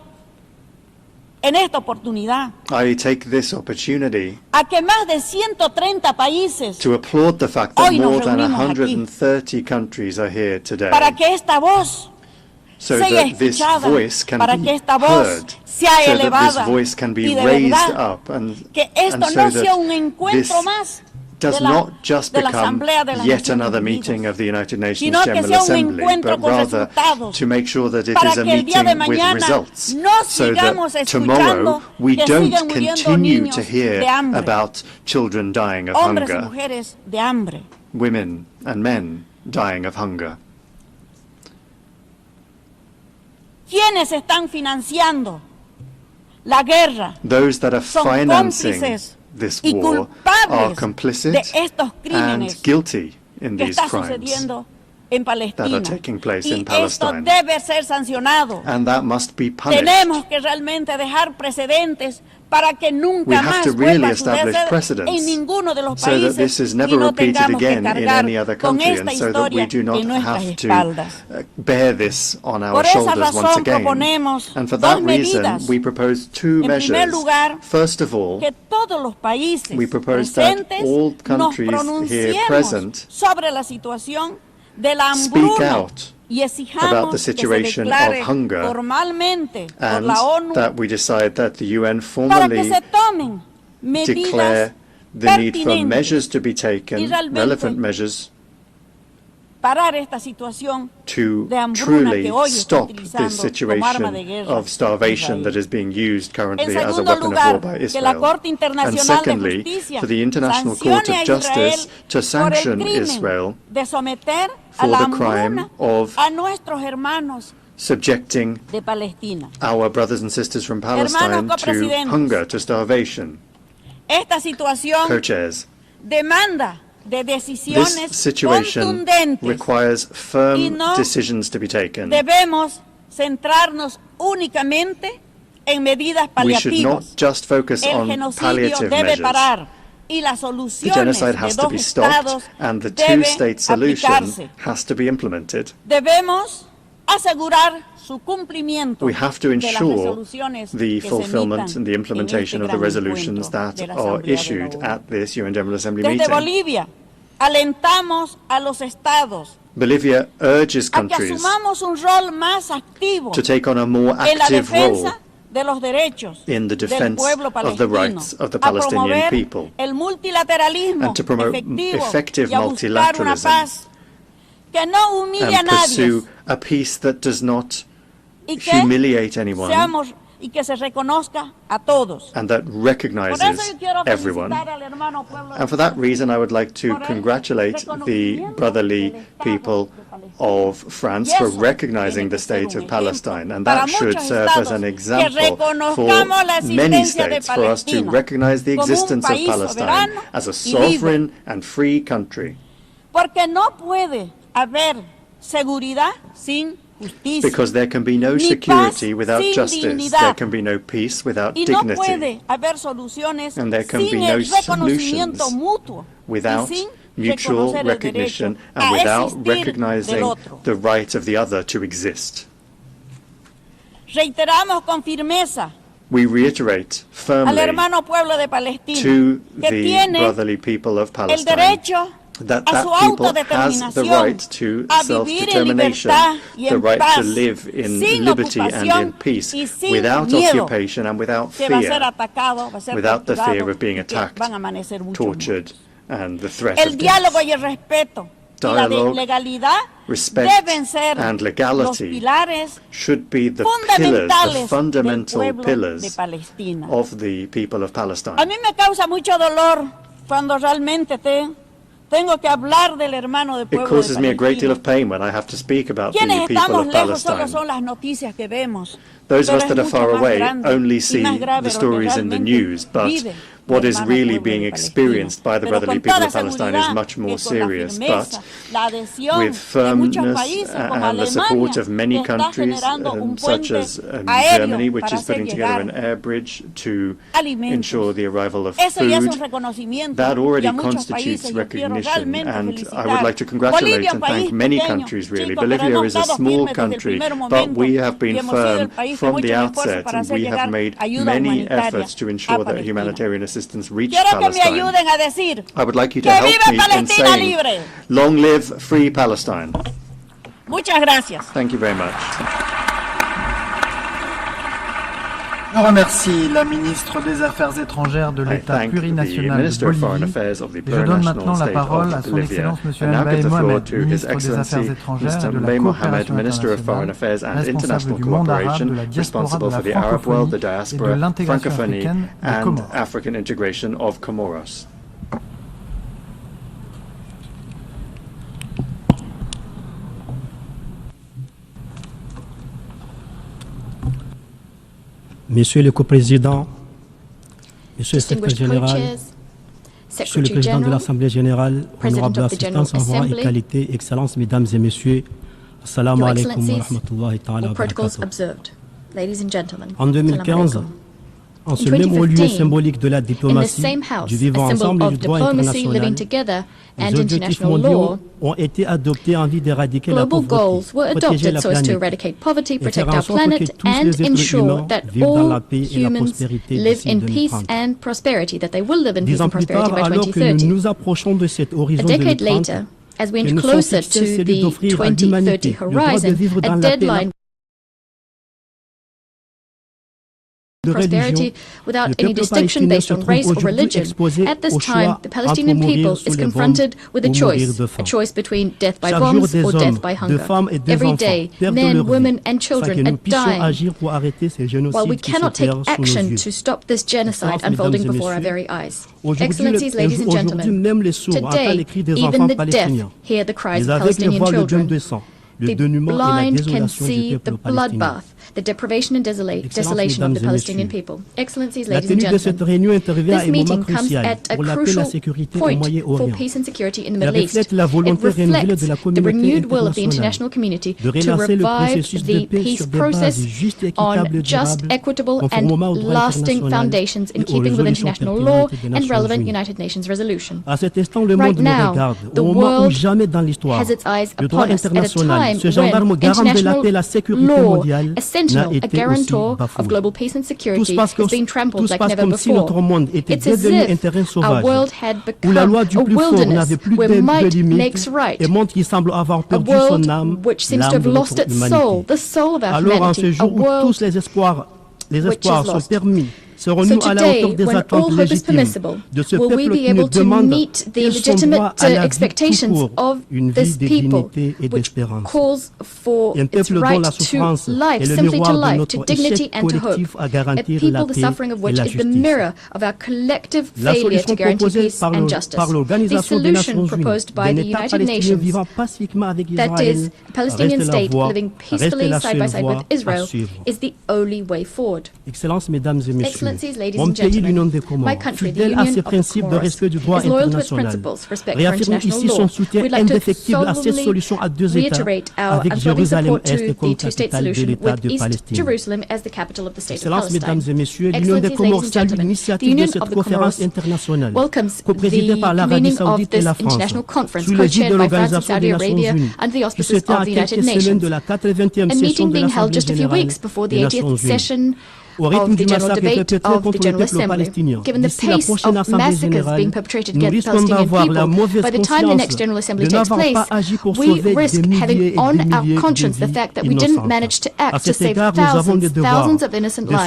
en esta oportunidad I take this opportunity a que más de 130 países to applaud the fact that Hoy nos more than reunimos aquí 130 countries are here today, para que esta voz so sea that this escuchada, voice can para be que esta voz heard, sea so that this elevada voice can be y de raised verdad up, and que esto so no sea un that encuentro this más does de la, not just de la become Asamblea de las yet Naciones another Unidas, meeting of the United Nations sino que General sea un Assembly, encuentro but con rather resultados, to make sure that it para is a que el día de meeting with mañana results, no so sigamos that escuchando tomorrow we que don't siguen muriendo continue niños to hear de hambre, about children dying of hombres y hunger, mujeres de hambre. women and men dying of hunger. ¿Quiénes están financiando la guerra? Those that are Son financing cómplices this y war culpables are complicit de estos and crímenes guilty in que these está crimes sucediendo en that Palestina. are taking place Y in esto Palestine. debe ser sancionado. And that must be punished. Tenemos que realmente dejar precedentes para que We nunca have más to really vuelva a establish suceder precedents en ninguno de los so that países this is y never no repeated tengamos que again in cargar any other con country, esta and so that we historia do not en nuestras have to espaldas. bear this on our Por esa shoulders once razón again. proponemos And for dos that reason, medidas. we propose two En primer measures. lugar, First of all, que todos los países we propose that presentes all nos countries here pronunciemos present sobre la situación de la speak hambruna out y about exijamos the que se situation declare of hunger formalmente por and la ONU that we decide that the UN para que formally se tomen medidas declare the need for pertinentes measures to be y taken, realmente relevant measures, parar esta situación to de hambruna truly que hoy está stop utilizando this como arma de situation guerra of starvation Israel. that is being used En currently as a segundo weapon of war lugar, by que la Israel. Corte And Internacional de secondly, Justicia for the International Court sancione of a Justice Israel to por el sanction crimen Israel de someter a for la the crime hambruna of a nuestros hermanos subjecting de Palestina. our brothers and sisters from Palestine to copresidentes. hunger, to starvation. Esta situación Co-chairs. demanda de This decisiones situation contundentes. requires Y firm no decisions to be taken. Debemos centrarnos únicamente en medidas We should not paliativas. just focus El on genocidio palliative debe measures. parar y las The soluciones genocide de has to dos be stopped estados and the deben two-state solution aplicarse. has to be implemented. Debemos asegurar su cumplimiento We have to de las ensure resoluciones the que se fulfillment emitan and the implementation en of este the gran resolutions encuentro that de la are Asamblea de la issued ONU. at this UN General Assembly Desde meeting. Bolivia alentamos a los estados Bolivia urges a que countries asumamos un rol más activo to take on a more en la active role defensa de los derechos in the del defense pueblo of palestino, the rights of the a Palestinian promover people, el multilateralismo and to promote efectivo effective y a buscar una multilateralism, paz que no humille a and nadie pursue a peace that does not y que humiliate anyone, seamos y que se reconozca a todos. and that recognizes everyone. And for that reason, I would like to congratulate the brotherly people of France for recognizing the state of Palestine, and that should serve as an example for many states for us to recognize the existence of Palestine as a sovereign and free country. Porque no puede haber seguridad sin justicia. Because there can be no security without justice, there can be no peace without dignity, and there can be no solutions without mutual recognition and without recognizing the right of the other to exist. Reiteramos con firmeza We reiterate firmly al hermano pueblo de Palestina to que the tiene brotherly people of el Palestine derecho that a su people has the right to a vivir en self-determination, libertad y the en right paz, to live in sin liberty and in ocupación peace, y sin without miedo, occupation and without que va a ser fear, atacado, va a ser without the torturado, fear of being y que attacked, van a amanecer muchos tortured, and the threat El of diálogo death. y el respeto y la Dialogue, legalidad respect, deben ser and los legality pilares should be the pillars, the fundamental pillars of the people of Palestine. A mí me causa mucho dolor cuando realmente tengo que hablar del hermano de It pueblo de causes me a great deal Palestina. of pain when I have to speak about the Quienes people estamos of lejos solo Palestine. son las noticias que vemos. Those of Pero us es that are mucho far más away grande only y see más grave the lo que stories in the realmente news, but vive what el is hermano really pueblo being de experienced by the Pero brotherly con people toda of Palestine seguridad is much more que con la serious. firmeza, But la adhesión with de muchos firmness países como and the support Alemania, of many que está countries, generando un such puente as aéreo Germany, which para is putting hacer together llegar an air bridge to alimentos. ensure the arrival of Eso ya es un food, reconocimiento that y already a muchos constitutes países yo quiero recognition, realmente and I felicitar. would like to congratulate Bolivia, and un thank país many pequeño, countries, really. chico, pero Bolivia hemos is a estado small firmes desde el country, primer but momento we have y been hemos sido el firm país de from mucho the esfuerzo outset, para and hacer we have llegar made ayuda many humanitaria efforts to a ensure that Palestina. humanitarian assistance reached Quiero que me Palestine. ayuden a decir I would like you to que help vive me in Palestina saying, libre. long live free Palestine. Muchas gracias. Thank you very much. Je remercie la ministre des Affaires étrangères de I l'État thank the plurinational de Minister of Foreign Bolivie Affairs of the et je donne maintenant plurinational la state parole à of son Bolivia. Excellence M. And now give Mbaye the floor Mohamed, to His ministre des Excellency Affaires étrangères et Mr. de la Mbaye Mohamed, coopération Minister of Foreign internationale, Affairs and responsable International du monde arabe, de Cooperation, la diaspora, de responsible la for the Arab world, the francophonie et de diaspora, l'intégration francophonie, africaine des and Comoros. African integration of Comoros. Monsieur le coprésident, Monsieur le secrétaire général, Monsieur le président de l'Assemblée générale, honorable assistance en voix et qualité, Excellences, Mesdames et Messieurs, Assalamu alaikum wa rahmatullahi ta'ala wa barakatuh. En 2015, en ce même haut lieu symbolique de la diplomatie, du vivant ensemble et du droit international, les objectifs mondiaux ont été adoptés en vue d'éradiquer la pauvreté, protéger la planète et faire en sorte que tous les êtres humains vivent dans la paix et la prospérité d'ici 2030. 10 ans plus tard, alors que nous nous approchons de cet horizon 2030, as we que inch nous closer sommes fixés to celui the d'offrir à 2030 l'humanité le droit de horizon, vivre dans a la paix, deadline de prosperity religion, without le any peuple distinction palestinien based se on trouve race or aujourd'hui religion. exposé At this au time, choix the entre Palestinian mourir people sous is les confronted bombes with a ou mourir choice, de a faim. choice between death by Chaque jour, bombs des or hommes, death by de hunger. femmes et des Every enfants day, perdent men, leur vie, women and afin que children nous are puissions dying agir pour arrêter ces while we génocides qui cannot take s'opèrent sous nos action yeux. to stop this genocide Excellences, unfolding Mesdames et before our Messieurs, very eyes. Aujourd'hui, Excellencies, ladies and aujourd'hui, gentlemen, même les sourds entendent today, les cris des even enfants the deaf palestiniens. hear the cries Les of aveugles Palestinian voient le dôme children. de sang, le The dénuement et la blind can désolation du see the peuple palestinien. bloodbath, the deprivation and desolation of the Palestinian people. Excellencies, La ladies and tenue de cette gentlemen, réunion intervient à this un moment meeting comes crucial at a pour la paix et la crucial sécurité au point for Moyen-Orient. peace and security in the Elle Middle East. reflète la It volonté renouvelée de la reflects the communauté renewed will of the internationale international community de to relancer le revive processus de the paix peace sur des process bases justes, on équitables et just, durables, equitable, and conformément au droit lasting international foundations in et aux keeping with résolutions international law pertinentes des and Nations relevant Unies. United Nations resolution. À cet instant, le Right monde nous now, regarde, the au moment où world jamais dans l'histoire, has its eyes le droit upon us at a international, time ce gendarme when garant de la international paix et la sécurité law, mondiale, a n'a sentinel, a été aussi guarantor of bafoué. global peace and Tout security, se passe, is being trampled like never comme si before. notre monde était It's as devenu un if terrain our sauvage, world had où la become loi du a plus fort wilderness n'avait plus where de might limites, makes right. et monde qui semble avoir A perdu world son âme, which seems to l'âme have de lost notre its humanité. soul, the soul of our Alors en humanity. ce A jour où world tous les espoirs which is sont lost. permis, Serons-nous à la hauteur des attentes légitimes de ce peuple qui nous demande et son droit à la vie tout court, une vie de dignité et d'espérance? Un peuple dont la souffrance est le miroir de notre échec collectif à garantir la paix et la justice. La solution proposée par l'Organisation des Nations Unies d'un État palestinien vivant pacifiquement avec Israël reste la seule voie à suivre. Excellences, Mesdames et Messieurs, mon pays, l'Union des Comores, fidèle à ses principes de respect du droit international, réaffirme ici son soutien indéfectible à cette solution à deux États, avec Jérusalem-Est comme capitale de l'État de Palestine. Excellences, Mesdames et Messieurs, l'Union des Comores salue l'initiative de cette conférence internationale, coprésidée par l'Arabie Saoudite et la France, sous l'égide de l'Organisation des Nations Unies, qui se tient à quelques semaines de la 80e session de l'Assemblée générale des Nations Unies. Au rythme du massacre perpétré contre le peuple palestinien, d'ici la prochaine Assemblée générale, nous risquons d'avoir la mauvaise conscience de n'avoir pas agi pour sauver des milliers et des milliers de vies innocentes. À cet égard, nous avons le devoir de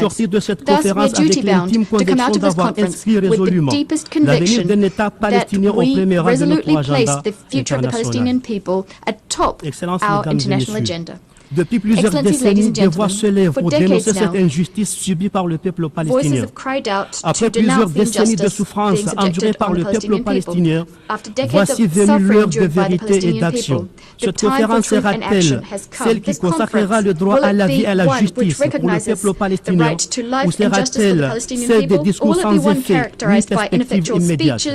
sortir de cette conférence avec l'intime conviction d'avoir inscrit résolument l'avenir d'un État palestinien au premier rang de notre agenda international. Excellences, Mesdames et Messieurs, depuis plusieurs décennies, des voix se lèvent pour dénoncer cette injustice subie par le peuple palestinien. Après plusieurs décennies de souffrance endurées par le peuple palestinien, voici venue l'heure de vérité et d'action. Cette conférence sera-t-elle celle qui consacrera le droit à la vie et à la justice pour le peuple palestinien, ou sera-t-elle celle des discours sans effet ni perspective immédiate?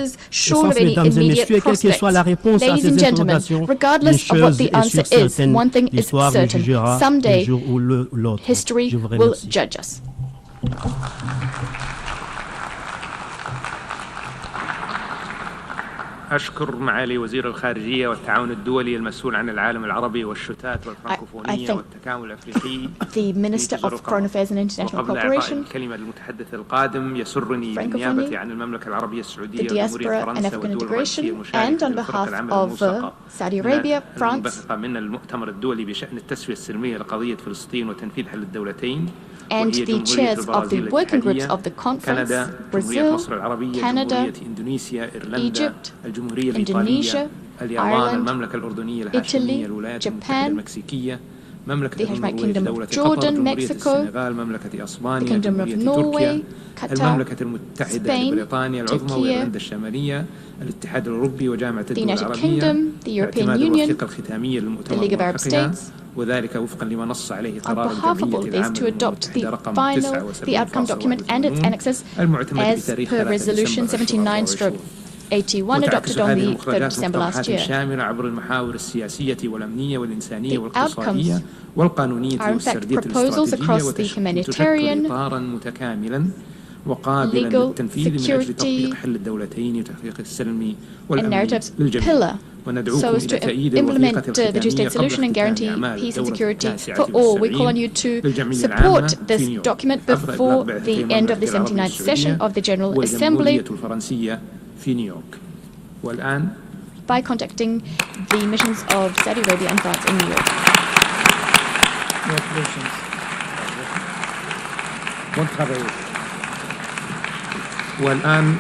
Mesdames et Messieurs, quelle que soit la réponse à ces interrogations, une chose est certaine, l'histoire nous jugera. Someday, history will judge us. أشكر معالي وزير الخارجية والتعاون الدولي المسؤول عن العالم العربي والشتات والفرنكوفونية والتكامل الأفريقي. The Minister of Foreign Affairs and International Cooperation. الكلمة للمتحدث القادم يسرني بالنيابة عن المملكة العربية السعودية وجمهورية فرنسا والدول الرئيسية المشاركة في الفرق العمل الملصقة. Saudi Arabia, France. من المؤتمر الدولي بشأن التسوية السلمية لقضية فلسطين وتنفيذ حل الدولتين. And the chairs of the working groups of the conference, Brazil, Canada, Egypt, Indonesia, Ireland, Italy, Japan, the Hashemite Kingdom of Jordan, Mexico, the Kingdom of Norway, Qatar, Spain, Turkey, the United Kingdom, the European Union, the League of Arab States. On behalf of all these, to adopt the outcome document and its annexes as per Resolution 79/81 adopted on the 3rd of December last year. The outcomes are in fact proposals across the humanitarian, legal, security, and narratives pillar, so as to implement the two-state solution and guarantee peace and security for all. We call on you to support this document before the end of the 79th session of the General Assembly by contacting the missions of Saudi Arabia and France in New York. والآن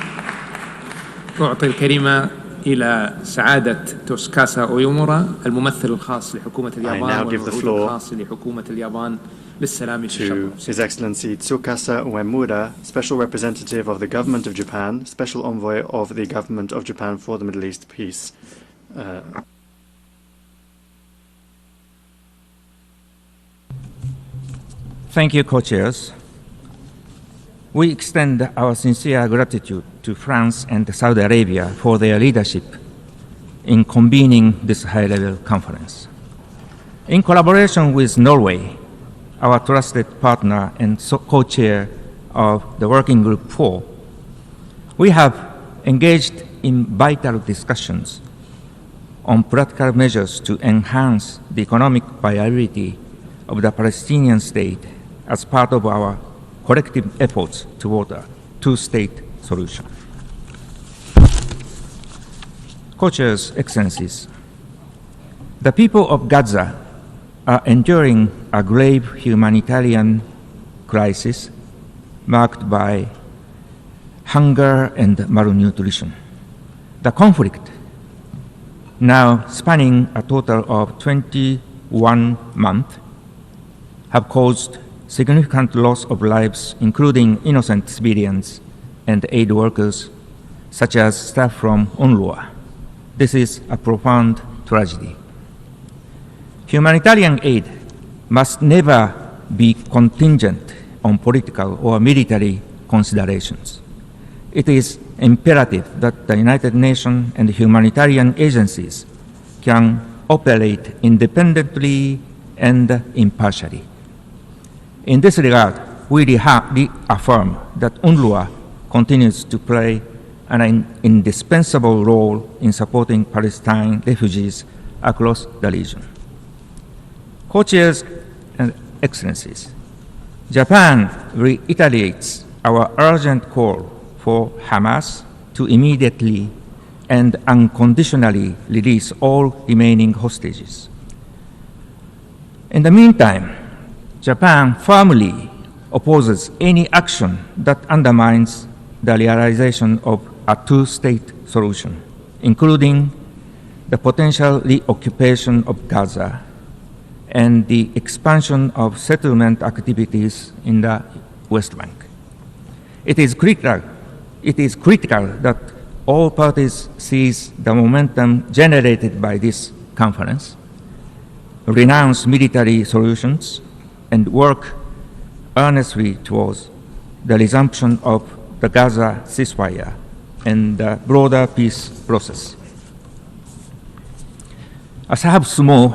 أعطي الكلمة إلى سعادة توسكاسا أويومورا الممثل الخاص لحكومة اليابان والوعود الخاص لحكومة اليابان للسلام في الشرق الأوسط. His Excellency Tsukasa Uemura, Special Representative of the Government of Japan, Special Envoy of the Government of Japan for the Middle East Peace. Thank you, co-chairs. We extend our sincere gratitude to France and Saudi Arabia for their leadership in convening this high-level conference. In collaboration with Norway, our trusted partner and co-chair of the Working Group 4, we have engaged in vital discussions on practical measures to enhance the economic viability of the Palestinian state as part of our collective efforts toward a two-state solution. Co-chairs, Excellencies, the people of Gaza are enduring a grave humanitarian crisis marked by hunger and malnutrition. The conflict, now spanning a total of 21 months, have caused significant loss of lives, including innocent civilians and aid workers, such as staff from UNRWA. This is a profound tragedy. Humanitarian aid must never be contingent on political or military considerations. It is imperative that the United Nations and humanitarian agencies can operate independently and impartially. In this regard, we reaffirm that UNRWA continues to play an indispensable role in supporting Palestine refugees across the region. Co-chairs and excellencies, Japan reiterates our urgent call for Hamas to immediately and unconditionally release all remaining hostages. In the meantime, Japan firmly opposes any action that undermines the realization of a two-state solution, including the potential reoccupation of Gaza and the expansion of settlement activities in the West Bank. It is critical that all parties seize the momentum generated by this conference, renounce military solutions, and work earnestly towards the resumption of the Gaza ceasefire and the broader peace process. Ashab Sumo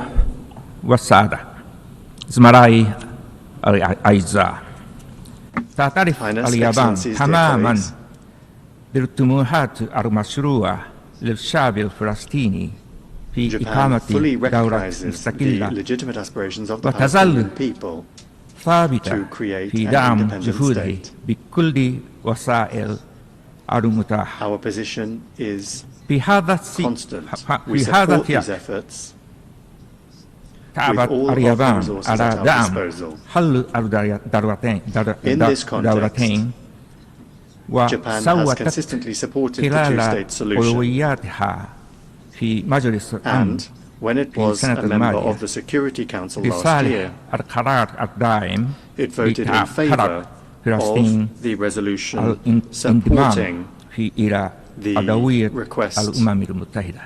Wasada, Zmarai Aiza, تعترف اليابان تماما بالطموحات المشروعة للشعب الفلسطيني في إقامة دولة مستقلة وتظل ثابتة في دعم جهوده بكل وسائل المتاحة. في هذا السياق تعبت اليابان على دعم حل الدولتين وسوت خلال أولوياتها في مجلس الأمن في السنة الماضية بصالح القرار الدائم بإعادة فلسطين الانضمام إلى أولوية الأمم المتحدة.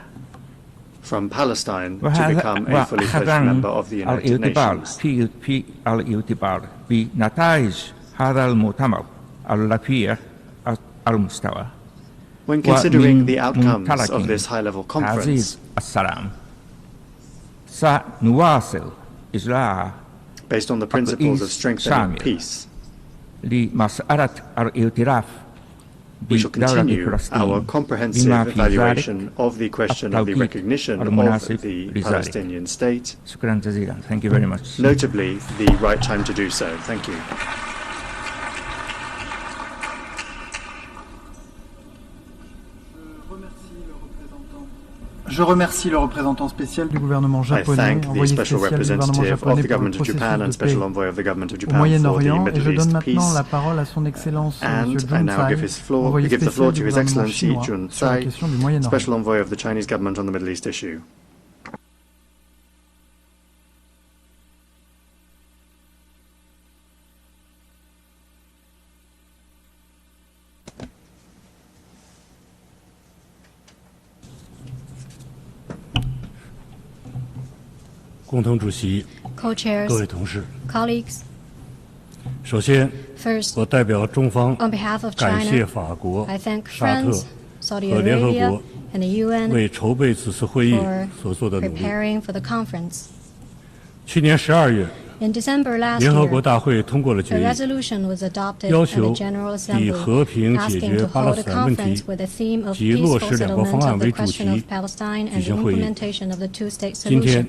From Palestine to become a fully fledged member of the United Nations. في الاعتبار بنتائج هذا المؤتمر الرفيع المستوى. When considering the outcomes of this high-level conference, سنواصل إجراء based on the principles of strengthening peace, لمسألة الاعتراف we shall continue our comprehensive evaluation of the question of the recognition of the Palestinian state, Thank you very much. notably the right time to do so. Thank you. Je remercie le représentant spécial du gouvernement japonais, envoyé spécial du gouvernement japonais pour le processus de paix au Moyen-Orient, et je donne maintenant la parole à son Excellence M. Jun Tsai, envoyé spécial du gouvernement chinois sur la question du Moyen-Orient. Special Envoy of the Chinese government on the Middle East issue. Co-chairs, colleagues, 首先， First, 我代表中方 on behalf of 感 China, 谢法国、 I thank 沙特 France, Saudi 和联合 Arabia, 国 and the UN 为筹备此次会议 for 所做的努力。 preparing for the conference. 去年12月， In December last 联合国 year, 大会通过了 a 决议， resolution was adopted 要 at the 求 General 以 Assembly 和平解 asking 决 to 巴勒 hold a 斯坦问 conference 题 with a theme of 及落 peaceful 实两国 settlement 方案 of 为 the 主 question 题 of Palestine 举 and the 行会议。 implementation of the two-state 今天 solution.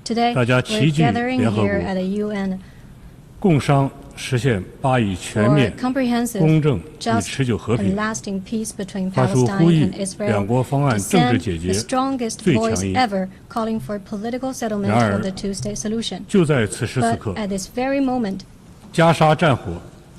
Today, 大家 we're 齐聚 gathering 联合 here 国 at the UN 共商实现巴以全 for 面、 comprehensive, 公正与 just, 持久和 and 平， lasting peace between 发出 Palestine 呼吁 and Israel 两国方案 to 政治 send 解 the 决 strongest 最 voice 强音。 ever calling for political settlement 然而 of the two-state solution. 就在此时此 But 刻， at this very moment, 加沙战火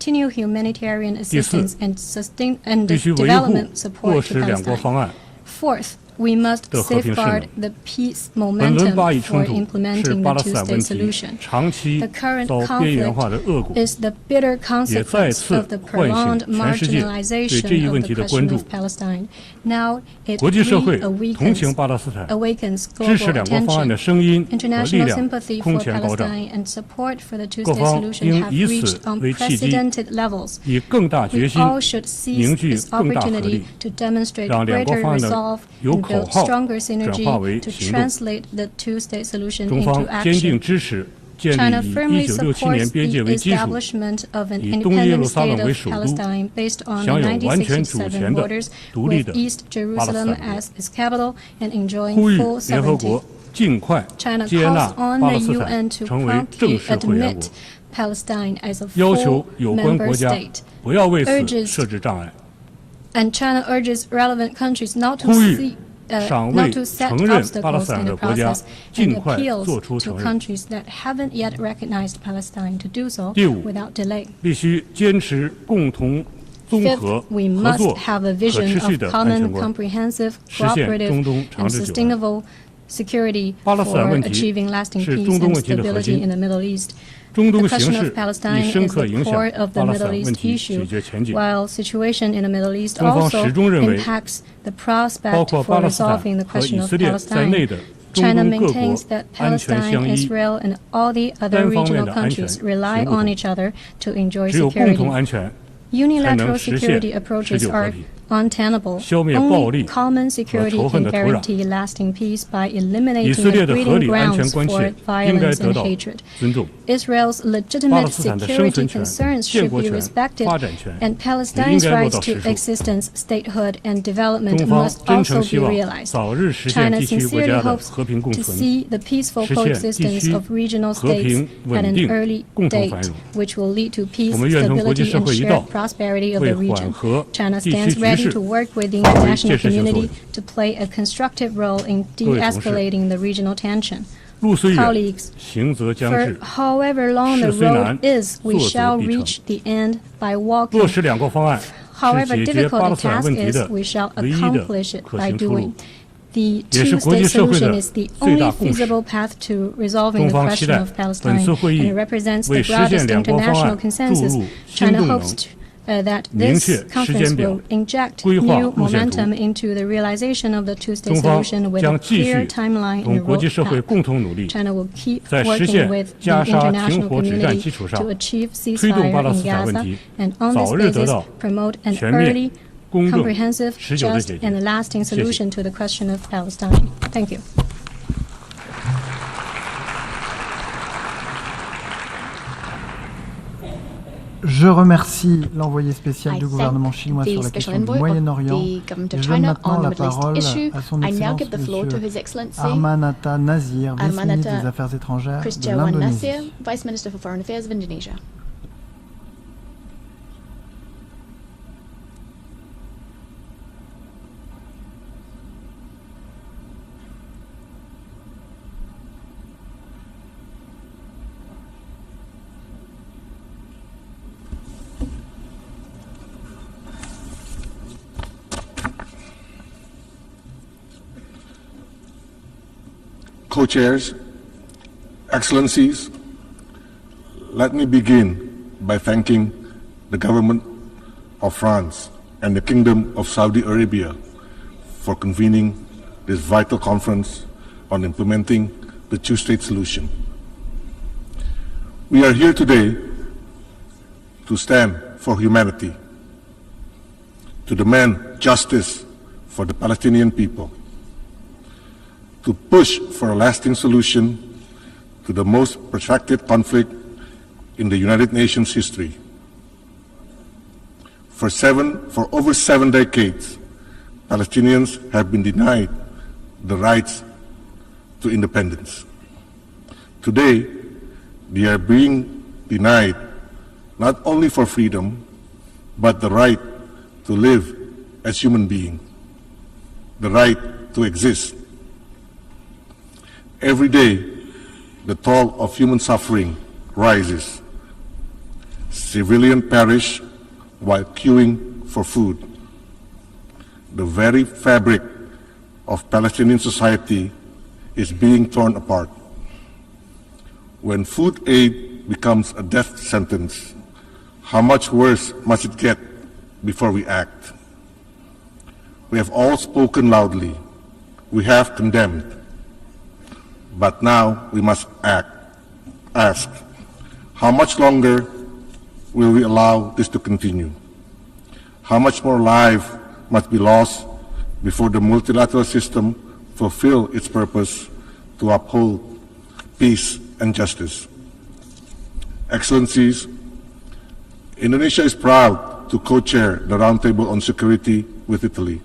continue humanitarian assistance and development support to Palestine. Fourth, we must safeguard the peace momentum for implementing the two-state solution. The current conflict is the bitter consequence of the prolonged marginalization of the question of Palestine. Now it awakens global attention. International sympathy for Palestine and support for the two-state solution have reached unprecedented levels. We all should seize this opportunity to demonstrate greater resolve and build stronger synergy to translate the two-state solution into action. China firmly supports the establishment of an independent state of Palestine based on the 1967 borders, with East Jerusalem as its capital and enjoying full sovereignty. 尽快 China 接纳 calls on 巴 the 勒斯 UN 坦 to 成为正 promptly 式会员国， admit Palestine as a 要求 full 有关 member 国家 state. 不要为此 urges 设置障碍， And China urges relevant countries not to 呼吁 see 尚 not 未 to set 承认巴勒 obstacles 斯坦 in the 的国家 process 尽 and 快 appeals 做出 to 承认。 countries that haven't yet recognized Palestine to do so 第五， without delay. 必须坚持共同综 Fifth, 合 we 合 must 作 have a 可 vision 持续 of 的安全 common, 观， comprehensive, 实现 cooperative, 中东长 and 治久安。 sustainable security 巴勒斯坦 for 问题 achieving lasting 是 peace 中东 and 问题的核 stability 心 in the Middle East. 中 The 东形 question 势 of Palestine 已深 is 刻 the 影响 core of the 巴勒斯 Middle 坦问 East 题 issue, 解决前景。 while situation in the Middle East 中方 also 始终认为 impacts the 包 prospect 括巴 for 勒斯坦 resolving the 和 question 以 of 色列在内 Palestine. 的中 China 东各国 maintains that 安全 Palestine, 相依， Israel, and all the other 单方面 regional 的安全 countries 行 rely 不 on 通， each other to enjoy 只有共同 security. 安全 Unilateral 才能实现 security 持 approaches 久和 are 平。 untenable. 消灭暴力 Only common 和 security 仇恨 can 的土壤。 guarantee lasting peace by 以 eliminating 色列 the 的合 breeding 理安全 grounds 关 for 切应该 violence 得 and 到 hatred. 尊重。 Israel's 巴勒 legitimate 斯坦的生 security 存权、 concerns 建 should 国 be 权、 respected, 发展权 and 也应 Palestine's 该落 rights 到 to 实处。 existence, statehood, and development 中方 must 真 also 诚希 be 望 realized. 早日实现 China 地区国 sincerely 家的 hopes 和平共 to 存， see the peaceful 实现地 coexistence 区 of regional 和 states 平 at 稳 an 定 early 共同 date, 繁荣。 which will lead to peace, 我们愿同国际 stability, 社 and 会一 shared 道， prosperity of 为 the 缓 region. 和 China 地区 stands 局 ready 势 to work with the 发挥 international 建设性作 community 为。 to play a constructive role in 各位同事， de-escalating the regional tension. 路虽远， Colleagues, 行则将 For 至。 however long the 事虽 road 难， is, we 做则 shall 必成。 reach the end by walking. 落实两国方案 However 是解决 difficult 巴 the 勒斯坦 task 问题 is, 的 we shall 唯一的 accomplish it 可 by 行出路 doing.，The 也是国际 two-state 社会 solution 的 is the 最 only 大共识。 feasible path to resolving 中 the 方期 question 待 of 本 Palestine, 次会 and 议 it represents the 为实 broadest 现两国方 international 案注 consensus. 入新 China 动能， hopes that 明 this 确时 conference 间表， will inject 规划 new 路线图。 momentum into the realization of the two-state 中方 solution with 将 a 继 clear 续 timeline 同 and 国际社会 roadmap. 共同努力， China will keep 在实 working 现 with the 加沙停 international 火止战 community 基础上， to achieve 推动巴 ceasefire 勒 in 斯坦问 Gaza, 题 and on this 早日得 basis 到 promote an 全面、 early, 公正、 comprehensive, 持久的 just, 解决。 and lasting 谢谢。 solution to the question of Palestine. Thank you. Je remercie l'envoyé spécial I du gouvernement thank chinois sur the la special question du envoy of Moyen-Orient. the government Et of je donne China maintenant on the la Middle East parole issue. à son I now Excellence give the floor to Monsieur His Excellency Armanata Nazir, vice-ministre Armanata des Affaires étrangères de Christiawan l'Indonésie. Nasir, Vice Minister for Foreign Affairs of Indonesia. Co-chairs, Excellencies, let me begin by thanking the government of France and the Kingdom of Saudi Arabia for convening this vital conference on implementing the two-state solution. We are here today to stand for humanity, to demand justice for the Palestinian people, to push for a lasting solution to the most protracted conflict in the United Nations history. For over 7 decades, Palestinians have been denied the rights to independence. Today, they are being denied not only for freedom, but the right to live as human beings, the right to exist. Every day, the toll of human suffering rises. Civilians perish while queuing for food. The very fabric of Palestinian society is being torn apart. When food aid becomes a death sentence, how much worse must it get before we act? We have all spoken loudly. We have condemned. But now we must ask, how much longer will we allow this to continue? How much more life must be lost before the multilateral system fulfill its purpose to uphold peace and justice? Excellencies, Indonesia is proud to co-chair the Roundtable on Security with Italy.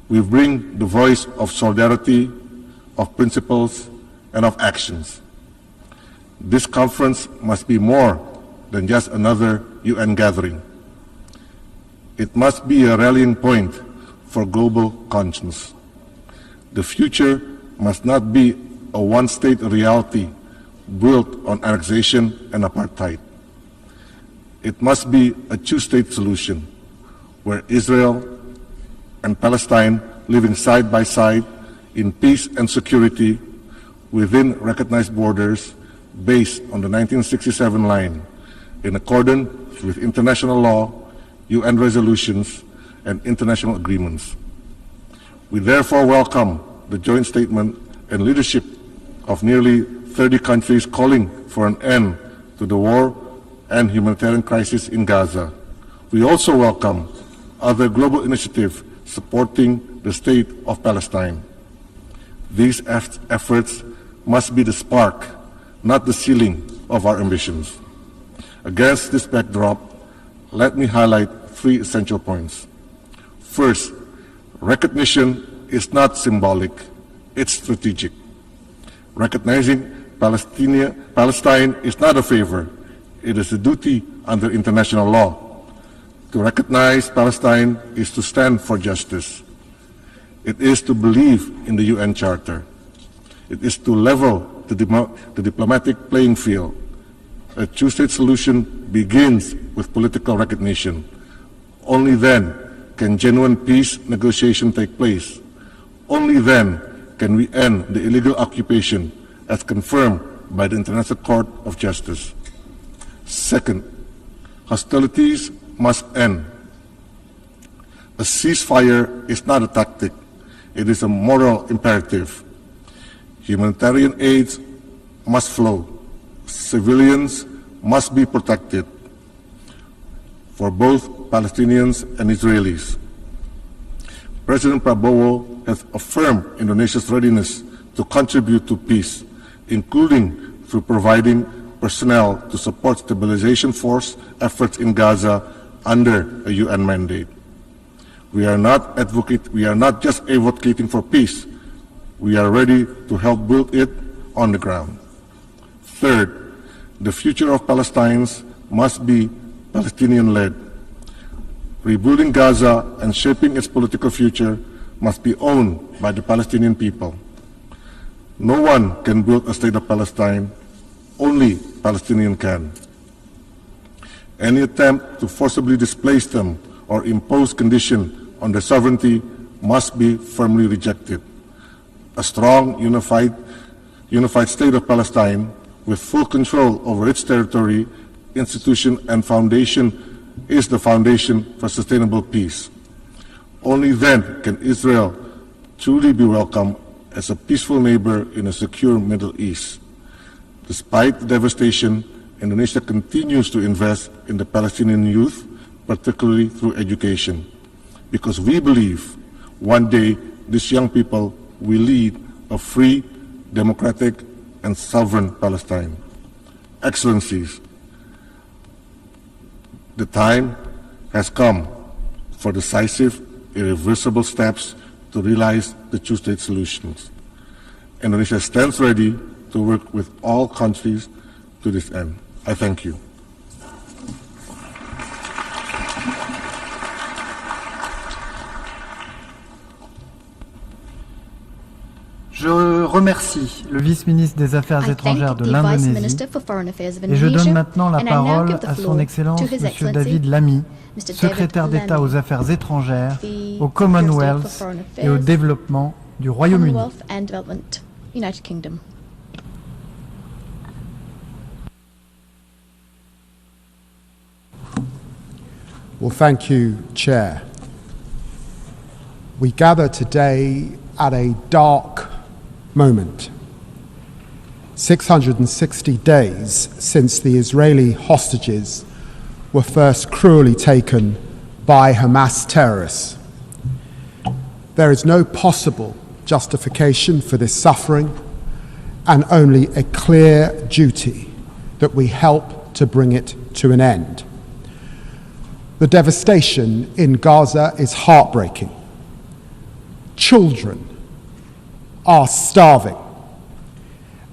We bring the voice of solidarity, of principles, and of actions. This conference must be more than just another UN gathering. It must be a rallying point for global conscience. The future must not be a one-state reality built on annexation and apartheid. It must be a two-state solution where Israel and Palestine living side by side in peace and security within recognized borders based on the 1967 line in accordance with international law, UN resolutions, and international agreements. We therefore welcome the joint statement and leadership of nearly 30 countries calling for an end to the war and humanitarian crisis in Gaza. We also welcome other global initiatives supporting the state of Palestine. These efforts must be the spark, not the ceiling of our ambitions. Against this backdrop, let me highlight three essential points. First, recognition is not symbolic, it's strategic. Recognizing Palestine is not a favor, it is a duty under international law. To recognize Palestine is to stand for justice. It is to believe in the UN Charter. It is to level the diplomatic playing field. A two-state solution begins with political recognition. Only then can genuine peace negotiation take place. Only then can we end the illegal occupation as confirmed by the International Court of Justice. Second, hostilities must end. A ceasefire is not a tactic, it is a moral imperative. Humanitarian aid must flow. Civilians must be protected for both Palestinians and Israelis. President Prabowo has affirmed Indonesia's readiness to contribute to peace, including through providing personnel to support stabilization force efforts in Gaza under a UN mandate. We are not just advocating for peace, we are ready to help build it on the ground. Third, the future of Palestine must be Palestinian-led. Rebuilding Gaza and shaping its political future must be owned by the Palestinian people. No one can build a state of Palestine, only Palestinians can. Any attempt to forcibly displace them or impose conditions on their sovereignty must be firmly rejected. A strong, unified state of Palestine with full control over its territory, institution, and foundation is the foundation for sustainable peace. Only then can Israel truly be welcomed as a peaceful neighbor in a secure Middle East. Despite the devastation, Indonesia continues to invest in the Palestinian youth, particularly through education, because we believe one day these young people will lead a free, democratic, and sovereign Palestine. Excellencies, the time has come for decisive, irreversible steps to realize the two-state solutions. Indonesia stands ready to work with all countries to this end. I thank you. Je remercie le vice-ministre des Affaires étrangères de l'Indonésie et je donne maintenant la parole à son Excellence M. David Lammy, secrétaire d'État aux Affaires étrangères, au Commonwealth et au développement du Royaume-Uni. Well, thank you, Chair. We gather today at a dark moment. 660 days since the Israeli hostages were first cruelly taken by Hamas terrorists. There is no possible justification for this suffering and only a clear duty that we help to bring it to an end. The devastation in Gaza is heartbreaking. Children, are starving,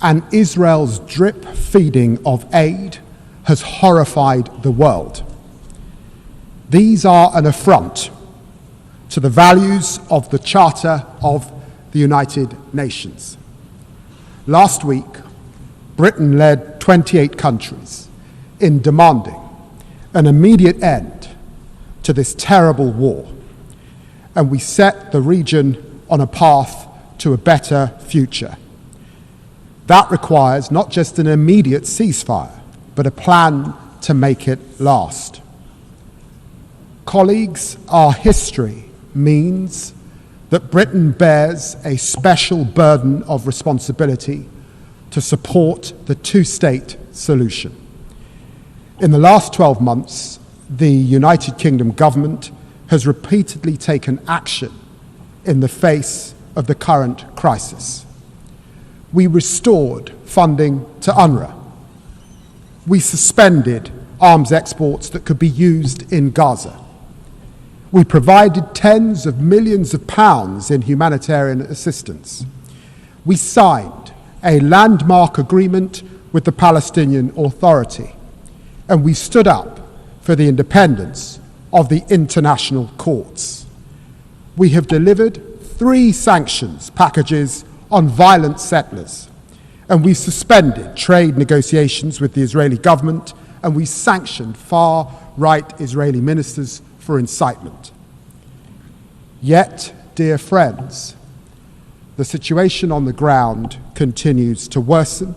and Israel's drip feeding of aid has horrified the world. These are an affront to the values of the Charter of the United Nations. Last week, Britain led 28 countries in demanding an immediate end to this terrible war, and we set the region on a path to a better future. That requires not just an immediate ceasefire, but a plan to make it last. Colleagues, our history means that Britain bears a special burden of responsibility to support the two-state solution. In the last 12 months, the United Kingdom government has repeatedly taken action in the face of the current crisis. We restored funding to UNRWA. We suspended arms exports that could be used in Gaza. We provided tens of millions of pounds in humanitarian assistance. We signed a landmark agreement with the Palestinian Authority, and we stood up for the independence of the international courts. We have delivered 3 sanctions packages on violent settlers, and we suspended trade negotiations with the Israeli government, and we sanctioned far-right Israeli ministers for incitement. Yet, dear friends, the situation on the ground continues to worsen,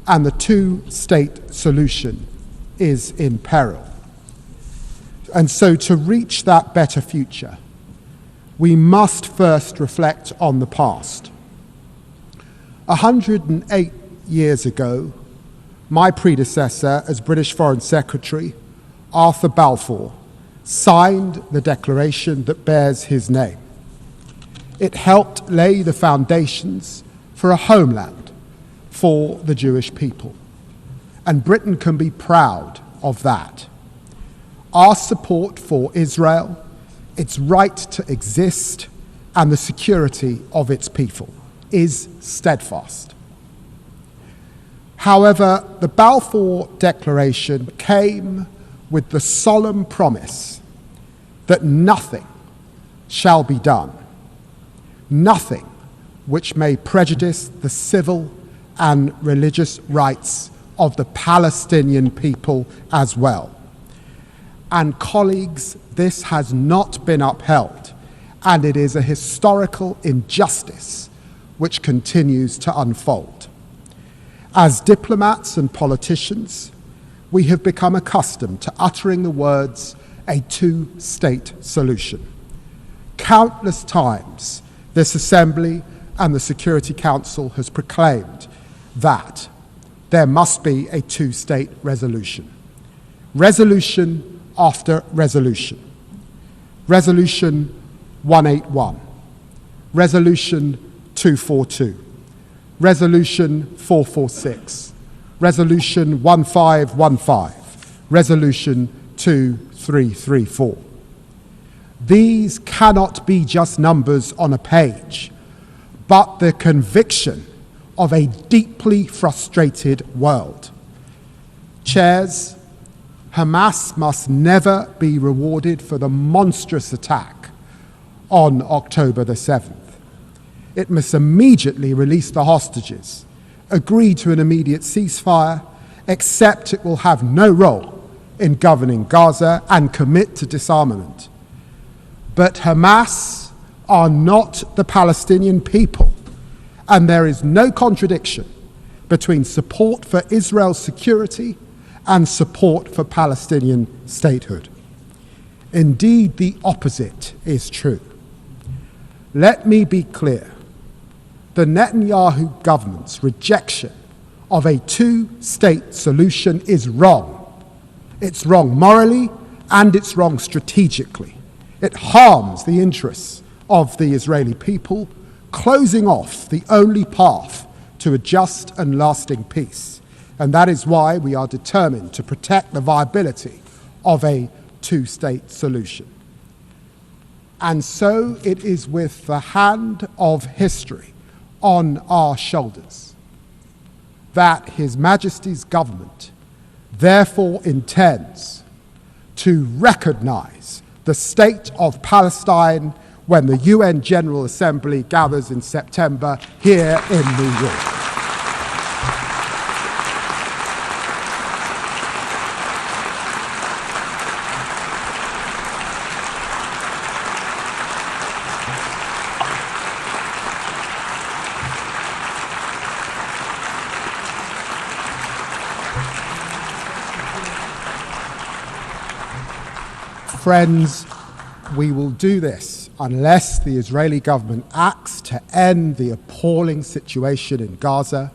and the two-state solution is in peril. And so to reach that better future, we must first reflect on the past. 108 years ago, my predecessor as British Foreign Secretary, Arthur Balfour, signed the declaration that bears his name. It helped lay the foundations for a homeland for the Jewish people, and Britain can be proud of that. Our support for Israel, its right to exist, and the security of its people is steadfast. However, the Balfour Declaration came with the solemn promise that nothing shall be done, nothing which may prejudice the civil and religious rights of the Palestinian people as well. And colleagues, this has not been upheld, and it is a historical injustice which continues to unfold. As diplomats and politicians, we have become accustomed to uttering the words, a two-state solution. Countless times, this Assembly and the Security Council has proclaimed that there must be a two-state resolution. Resolution after resolution. Resolution 181, Resolution 242, Resolution 446, Resolution 1515, Resolution 2334. These cannot be just numbers on a page, but the conviction of a deeply frustrated world. Chairs, Hamas must never be rewarded for the monstrous attack on October the 7th. It must immediately release the hostages, agree to an immediate ceasefire, accept it will have no role in governing Gaza, and commit to disarmament. But Hamas are not the Palestinian people, and there is no contradiction between support for Israel's security and support for Palestinian statehood. Indeed, the opposite is true. Let me be clear. The Netanyahu government's rejection of a two-state solution is wrong. It's wrong morally and it's wrong strategically. It harms the interests of the Israeli people, closing off the only path to a just and lasting peace. And that is why we are determined to protect the viability of a two-state solution. And so it is with the hand of history on our shoulders that His Majesty's government therefore intends to recognize the state of Palestine when the UN General Assembly gathers in September here in New York. Friends, we will do this unless the Israeli government acts to end the appalling situation in Gaza,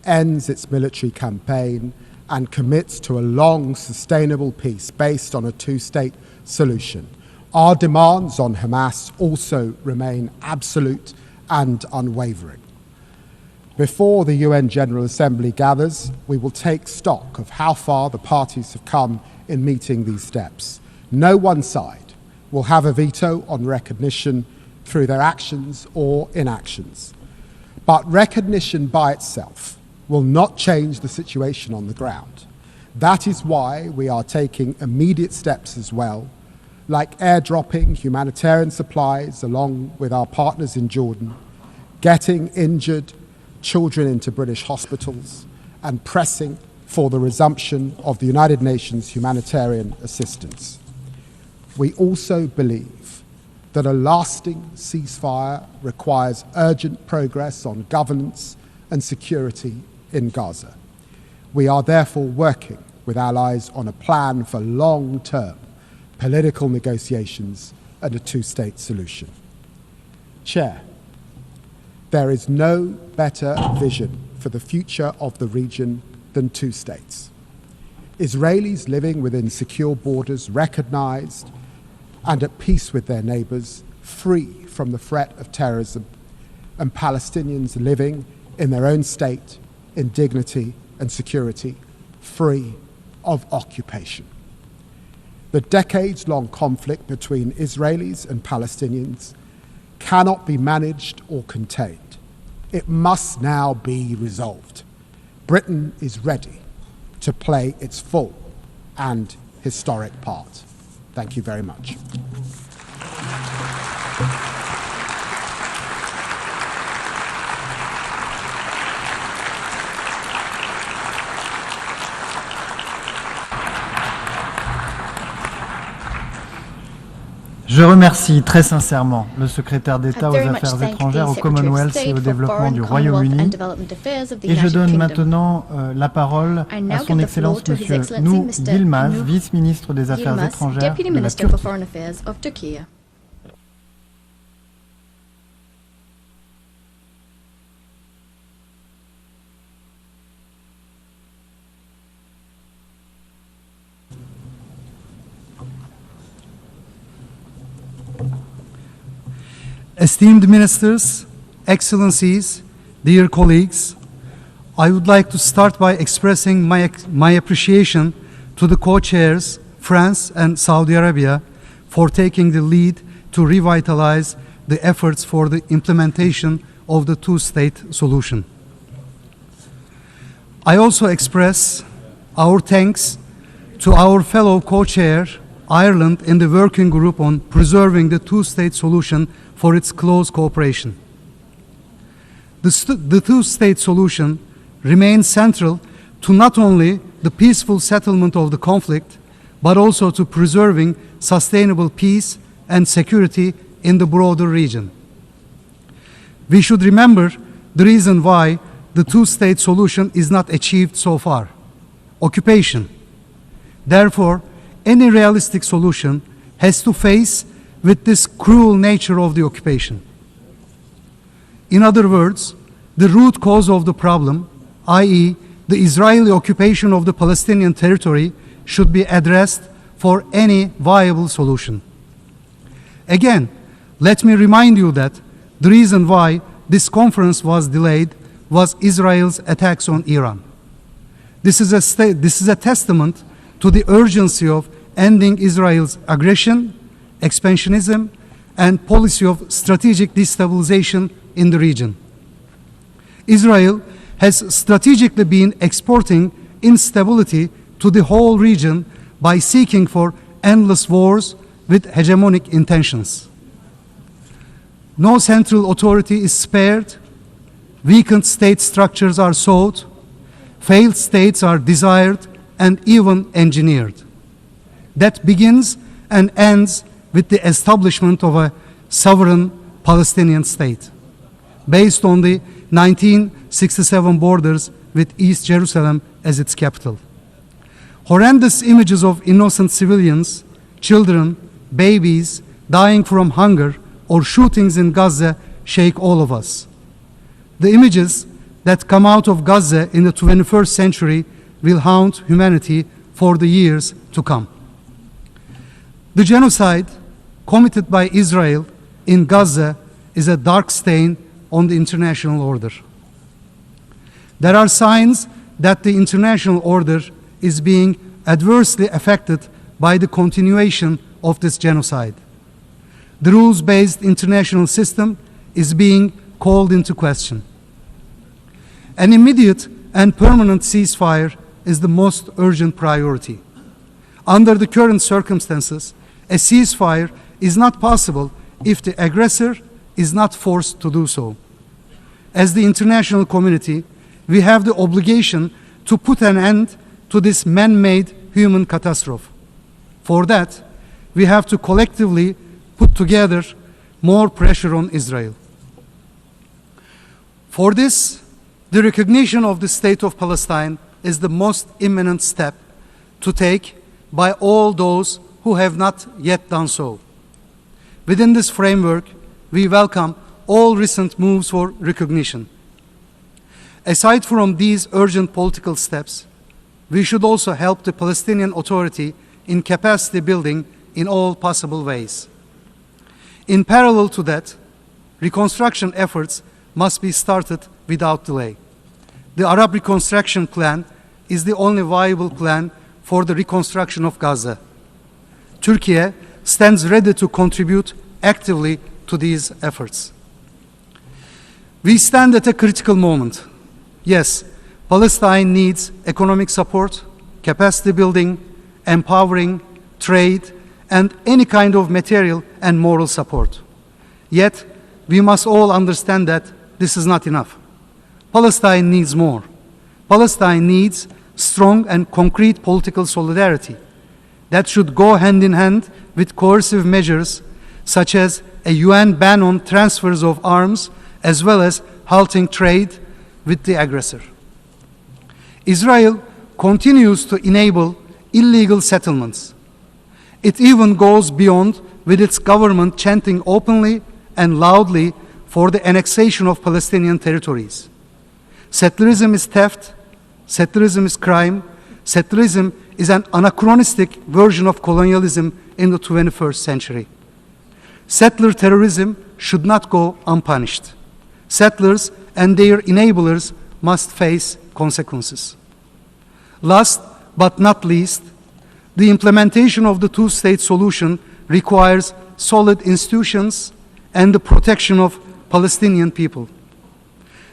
ends its military campaign, and commits to a long, sustainable peace based on a two-state solution. Our demands on Hamas also remain absolute and unwavering. Before the UN General Assembly gathers, we will take stock of how far the parties have come in meeting these steps. No one side will have a veto on recognition through their actions or inactions. But recognition by itself will not change the situation on the ground. That is why we are taking immediate steps as well, like airdropping humanitarian supplies along with our partners in Jordan, getting injured children into British hospitals, and pressing for the resumption of the United Nations humanitarian assistance. We also believe that a lasting ceasefire requires urgent progress on governance and security in Gaza. We are therefore working with allies on a plan for long-term political negotiations and a two-state solution. Chair, there is no better vision for the future of the region than two states. Israelis living within secure borders, recognized and at peace with their neighbors, free from the threat of terrorism, and Palestinians living in their own state in dignity and security, free of occupation. The decades-long conflict between Israelis and Palestinians cannot be managed or contained. It must now be resolved. Britain is ready to play its full and historic part. Thank you very much. Je remercie très sincèrement le secrétaire d'État aux Affaires étrangères, au Commonwealth et au développement du Royaume-Uni. Et je donne maintenant la parole à son Excellence Monsieur Nou Yilmaz, vice-ministre des Affaires étrangères de la Turquie. Esteemed ministers, excellencies, dear colleagues, I would like to start by expressing my appreciation to the co-chairs, France and Saudi Arabia, for taking the lead to revitalize the efforts for the implementation of the two-state solution. I also express our thanks to our fellow co-chair, Ireland, in the working group on preserving the two-state solution for its close cooperation. The two-state solution remains central to not only the peaceful settlement of the conflict, but also to preserving sustainable peace and security in the broader region. We should remember the reason why the two-state solution is not achieved so far: occupation. Therefore, any realistic solution has to face with this cruel nature of the occupation. In other words, the root cause of the problem, i.e., the Israeli occupation of the Palestinian territory, should be addressed for any viable solution. Again, let me remind you that the reason why this conference was delayed was Israel's attacks on Iran. This is a testament to the urgency of ending Israel's aggression, expansionism, and policy of strategic destabilization in the region. Israel has strategically been exporting instability to the whole region by seeking for endless wars with hegemonic intentions. No central authority is spared, weakened state structures are sought, failed states are desired and even engineered. That begins and ends with the establishment of a sovereign Palestinian state, based on the 1967 borders with East Jerusalem as its capital. Horrendous images of innocent civilians, children, babies dying from hunger or shootings in Gaza shake all of us. The images that come out of Gaza in the 21st century will haunt humanity for the years to come. The genocide committed by Israel in Gaza is a dark stain on the international order. There are signs that the international order is being adversely affected by the continuation of this genocide. The rules-based international system is being called into question. An immediate and permanent ceasefire is the most urgent priority. Under the current circumstances, a ceasefire is not possible if the aggressor is not forced to do so. As the international community, we have the obligation to put an end to this man-made human catastrophe. For that, we have to collectively put together more pressure on Israel. For this, the recognition of the state of Palestine is the most imminent step to take by all those who have not yet done so. Within this framework, we welcome all recent moves for recognition. Aside from these urgent political steps, we should also help the Palestinian Authority in capacity building in all possible ways. In parallel to that, reconstruction efforts must be started without delay. The Arab Reconstruction Plan is the only viable plan for the reconstruction of Gaza. Turkey stands ready to contribute actively to these efforts. We stand at a critical moment. Yes, Palestine needs economic support, capacity building, empowering, trade, and any kind of material and moral support. Yet, we must all understand that this is not enough. Palestine needs more. Palestine needs strong and concrete political solidarity that should go hand in hand with coercive measures such as a UN ban on transfers of arms as well as halting trade with the aggressor. Israel continues to enable illegal settlements. It even goes beyond with its government chanting openly and loudly for the annexation of Palestinian territories. Settlerism is theft, settlerism is crime, settlerism is an anachronistic version of colonialism in the 21st century. Settler terrorism should not go unpunished. Settlers and their enablers must face consequences. Last but not least, the implementation of the two-state solution requires solid institutions and the protection of Palestinian people.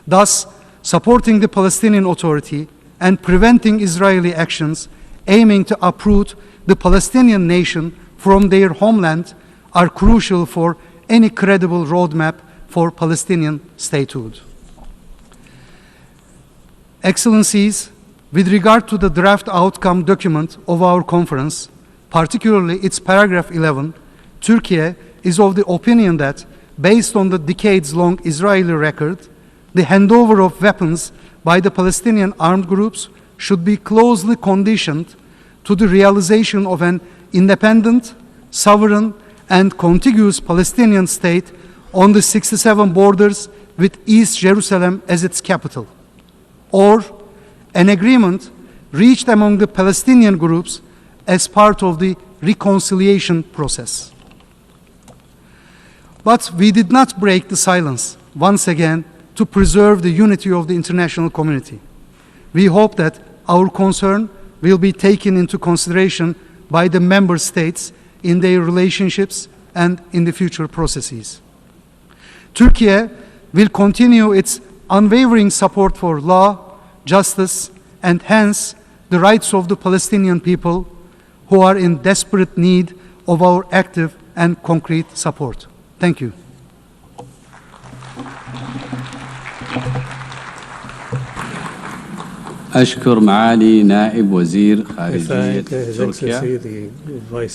Thus, supporting the Palestinian Authority and preventing Israeli actions aiming to uproot the Palestinian nation from their homeland are crucial for any credible roadmap for Palestinian statehood. Excellencies, with regard to the draft outcome document of our conference, particularly its paragraph 11, Turkey is of the opinion that, based on the decades-long Israeli record, the handover of weapons by the Palestinian armed groups should be closely conditioned to the realization of an independent, sovereign, and contiguous Palestinian state on the 67 borders with East Jerusalem as its capital, or an agreement reached among the Palestinian groups as part of the reconciliation process. But we did not break the silence, once again, to preserve the unity of the international community. We hope that our concern will be taken into consideration by the member states in their relationships and in the future processes. Turkey will continue its unwavering support for law, justice, and hence the rights of the Palestinian people who are in desperate need of our active and concrete support. Thank you. أشكر معالي نائب وزير خارجية تركيا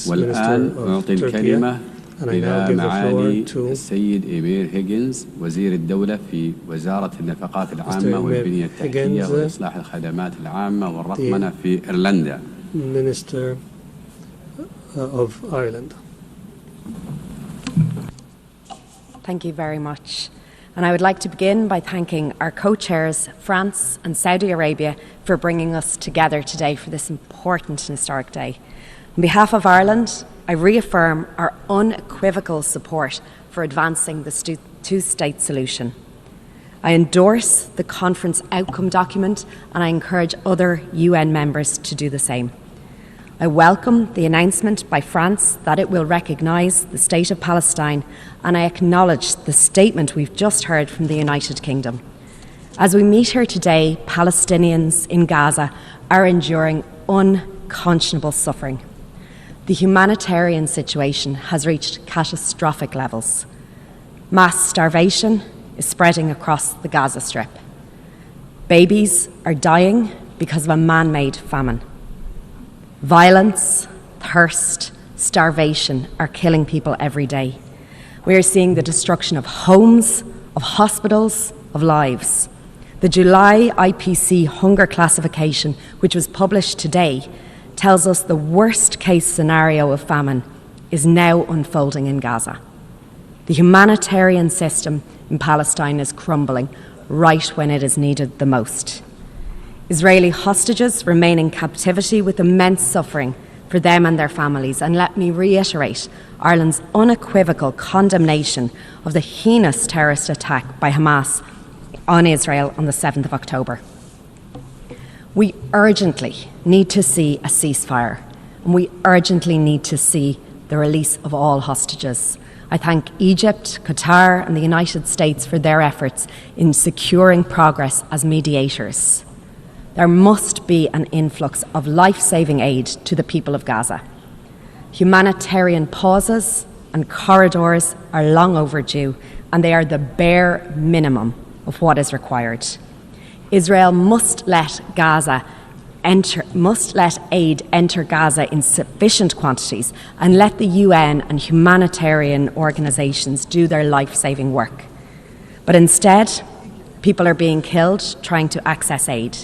والآن أعطي الكلمة إلى معالي السيد إيمير هيجنز وزير الدولة في وزارة النفقات العامة والبنية التحتية وإصلاح الخدمات العامة والرقمنة في إيرلندا. Minister of Ireland. Thank you very much. And I would like to begin by thanking our co-chairs, France and Saudi Arabia, for bringing us together today for this important and historic day. On behalf of Ireland, I reaffirm our unequivocal support for advancing the two-state solution. I endorse the conference outcome document and I encourage other UN members to do the same. I welcome the announcement by France that it will recognise the State of Palestine, and I acknowledge the statement we've just heard from the United Kingdom. As we meet here today, Palestinians in Gaza are enduring unconscionable suffering. The humanitarian situation has reached catastrophic levels. Mass starvation is spreading across the Gaza Strip. Babies are dying because of a man-made famine. Violence, thirst, starvation are killing people every day. We are seeing the destruction of homes, of hospitals, of lives. The July IPC hunger classification, which was published today, tells us the worst case scenario of famine is now unfolding in Gaza. The humanitarian system in Palestine is crumbling right when it is needed the most. Israeli hostages remain in captivity with immense suffering for them and their families. And let me reiterate Ireland's unequivocal condemnation of the heinous terrorist attack by Hamas on Israel on the 7th of October. We urgently need to see a ceasefire, and we urgently need to see the release of all hostages. I thank Egypt, Qatar, and the United States for their efforts in securing progress as mediators. There must be an influx of life-saving aid to the people of Gaza. Humanitarian pauses and corridors are long overdue, and they are the bare minimum of what is required. Israel must let aid enter Gaza in sufficient quantities and let the UN and humanitarian organisations do their life-saving work. But instead, people are being killed trying to access aid.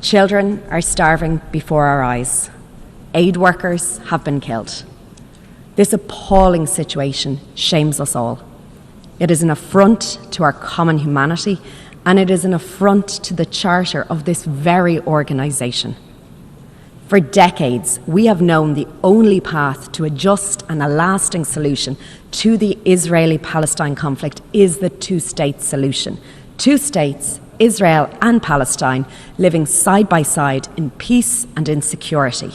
Children are starving before our eyes. Aid workers have been killed. This appalling situation shames us all. It is an affront to our common humanity, and it is an affront to the charter of this very organisation. For decades, we have known the only path to a just and a lasting solution to the Israeli-Palestine conflict is the two-state solution. Two states, Israel and Palestine, living side by side in peace and in security.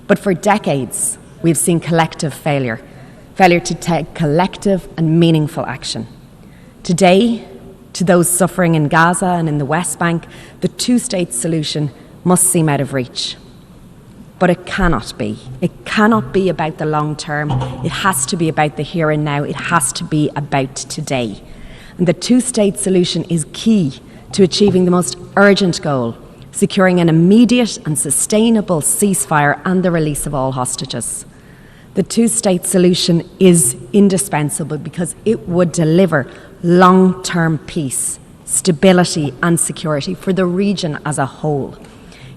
But for decades, we've seen collective failure to take collective and meaningful action. Today, to those suffering in Gaza and in the West Bank, the two-state solution must seem out of reach. But it cannot be. It cannot be about the long term. It has to be about the here and now. It has to be about today. And the two-state solution is key to achieving the most urgent goal, securing an immediate and sustainable ceasefire and the release of all hostages. The two-state solution is indispensable because it would deliver long-term peace, stability and security for the region as a whole.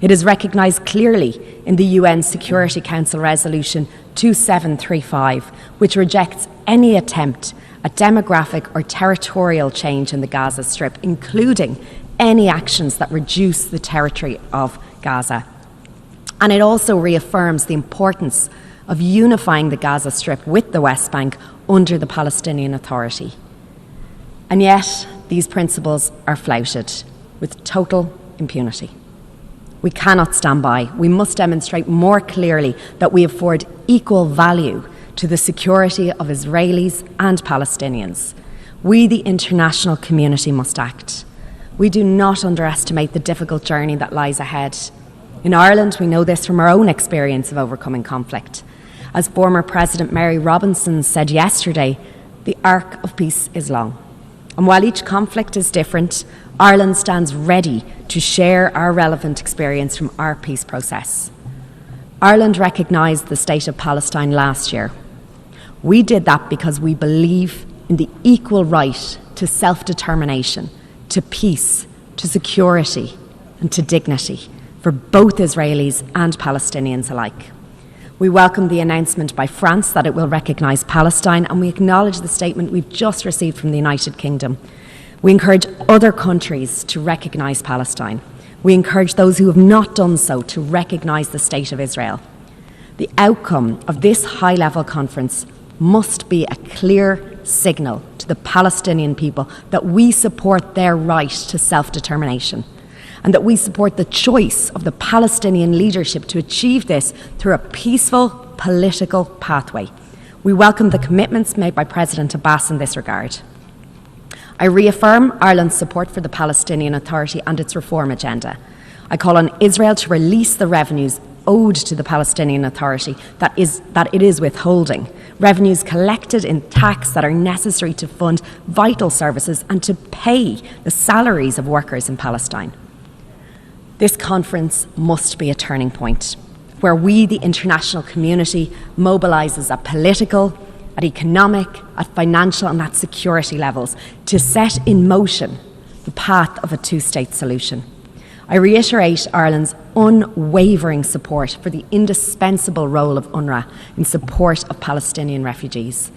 It is recognised clearly in the UN Security Council Resolution 2735, which rejects any attempt at demographic or territorial change in the Gaza Strip, including any actions that reduce the territory of Gaza. And it also reaffirms the importance of unifying the Gaza Strip with the West Bank under the Palestinian Authority. And yet, these principles are flouted with total impunity. We cannot stand by. We must demonstrate more clearly that we afford equal value to the security of Israelis and Palestinians. We, the international community, must act. We do not underestimate the difficult journey that lies ahead. In Ireland, we know this from our own experience of overcoming conflict. As former President Mary Robinson said yesterday, the arc of peace is long. And while each conflict is different, Ireland stands ready to share our relevant experience from our peace process. Ireland recognised the state of Palestine last year. We did that because we believe in the equal right to self-determination, to peace, to security, and to dignity for both Israelis and Palestinians alike. We welcome the announcement by France that it will recognise Palestine, and we acknowledge the statement we've just received from the United Kingdom. We encourage other countries to recognise Palestine. We encourage those who have not done so to recognise the State of Israel. The outcome of this high-level conference must be a clear signal to the Palestinian people that we support their right to self-determination, and that we support the choice of the Palestinian leadership to achieve this through a peaceful political pathway. We welcome the commitments made by President Abbas in this regard. I reaffirm Ireland's support for the Palestinian Authority and its reform agenda. I call on Israel to release the revenues owed to the Palestinian Authority that it is withholding, revenues collected in tax that are necessary to fund vital services and to pay the salaries of workers in Palestine. This conference must be a turning point where we, the international community, mobilises at political, at economic, at financial and at security levels to set in motion the path of a two-state solution. I reiterate Ireland's unwavering support for the indispensable role of UNRWA in support of Palestinian refugees.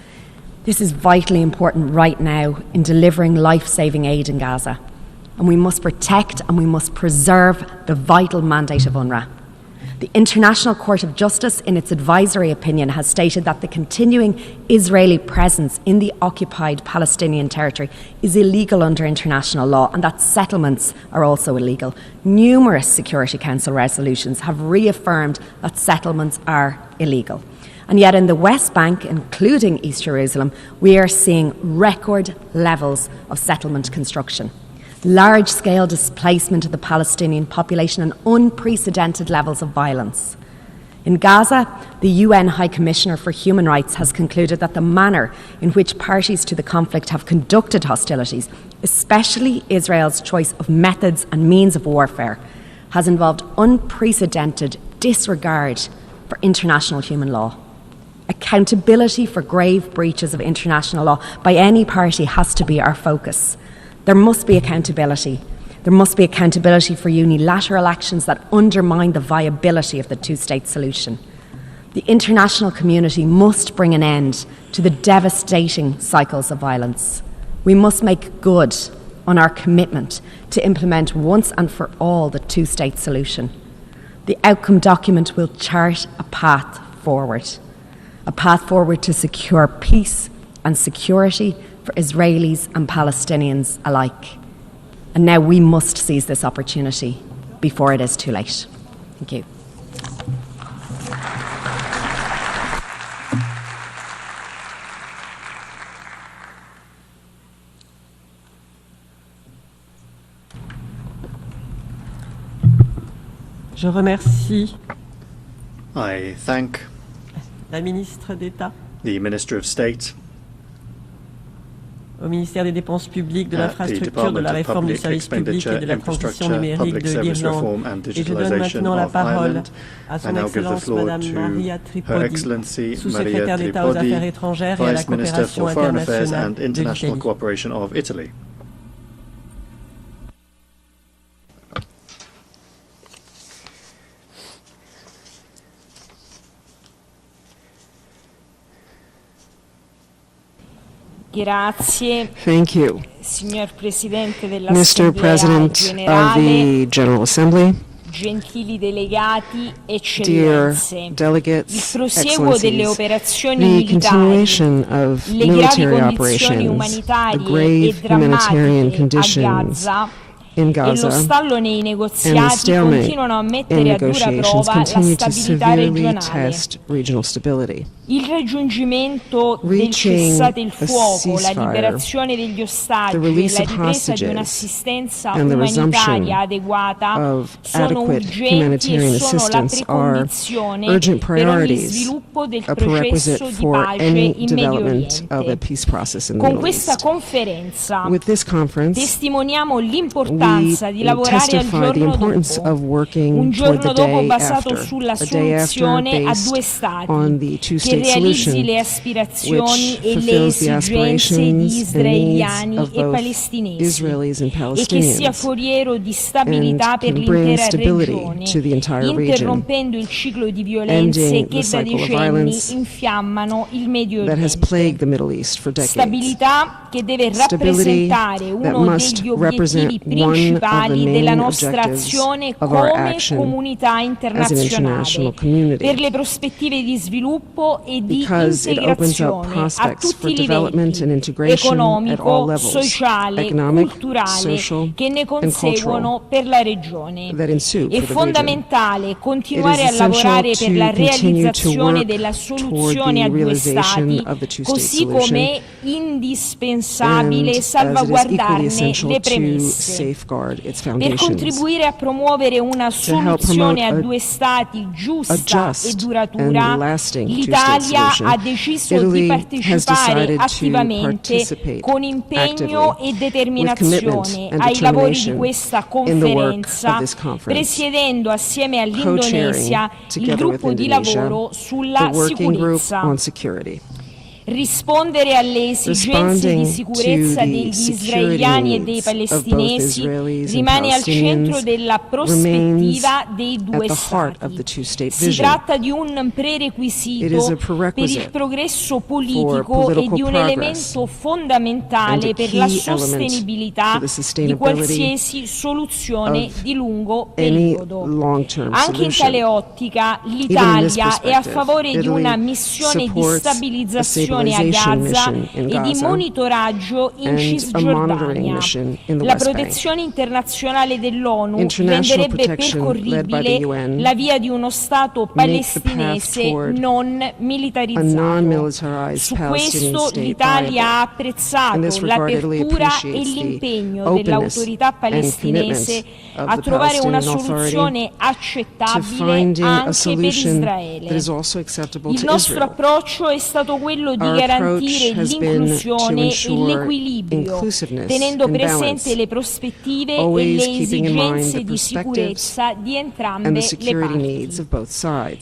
This is vitally important right now in delivering life-saving aid in Gaza. And we must protect and we must preserve the vital mandate of UNRWA. The International Court of Justice, in its advisory opinion, has stated that the continuing Israeli presence in the occupied Palestinian territory is illegal under international law and that settlements are also illegal. Numerous Security Council resolutions have reaffirmed that settlements are illegal. And yet in the West Bank, including East Jerusalem, we are seeing record levels of settlement construction. Large-scale displacement of the Palestinian population and unprecedented levels of violence. In Gaza, the UN High Commissioner for Human Rights has concluded that the manner in which parties to the conflict have conducted hostilities, especially Israel's choice of methods and means of warfare, has involved unprecedented disregard for international human law. Accountability for grave breaches of international law by any party has to be our focus. There must be accountability. There must be accountability for unilateral actions that undermine the viability of the two-state solution. The international community must bring an end to the devastating cycles of violence. We must make good on our commitment to implement once and for all the two-state solution. The outcome document will chart a path forward to secure peace and security for Israelis and Palestinians alike. And now we must seize this opportunity before it is too late. Thank you. Je remercie I thank la ministre d'État, the Minister of State, au ministère des Dépenses publiques, de l'infrastructure, de la réforme du service public et de la transition numérique de l'Irlande. Et je donne maintenant la parole à son Excellence Madame Maria Tripodi, sous-secrétaire d'État aux Affaires étrangères et à la coopération internationale de l'Italie. Grazie. Thank you, Signor Presidente Mr. President of the General Assembly, gentili delegati, dear eccellenze. delegates, Il proseguo delle excellencies, operazioni the militari, continuation of le gravi military condizioni operations, the umanitarie grave e humanitarian drammatiche a conditions Gaza in e Gaza lo stallo nei and the negoziati stalemate continuano a in mettere a dura negotiations prova la continue to stabilità severely regionale. test regional stability. Il raggiungimento del cessate il fuoco, la liberazione degli ostaggi e la ripresa di un'assistenza umanitaria adeguata sono urgenti e sono la precondizione per ogni sviluppo del processo di pace in Medio Oriente. Con questa conferenza testimoniamo l'importanza di lavorare al giorno dopo, un giorno dopo basato sulla soluzione a due stati, che realizzi le aspirazioni e le esigenze di israeliani e palestinesi e che sia foriero di stabilità per l'intera regione, interrompendo il ciclo di violenze che da decenni infiammano il Medio Oriente. Stabilità che deve rappresentare uno degli obiettivi principali della nostra azione come comunità internazionale per le prospettive di sviluppo e di integrazione a tutti i livelli, economico, sociale, culturale, che ne conseguono per la regione. È fondamentale continuare a lavorare per la realizzazione della soluzione a due stati, così come è indispensabile salvaguardarne le premesse. Per contribuire a promuovere una soluzione a due stati giusta e duratura, l'Italia ha deciso di partecipare attivamente con impegno e determinazione ai lavori di questa conferenza, presiedendo assieme all'Indonesia il gruppo di lavoro sulla sicurezza. Rispondere alle esigenze di sicurezza degli israeliani e dei palestinesi rimane al centro della prospettiva dei due stati. Si tratta di un prerequisito per il progresso politico e di un elemento fondamentale per la sostenibilità di qualsiasi soluzione di lungo periodo. Anche in tale ottica l'Italia è a favore di una missione di stabilizzazione a Gaza e di monitoraggio in Cisgiordania. La protezione internazionale dell'ONU renderebbe percorribile la via di uno Stato palestinese non militarizzato. Su questo l'Italia ha apprezzato l'apertura e l'impegno dell'autorità palestinese a trovare una soluzione accettabile anche per Israele. Il nostro approccio è stato quello di garantire l'inclusione e l'equilibrio, tenendo presente le prospettive e le esigenze di sicurezza di entrambe le parti.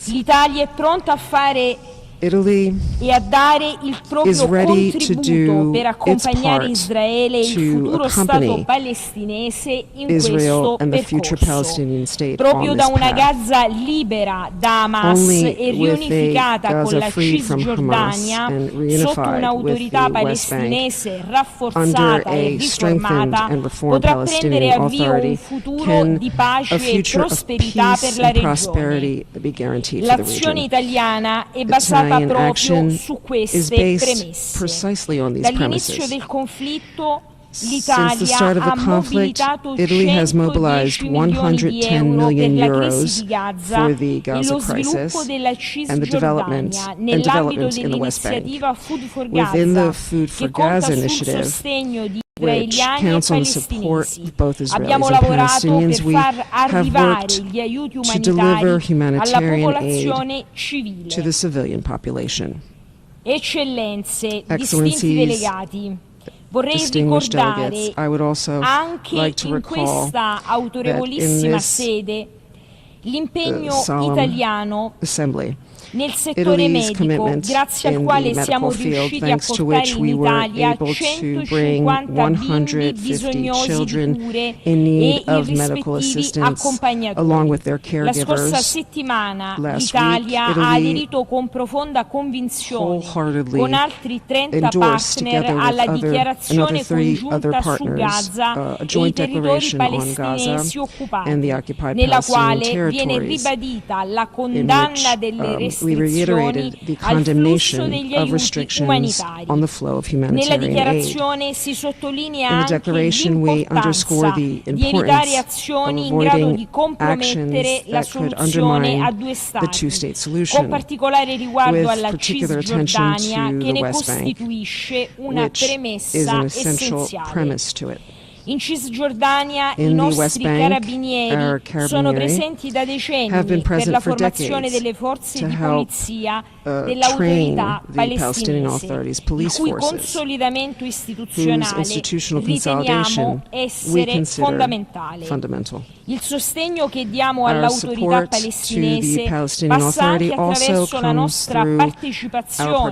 L'Italia è pronta a fare e a dare il proprio contributo per accompagnare Israele e il futuro Stato palestinese in questo percorso. Proprio da una Gaza libera da Hamas e riunificata con la Cisgiordania, sotto un'autorità palestinese rafforzata e riformata, potrà prendere avvio un futuro di pace e prosperità per la regione. L'azione italiana è basata proprio su queste premesse. Dall'inizio del conflitto l'Italia ha mobilitato 110 milioni di euro per la crisi di Gaza e lo sviluppo della Cisgiordania nell'ambito dell'iniziativa Food for Gaza, che conta sul sostegno di israeliani e palestinesi. Abbiamo lavorato per far arrivare gli aiuti umanitari alla popolazione civile. Eccellenze, distinti delegati, vorrei ricordare anche in questa autorevolissima sede l'impegno italiano nel settore medico, grazie al quale siamo riusciti a portare in Italia 150 bimbi bisognosi di cure e i rispettivi accompagnatori. La scorsa settimana l'Italia ha aderito con profonda convinzione, con altri 30 partner, alla dichiarazione congiunta su Gaza e i territori palestinesi occupati, nella quale viene ribadita la condanna delle restrizioni al flusso degli aiuti umanitari. Nella dichiarazione si sottolinea anche l'importanza di evitare azioni in grado di compromettere la soluzione a due stati, con particolare riguardo alla Cisgiordania, che ne costituisce una premessa essenziale. In Cisgiordania i nostri carabinieri sono presenti da decenni per la formazione delle forze di polizia dell'autorità palestinese, il cui consolidamento istituzionale riteniamo essere fondamentale. Il sostegno che diamo all'autorità palestinese passa anche attraverso la nostra partecipazione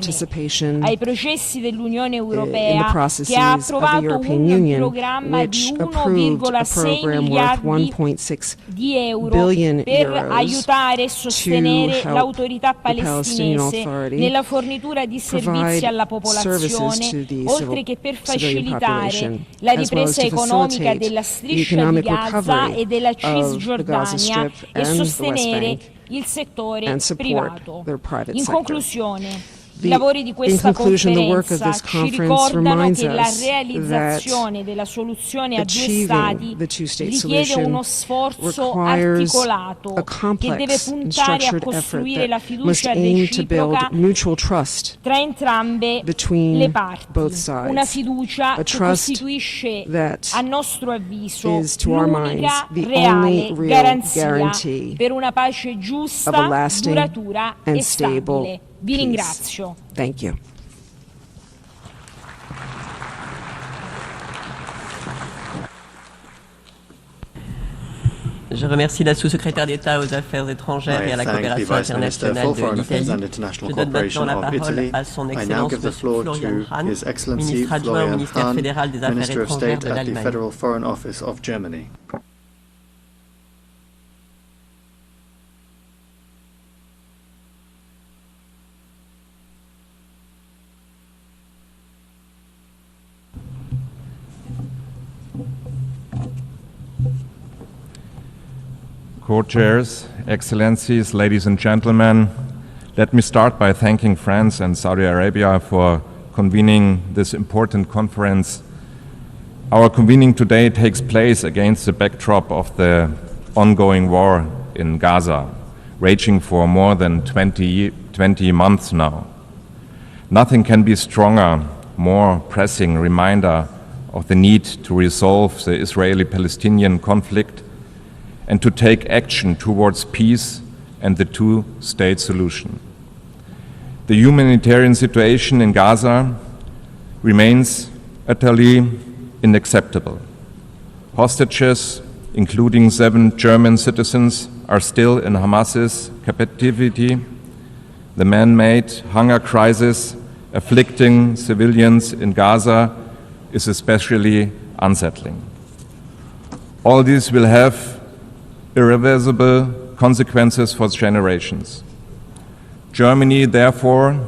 ai processi dell'Unione Europea, che ha approvato un programma di 1,6 miliardi di euro per aiutare e sostenere l'autorità palestinese nella fornitura di servizi alla popolazione, oltre che per facilitare la ripresa economica della striscia di Gaza e della Cisgiordania e sostenere il settore privato. In conclusione, i lavori di questa conferenza ci ricordano che la realizzazione della soluzione a due stati richiede uno sforzo articolato che deve puntare a costruire la fiducia reciproca tra entrambe le parti, una fiducia che costituisce, a nostro avviso, l'unica reale garanzia per una pace giusta, duratura e stabile. Vi ringrazio. Thank you. Je remercie la sous-secrétaire d'État aux Affaires étrangères et à la coopération internationale de l'Italie. Je donne maintenant la parole à son Excellence M. Florian Hahn, ministre adjoint au ministère fédéral des Affaires étrangères de l'Allemagne. Co-chairs, Excellencies, ladies and gentlemen, let me start by thanking France and Saudi Arabia for convening this important conference. Our convening today takes place against the backdrop of the ongoing war in Gaza, raging for more than 20 months now. Nothing can be stronger, more pressing reminder of the need to resolve the Israeli-Palestinian conflict and to take action towards peace and the two-state solution. The humanitarian situation in Gaza remains utterly unacceptable. Hostages, including 7 German citizens, are still in Hamas's captivity. The man-made hunger crisis afflicting civilians in Gaza is especially unsettling. All this will have irreversible consequences for generations. Germany, therefore,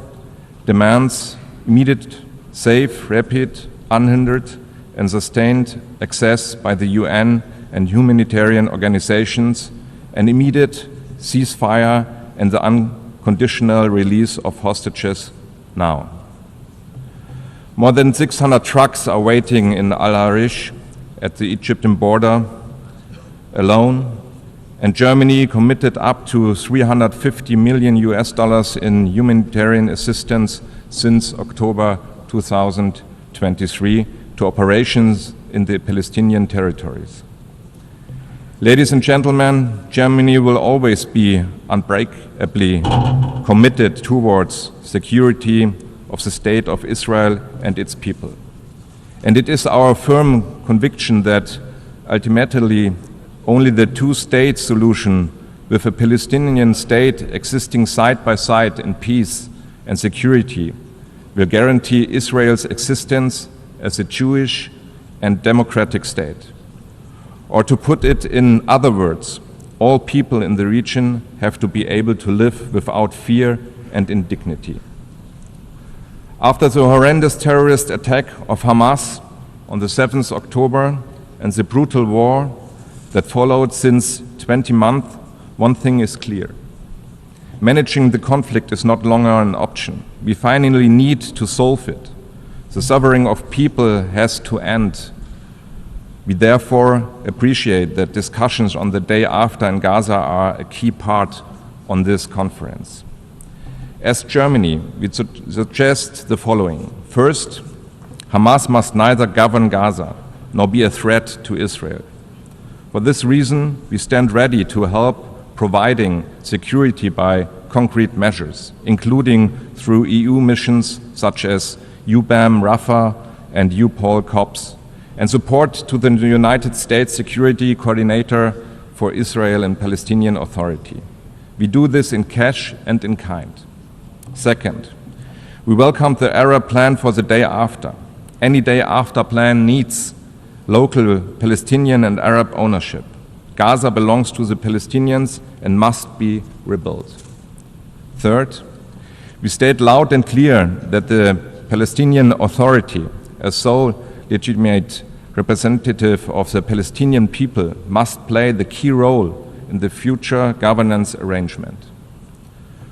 demands immediate, safe, rapid, unhindered, and sustained access by the UN and humanitarian organizations, an immediate ceasefire, and the unconditional release of hostages now. More than 600 trucks are waiting in Al-Arish at the Egyptian border alone, and Germany committed up to $350 million in humanitarian assistance since October 2023 to operations in the Palestinian territories. Ladies and gentlemen, Germany will always be unbreakably committed towards security of the State of Israel and its people. And it is our firm conviction that ultimately only the two-state solution with a Palestinian state existing side by side in peace and security will guarantee Israel's existence as a Jewish and democratic state. Or to put it in other words, all people in the region have to be able to live without fear and in dignity. After the horrendous terrorist attack of Hamas on the 7th October and the brutal war that followed since 20 months, one thing is clear. Managing the conflict is not longer an option. We finally need to solve it. The suffering of people has to end. We therefore appreciate that discussions on the day after in Gaza are a key part on this conference. As Germany, we suggest the following. First, Hamas must neither govern Gaza nor be a threat to Israel. For this reason, we stand ready to help providing security by concrete measures, including through EU missions such as UBAM, Rafah, and UPOL COPS, and support to the United States Security Coordinator for Israel and Palestinian Authority. We do this in cash and in kind. Second, we welcome the Arab plan for the day after. Any day after plan needs local Palestinian and Arab ownership. Gaza belongs to the Palestinians and must be rebuilt. Third, we state loud and clear that the Palestinian Authority, as sole legitimate representative of the Palestinian people, must play the key role in the future governance arrangement.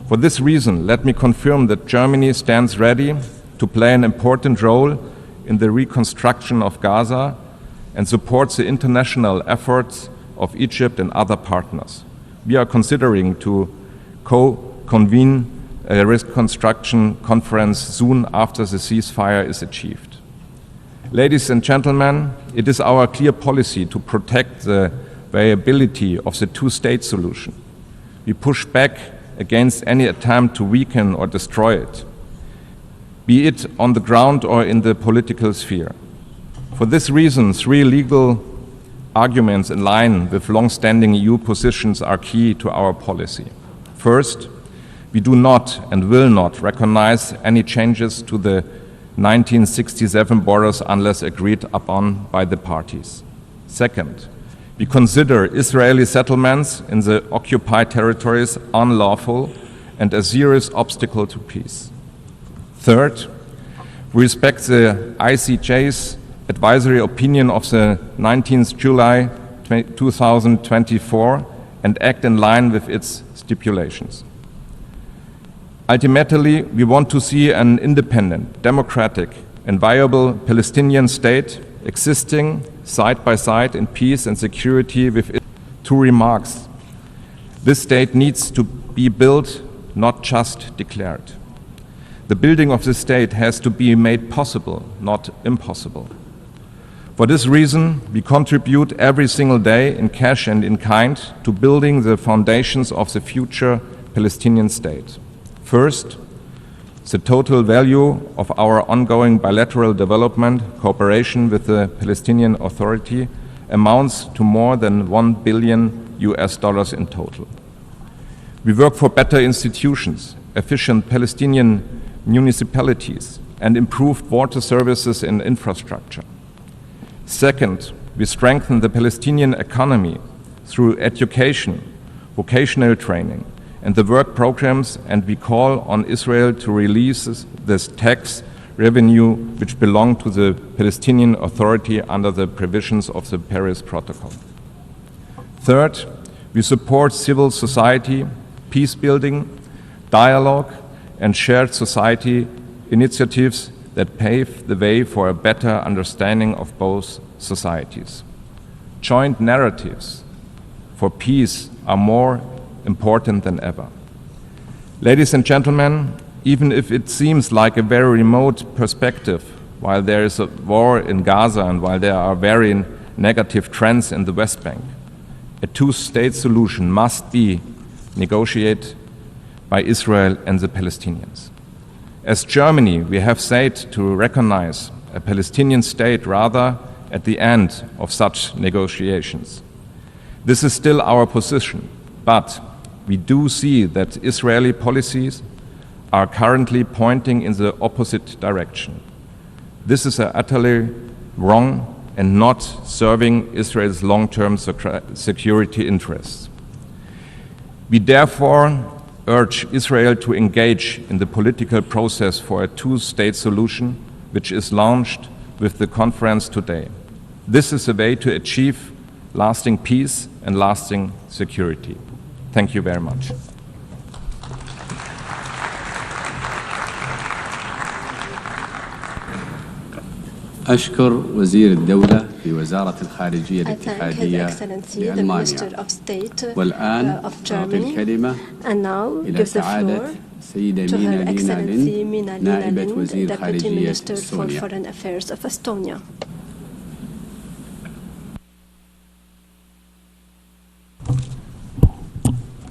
For this reason, let me confirm that Germany stands ready to play an important role in the reconstruction of Gaza and supports the international efforts of Egypt and other partners. We are considering to co-convene a reconstruction conference soon after the ceasefire is achieved. Ladies and gentlemen, it is our clear policy to protect the viability of the two-state solution. We push back against any attempt to weaken or destroy it, be it on the ground or in the political sphere. For this reason, three legal arguments in line with long-standing EU positions are key to our policy. First, we do not and will not recognize any changes to the 1967 borders unless agreed upon by the parties. Second, we consider Israeli settlements in the occupied territories unlawful and a serious obstacle to peace. Third, we respect the ICJ's advisory opinion of the 19th July 2024 and act in line with its stipulations. Ultimately, we want to see an independent, democratic, and viable Palestinian state existing side by side in peace and security with its two remarks. This state needs to be built, not just declared. The building of this state has to be made possible, not impossible. For this reason, we contribute every single day in cash and in kind to building the foundations of the future Palestinian state. First, the total value of our ongoing bilateral development cooperation with the Palestinian Authority amounts to more than $1 billion in total. We work for better institutions, efficient Palestinian municipalities, and improved water services and infrastructure. Second, we strengthen the Palestinian economy through education, vocational training, and the work programs, and we call on Israel to release this tax revenue which belong to the Palestinian Authority under the provisions of the Paris Protocol. Third, we support civil society, peace building, dialogue, and shared society initiatives that pave the way for a better understanding of both societies. Joint narratives for peace are more important than ever. Ladies and gentlemen, even if it seems like a very remote perspective, while there is a war in Gaza and while there are very negative trends in the West Bank, a two-state solution must be negotiated by Israel and the Palestinians. As Germany, we have said to recognize a Palestinian state rather at the end of such negotiations. This is still our position, but we do see that Israeli policies are currently pointing in the opposite direction. This is utterly wrong and not serving Israel's long-term security interests. We therefore urge Israel to engage in the political process for a two-state solution, which is launched with the conference today. This is a way to achieve lasting peace and lasting security. Thank you very much. أشكر وزير الدولة في وزارة الخارجية الاتحادية لألمانيا. والآن أعطي الكلمة إلى سعادة سيدة مينا ليند نائبة وزير خارجية إستونيا.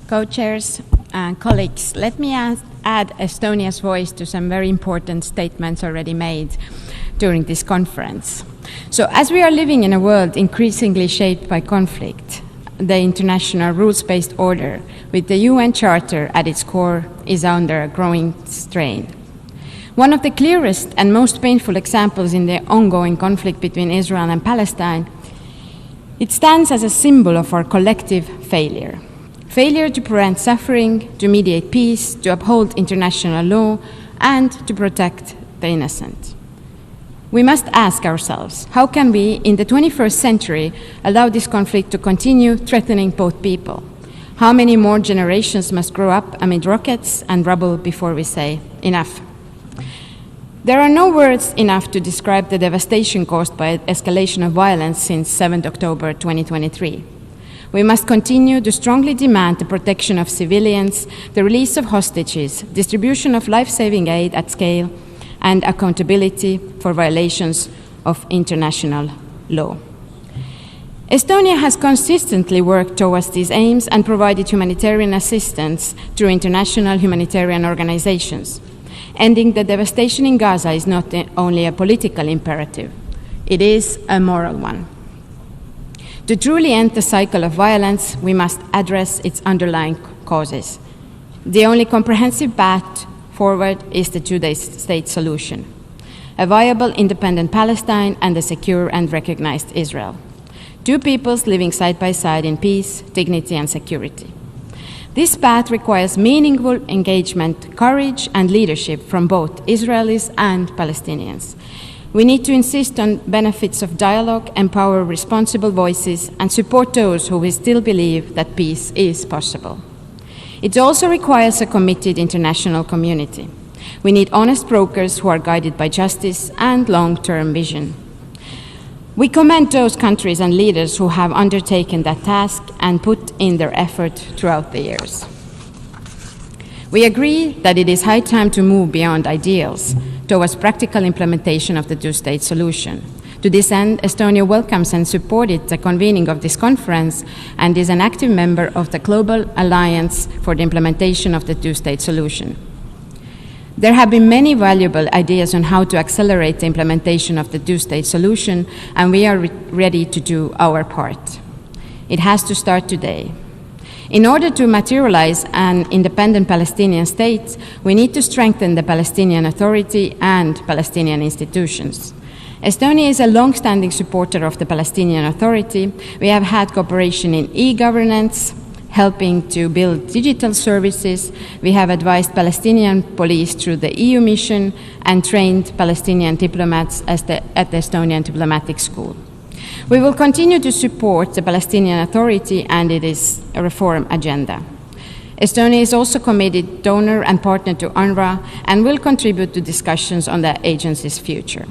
Co-chairs and colleagues, let me add Estonia's voice to some very important statements already made during this conference. So as we are living in a world increasingly shaped by conflict, the international rules-based order with the UN Charter at its core is under a growing strain. One of the clearest and most painful examples in the ongoing conflict between Israel and Palestine, it stands as a symbol of our collective failure. Failure to prevent suffering, to mediate peace, to uphold international law, and to protect the innocent. We must ask ourselves, how can we, in the 21st century, allow this conflict to continue threatening both people? How many more generations must grow up amid rockets and rubble before we say, enough? There are no words enough to describe the devastation caused by escalation of violence since 7 October 2023. We must continue to strongly demand the protection of civilians, the release of hostages, distribution of life-saving aid at scale, and accountability for violations of international law. Estonia has consistently worked towards these aims and provided humanitarian assistance through international humanitarian organizations. Ending the devastation in Gaza is not only a political imperative, it is a moral one. To truly end the cycle of violence, we must address its underlying causes. The only comprehensive path forward is the two-state solution, a viable independent Palestine and a secure and recognized Israel. Two peoples living side by side in peace, dignity, and security. This path requires meaningful engagement, courage, and leadership from both Israelis and Palestinians. We need to insist on benefits of dialogue, empower responsible voices, and support those who still believe that peace is possible. It also requires a committed international community. We need honest brokers who are guided by justice and long-term vision. We commend those countries and leaders who have undertaken that task and put in their effort throughout the years. We agree that it is high time to move beyond ideals towards practical implementation of the two-state solution. To this end, Estonia welcomes and supported the convening of this conference and is an active member of the Global Alliance for the Implementation of the Two-State Solution. There have been many valuable ideas on how to accelerate the implementation of the two-state solution, and we are ready to do our part. It has to start today. In order to materialize an independent Palestinian state, we need to strengthen the Palestinian Authority and Palestinian institutions. Estonia is a long-standing supporter of the Palestinian Authority. We have had cooperation in e-governance, helping to build digital services. We have advised Palestinian police through the EU mission and trained Palestinian diplomats at the Estonian Diplomatic School. We will continue to support the Palestinian Authority and its reform agenda. Estonia is also committed donor and partner to UNRWA and will contribute to discussions on the agency's future.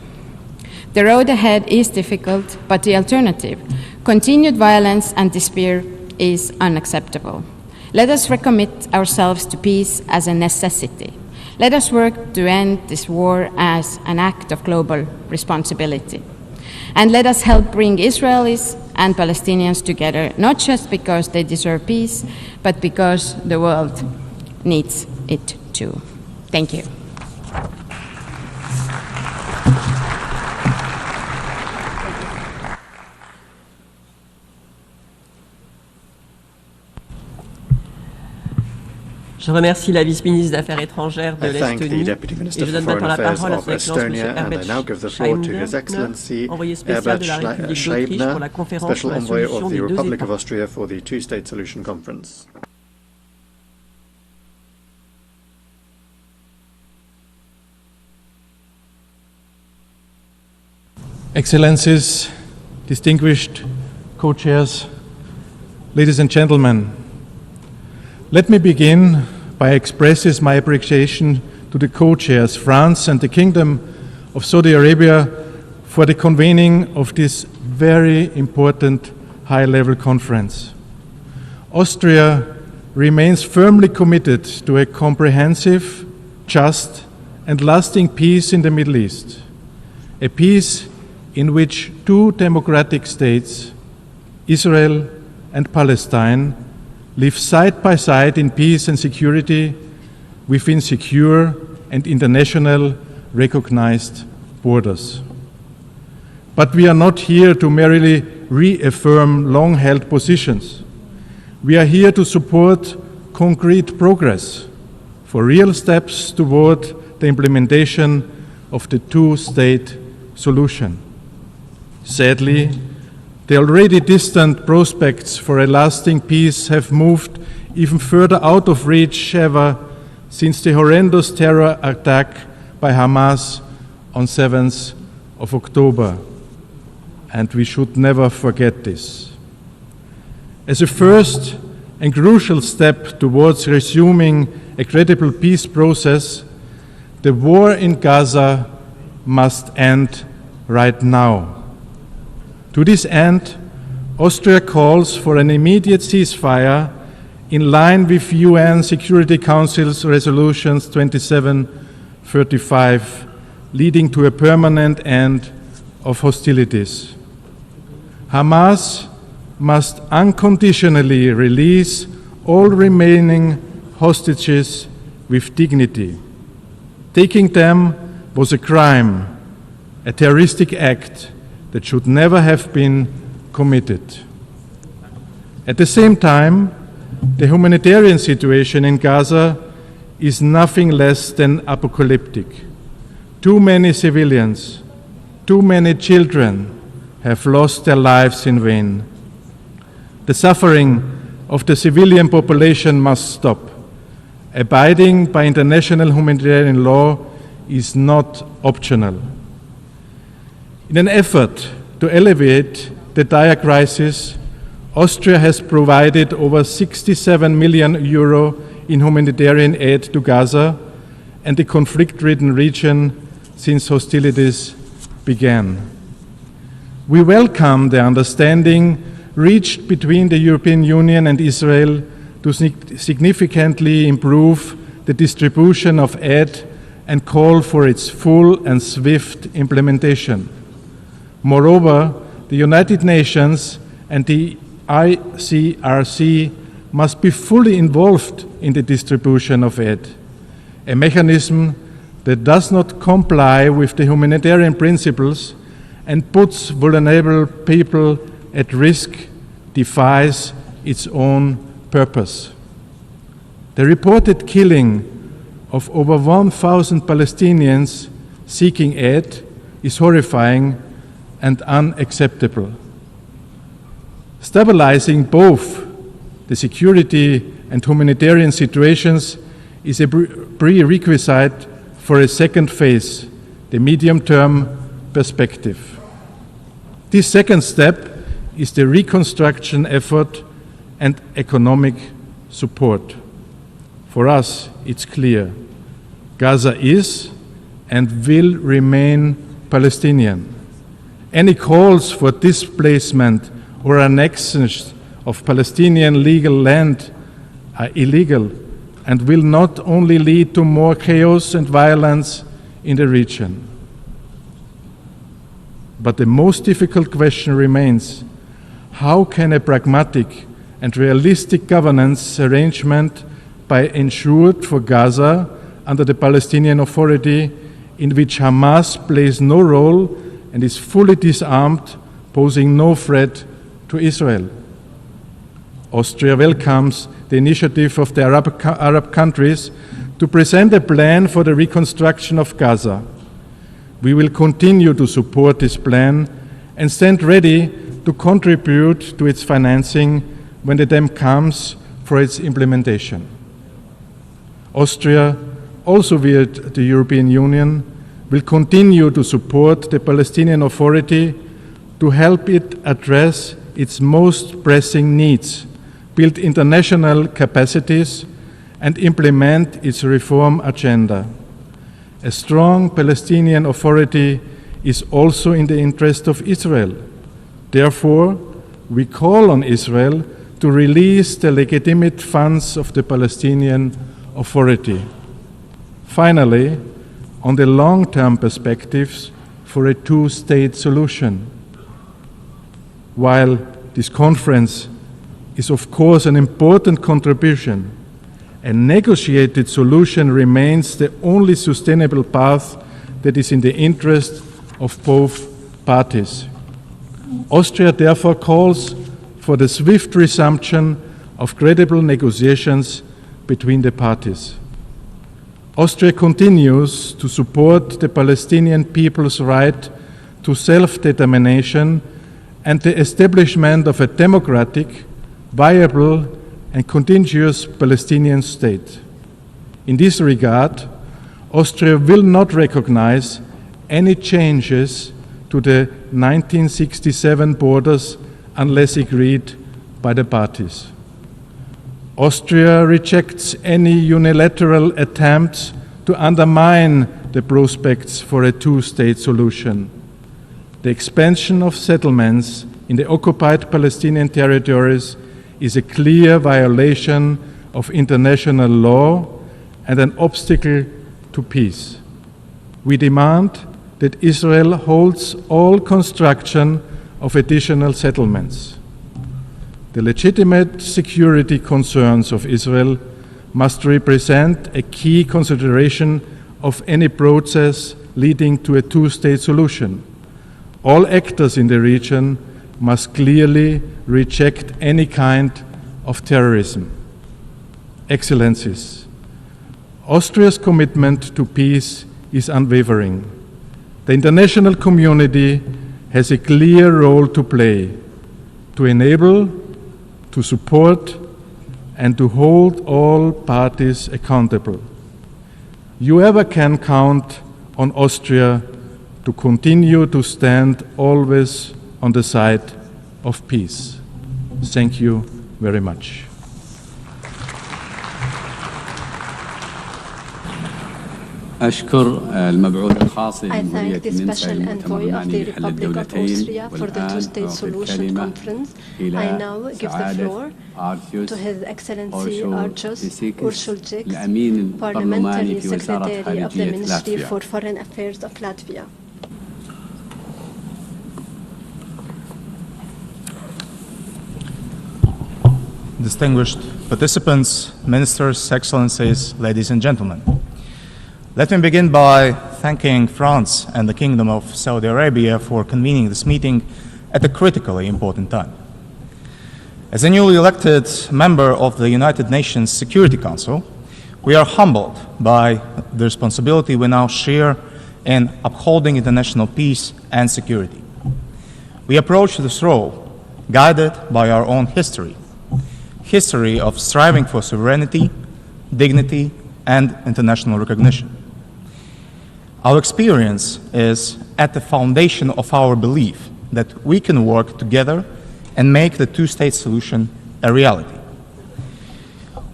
The road ahead is difficult, but the alternative, continued violence and despair, is unacceptable. Let us recommit ourselves to peace as a necessity. Let us work to end this war as an act of global responsibility. And let us help bring Israelis and Palestinians together, not just because they deserve peace, but because the world needs it too. Thank you. Je remercie la vice-ministre des Affaires étrangères de l'Estonie et je donne maintenant la parole à son Excellence M. Herbert Scheibner, envoyé spécial de la République d'Autriche pour la conférence sur la solution des deux États. Excellencies, distinguished co-chairs, ladies and gentlemen, Let me begin by expressing my appreciation to the co-chairs, France and the Kingdom of Saudi Arabia, for the convening of this very important high-level conference. Austria remains firmly committed to a comprehensive, just, and lasting peace in the Middle East, a peace in which two democratic states, Israel and Palestine, live side by side in peace and security within secure and international recognized borders. But we are not here to merely reaffirm long-held positions. We are here to support concrete progress for real steps toward the implementation of the two-state solution. Sadly, the already distant prospects for a lasting peace have moved even further out of reach ever since the horrendous terror attack by Hamas on 7th of October. And we should never forget this. As a first and crucial step towards resuming a credible peace process, the war in Gaza must end right now. To this end, Austria calls for an immediate ceasefire in line with UN Security Council's resolutions 2735, leading to a permanent end of hostilities. Hamas must unconditionally release all remaining hostages with dignity. Taking them was a crime, a terroristic act that should never have been committed. At the same time, the humanitarian situation in Gaza is nothing less than apocalyptic. Too many civilians, too many children have lost their lives in vain. The suffering of the civilian population must stop. Abiding by international humanitarian law is not optional. In an effort to alleviate the dire crisis, Austria has provided over 67 million euro in humanitarian aid to Gaza and the conflict-ridden region since hostilities began. We welcome the understanding reached between the European Union and Israel to significantly improve the distribution of aid and call for its full and swift implementation. Moreover, the United Nations and the ICRC must be fully involved in the distribution of aid, a mechanism that does not comply with the humanitarian principles and puts vulnerable people at risk, defies its own purpose. The reported killing of over 1,000 Palestinians seeking aid is horrifying and unacceptable. Stabilizing both the security and humanitarian situations is a prerequisite for a second phase, the medium-term perspective. This second step is the reconstruction effort and economic support. For us, it's clear. Gaza is and will remain Palestinian. Any calls for displacement or annexation of Palestinian legal land are illegal and will not only lead to more chaos and violence in the region. But the most difficult question remains: how can a pragmatic and realistic governance arrangement be ensured for Gaza under the Palestinian Authority, in which Hamas plays no role and is fully disarmed, posing no threat to Israel? Austria welcomes the initiative of the Arab countries to present a plan for the reconstruction of Gaza. We will continue to support this plan and stand ready to contribute to its financing when the time comes for its implementation. Austria, also via the European Union, will continue to support the Palestinian Authority to help it address its most pressing needs, build international capacities, and implement its reform agenda. A strong Palestinian Authority is also in the interest of Israel. Therefore, we call on Israel to release the legitimate funds of the Palestinian Authority. Finally, on the long-term perspectives for a two-state solution. While this conference is of course an important contribution, a negotiated solution remains the only sustainable path that is in the interest of both parties. Austria therefore calls for the swift resumption of credible negotiations between the parties. Austria continues to support the Palestinian people's right to self-determination and the establishment of a democratic, viable, and continuous Palestinian state. In this regard, Austria will not recognize any changes to the 1967 borders unless agreed by the parties. Austria rejects any unilateral attempts to undermine the prospects for a two-state solution. The expansion of settlements in the occupied Palestinian territories is a clear violation of international law and an obstacle to peace. We demand that Israel holds all construction of additional settlements. The legitimate security concerns of Israel must represent a key consideration of any process leading to a two-state solution. All actors in the region must clearly reject any kind of terrorism. Excellencies, Austria's commitment to peace is unwavering. The international community has a clear role to play to enable, to support, and to hold all parties accountable. You ever can count on Austria to continue to stand always on the side of peace. Thank you very much. أشكر المبعوث الخاص I thank the special envoy of the Republic of Austria for the two-state solution conference. I now give the floor to His Excellency Archus Ursulcic, Parliamentary Secretary of the Ministry for Foreign Affairs of Latvia. Distinguished participants, ministers, excellencies, ladies and gentlemen. Let me begin by thanking France and the Kingdom of Saudi Arabia for convening this meeting at a critically important time. As a newly elected member of the United Nations Security Council, we are humbled by the responsibility we now share in upholding international peace and security. We approach this role guided by our own history of striving for sovereignty, dignity, and international recognition. Our experience is at the foundation of our belief that we can work together and make the two-state solution a reality.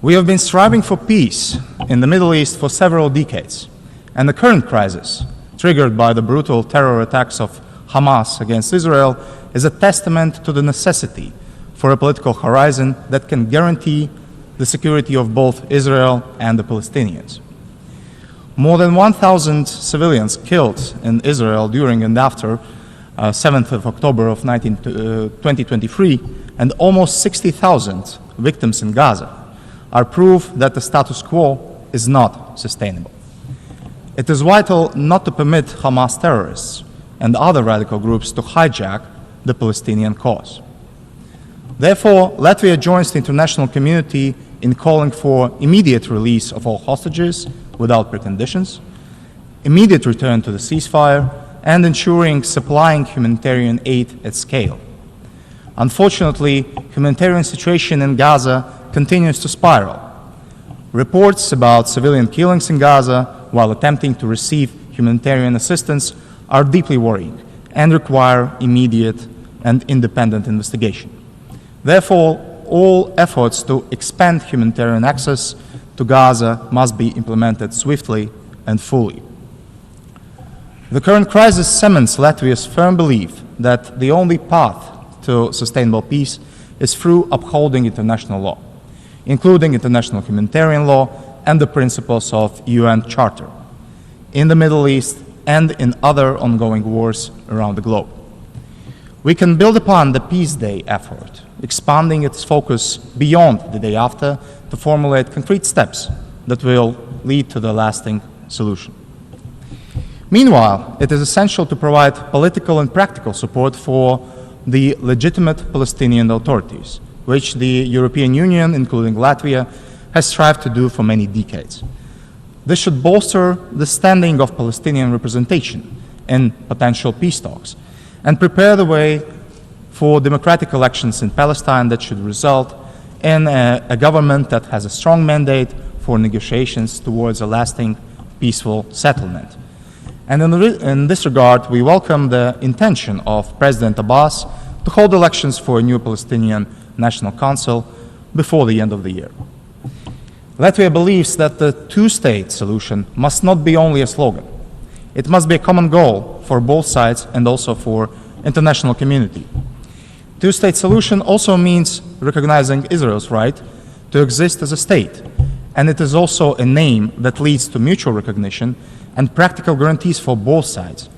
We have been striving for peace in the Middle East for several decades, and the current crisis, triggered by the brutal terror attacks of Hamas against Israel, is a testament to the necessity for a political horizon that can guarantee the security of both Israel and the Palestinians. More than 1,000 civilians killed in Israel during and after 7th of October of 2023, and almost 60,000 victims in Gaza are proof that the status quo is not sustainable. It is vital not to permit Hamas terrorists and other radical groups to hijack the Palestinian cause. Therefore, Latvia joins the international community in calling for immediate release of all hostages without preconditions, immediate return to the ceasefire, and ensuring supplying humanitarian aid at scale. Unfortunately, humanitarian situation in Gaza continues to spiral. Reports about civilian killings in Gaza while attempting to receive humanitarian assistance are deeply worrying and require immediate and independent investigation. Therefore, all efforts to expand humanitarian access to Gaza must be implemented swiftly and fully. The current crisis cements Latvia's firm belief that the only path to sustainable peace is through upholding international law, including international humanitarian law and the principles of UN Charter, in the Middle East and in other ongoing wars around the globe. We can build upon the Peace Day effort, expanding its focus beyond the day after to formulate concrete steps that will lead to the lasting solution. Meanwhile, it is essential to provide political and practical support for the legitimate Palestinian authorities, which the European Union, including Latvia, has strived to do for many decades. This should bolster the standing of Palestinian representation in potential peace talks and prepare the way for democratic elections in Palestine that should result in a government that has a strong mandate for negotiations towards a lasting, peaceful settlement. And in this regard, we welcome the intention of President Abbas to hold elections for a new Palestinian National Council before the end of the year. Latvia believes that the two-state solution must not be only a slogan. It must be a common goal for both sides and also for international community. Two-state solution also means recognizing Israel's right to exist as a state, and it is also a name that leads to mutual recognition and practical guarantees for both sides,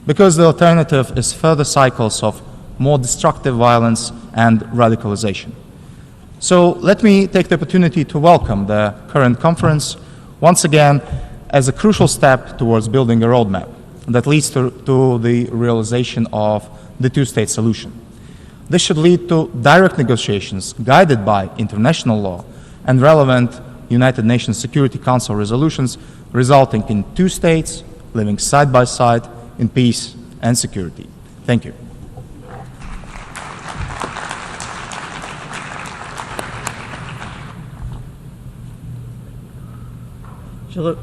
because the alternative is further cycles of more destructive violence and radicalization. So let me take the opportunity to welcome the current conference once again as a crucial step towards building a roadmap that leads to the realization of the two-state solution. This should lead to direct negotiations guided by international law and relevant United Nations Security Council resolutions, resulting in two states living side by side in peace and security. Thank you.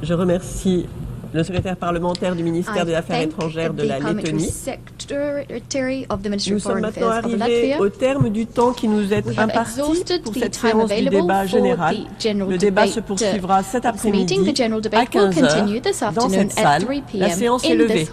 Je remercie le secrétaire parlementaire du ministère des Affaires étrangères de la Lettonie. Nous sommes maintenant arrivés au terme du temps qui nous est imparti pour cette séance du débat général. Le débat se poursuivra cet après-midi à 15h dans cette salle. La séance est levée.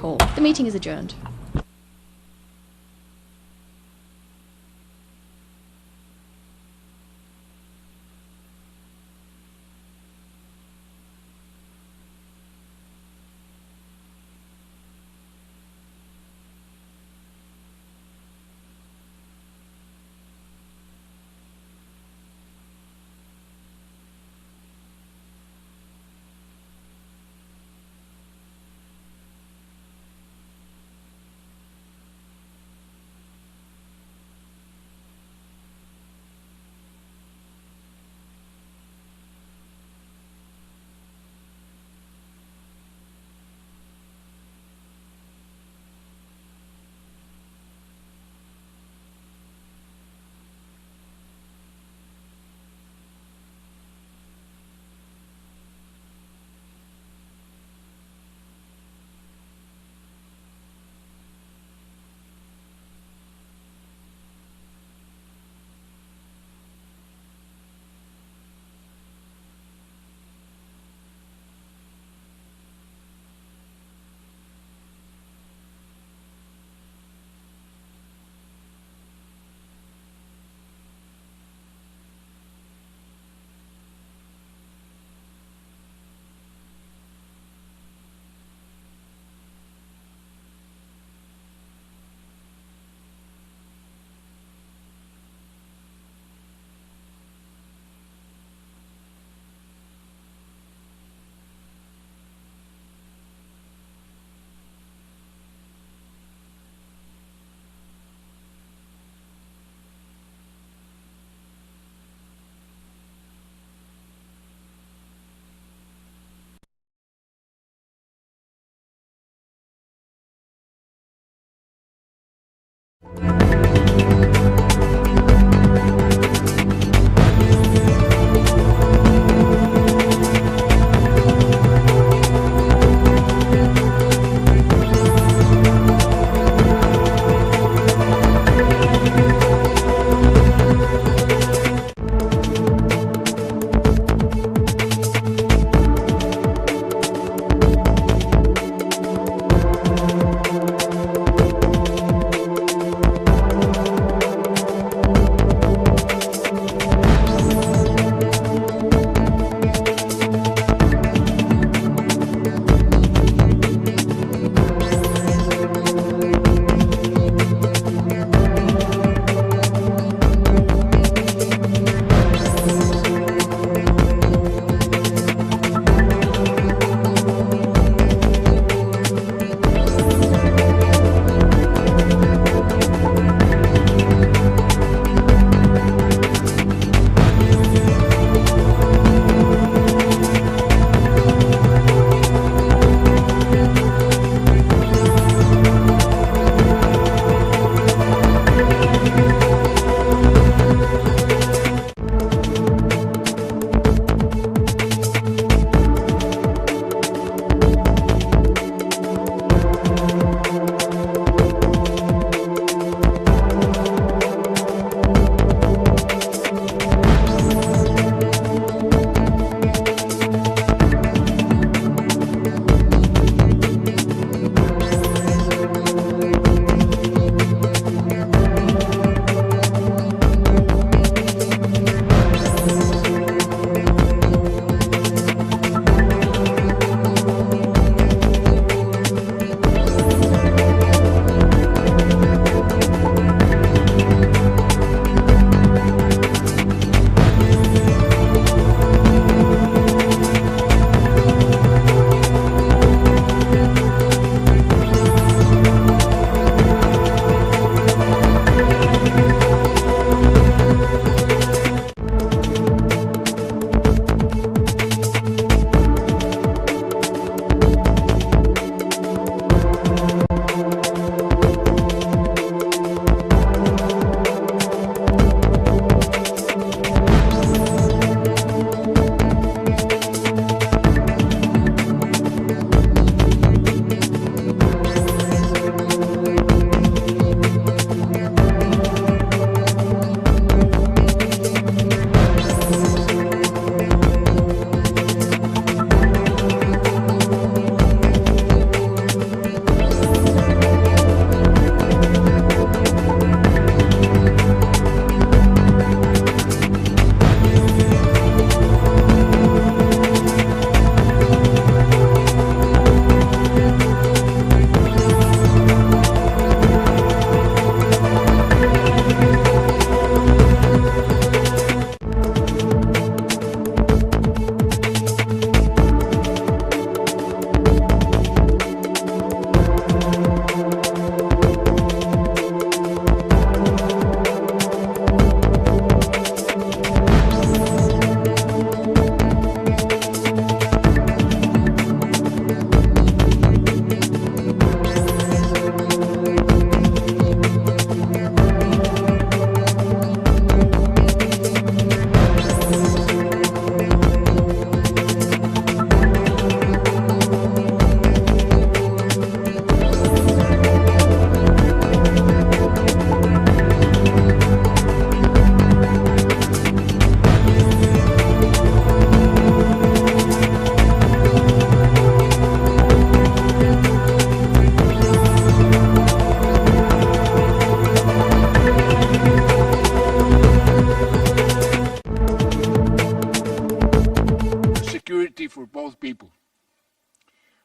for both people.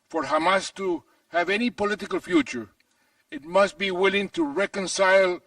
For Hamas to have any political future, it must be willing to reconcile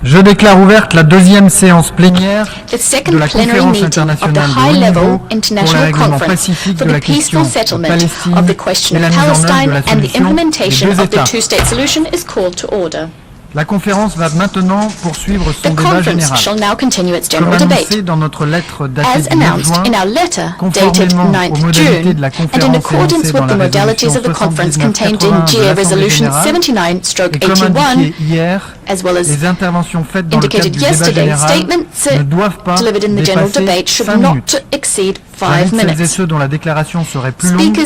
Je déclare ouverte la deuxième séance plénière de la conférence internationale de haut niveau pour le règlement pacifique de la question Palestine et la mise en œuvre de la solution des deux États. La conférence va maintenant poursuivre son débat général. Comme annoncé dans notre lettre datée du 9 juin, conformément aux modalités de la conférence énoncées dans la résolution 79/81 de l'Assemblée générale, et comme indiqué hier, les interventions faites dans le cadre du débat général ne doivent pas dépasser 5 minutes. Celles et ceux dont la déclaration serait plus longue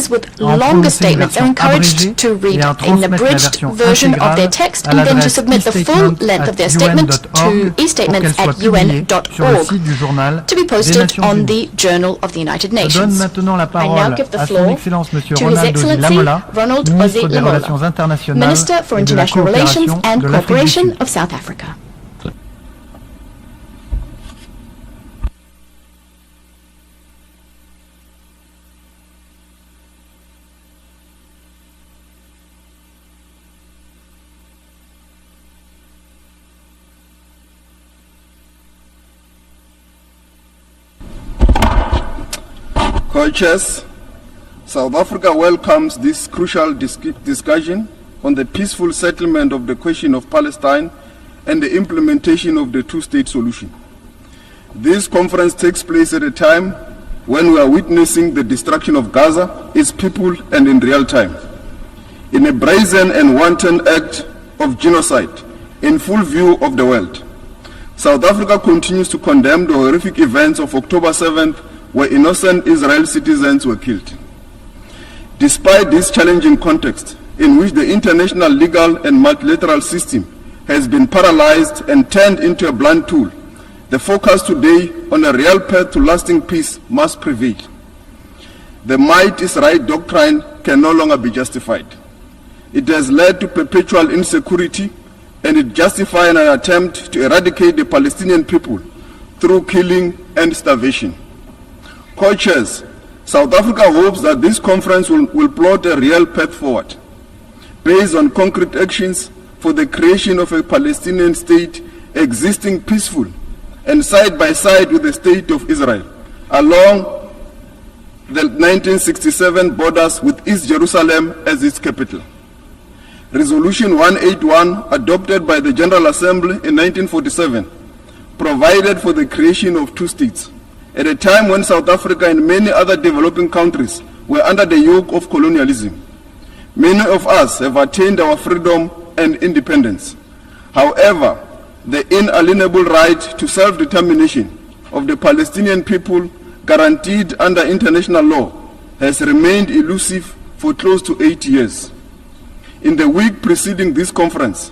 en prononcer une version abrégée et à transmettre la version intégrale à l'adresse e-statement@un.org pour qu'elle soit publiée sur le site du journal des Nations Unies. Je donne maintenant la parole à son Excellence Monsieur Ronald Ozzy Lamola, ministre des Relations internationales et de la coopération de l'Afrique du Sud. Co-chairs, South Africa welcomes this crucial discussion on the peaceful settlement of the question of Palestine and the implementation of the two-state solution. This conference takes place at a time when we are witnessing the destruction of Gaza, its people, and in real time. In a brazen and wanton act of genocide in full view of the world, South Africa continues to condemn the horrific events of October 7th, where innocent Israeli citizens were killed. Despite this challenging context, in which the international legal and multilateral system has been paralyzed and turned into a blunt tool, the focus today on a real path to lasting peace must prevail. The might is right doctrine can no longer be justified. It has led to perpetual insecurity, and it justifies an attempt to eradicate the Palestinian people through killing and starvation. Co-chairs, South Africa hopes that this conference will plot a real path forward, based on concrete actions for the creation of a Palestinian state existing peaceful and side by side with the state of Israel, along the 1967 borders with East Jerusalem as its capital. Resolution 181, adopted by the General Assembly in 1947, provided for the creation of two states, at a time when South Africa and many other developing countries were under the yoke of colonialism. Many of us have attained our freedom and independence. However, the inalienable right to self-determination of the Palestinian people, guaranteed under international law, has remained elusive for close to 8 years. In the week preceding this conference,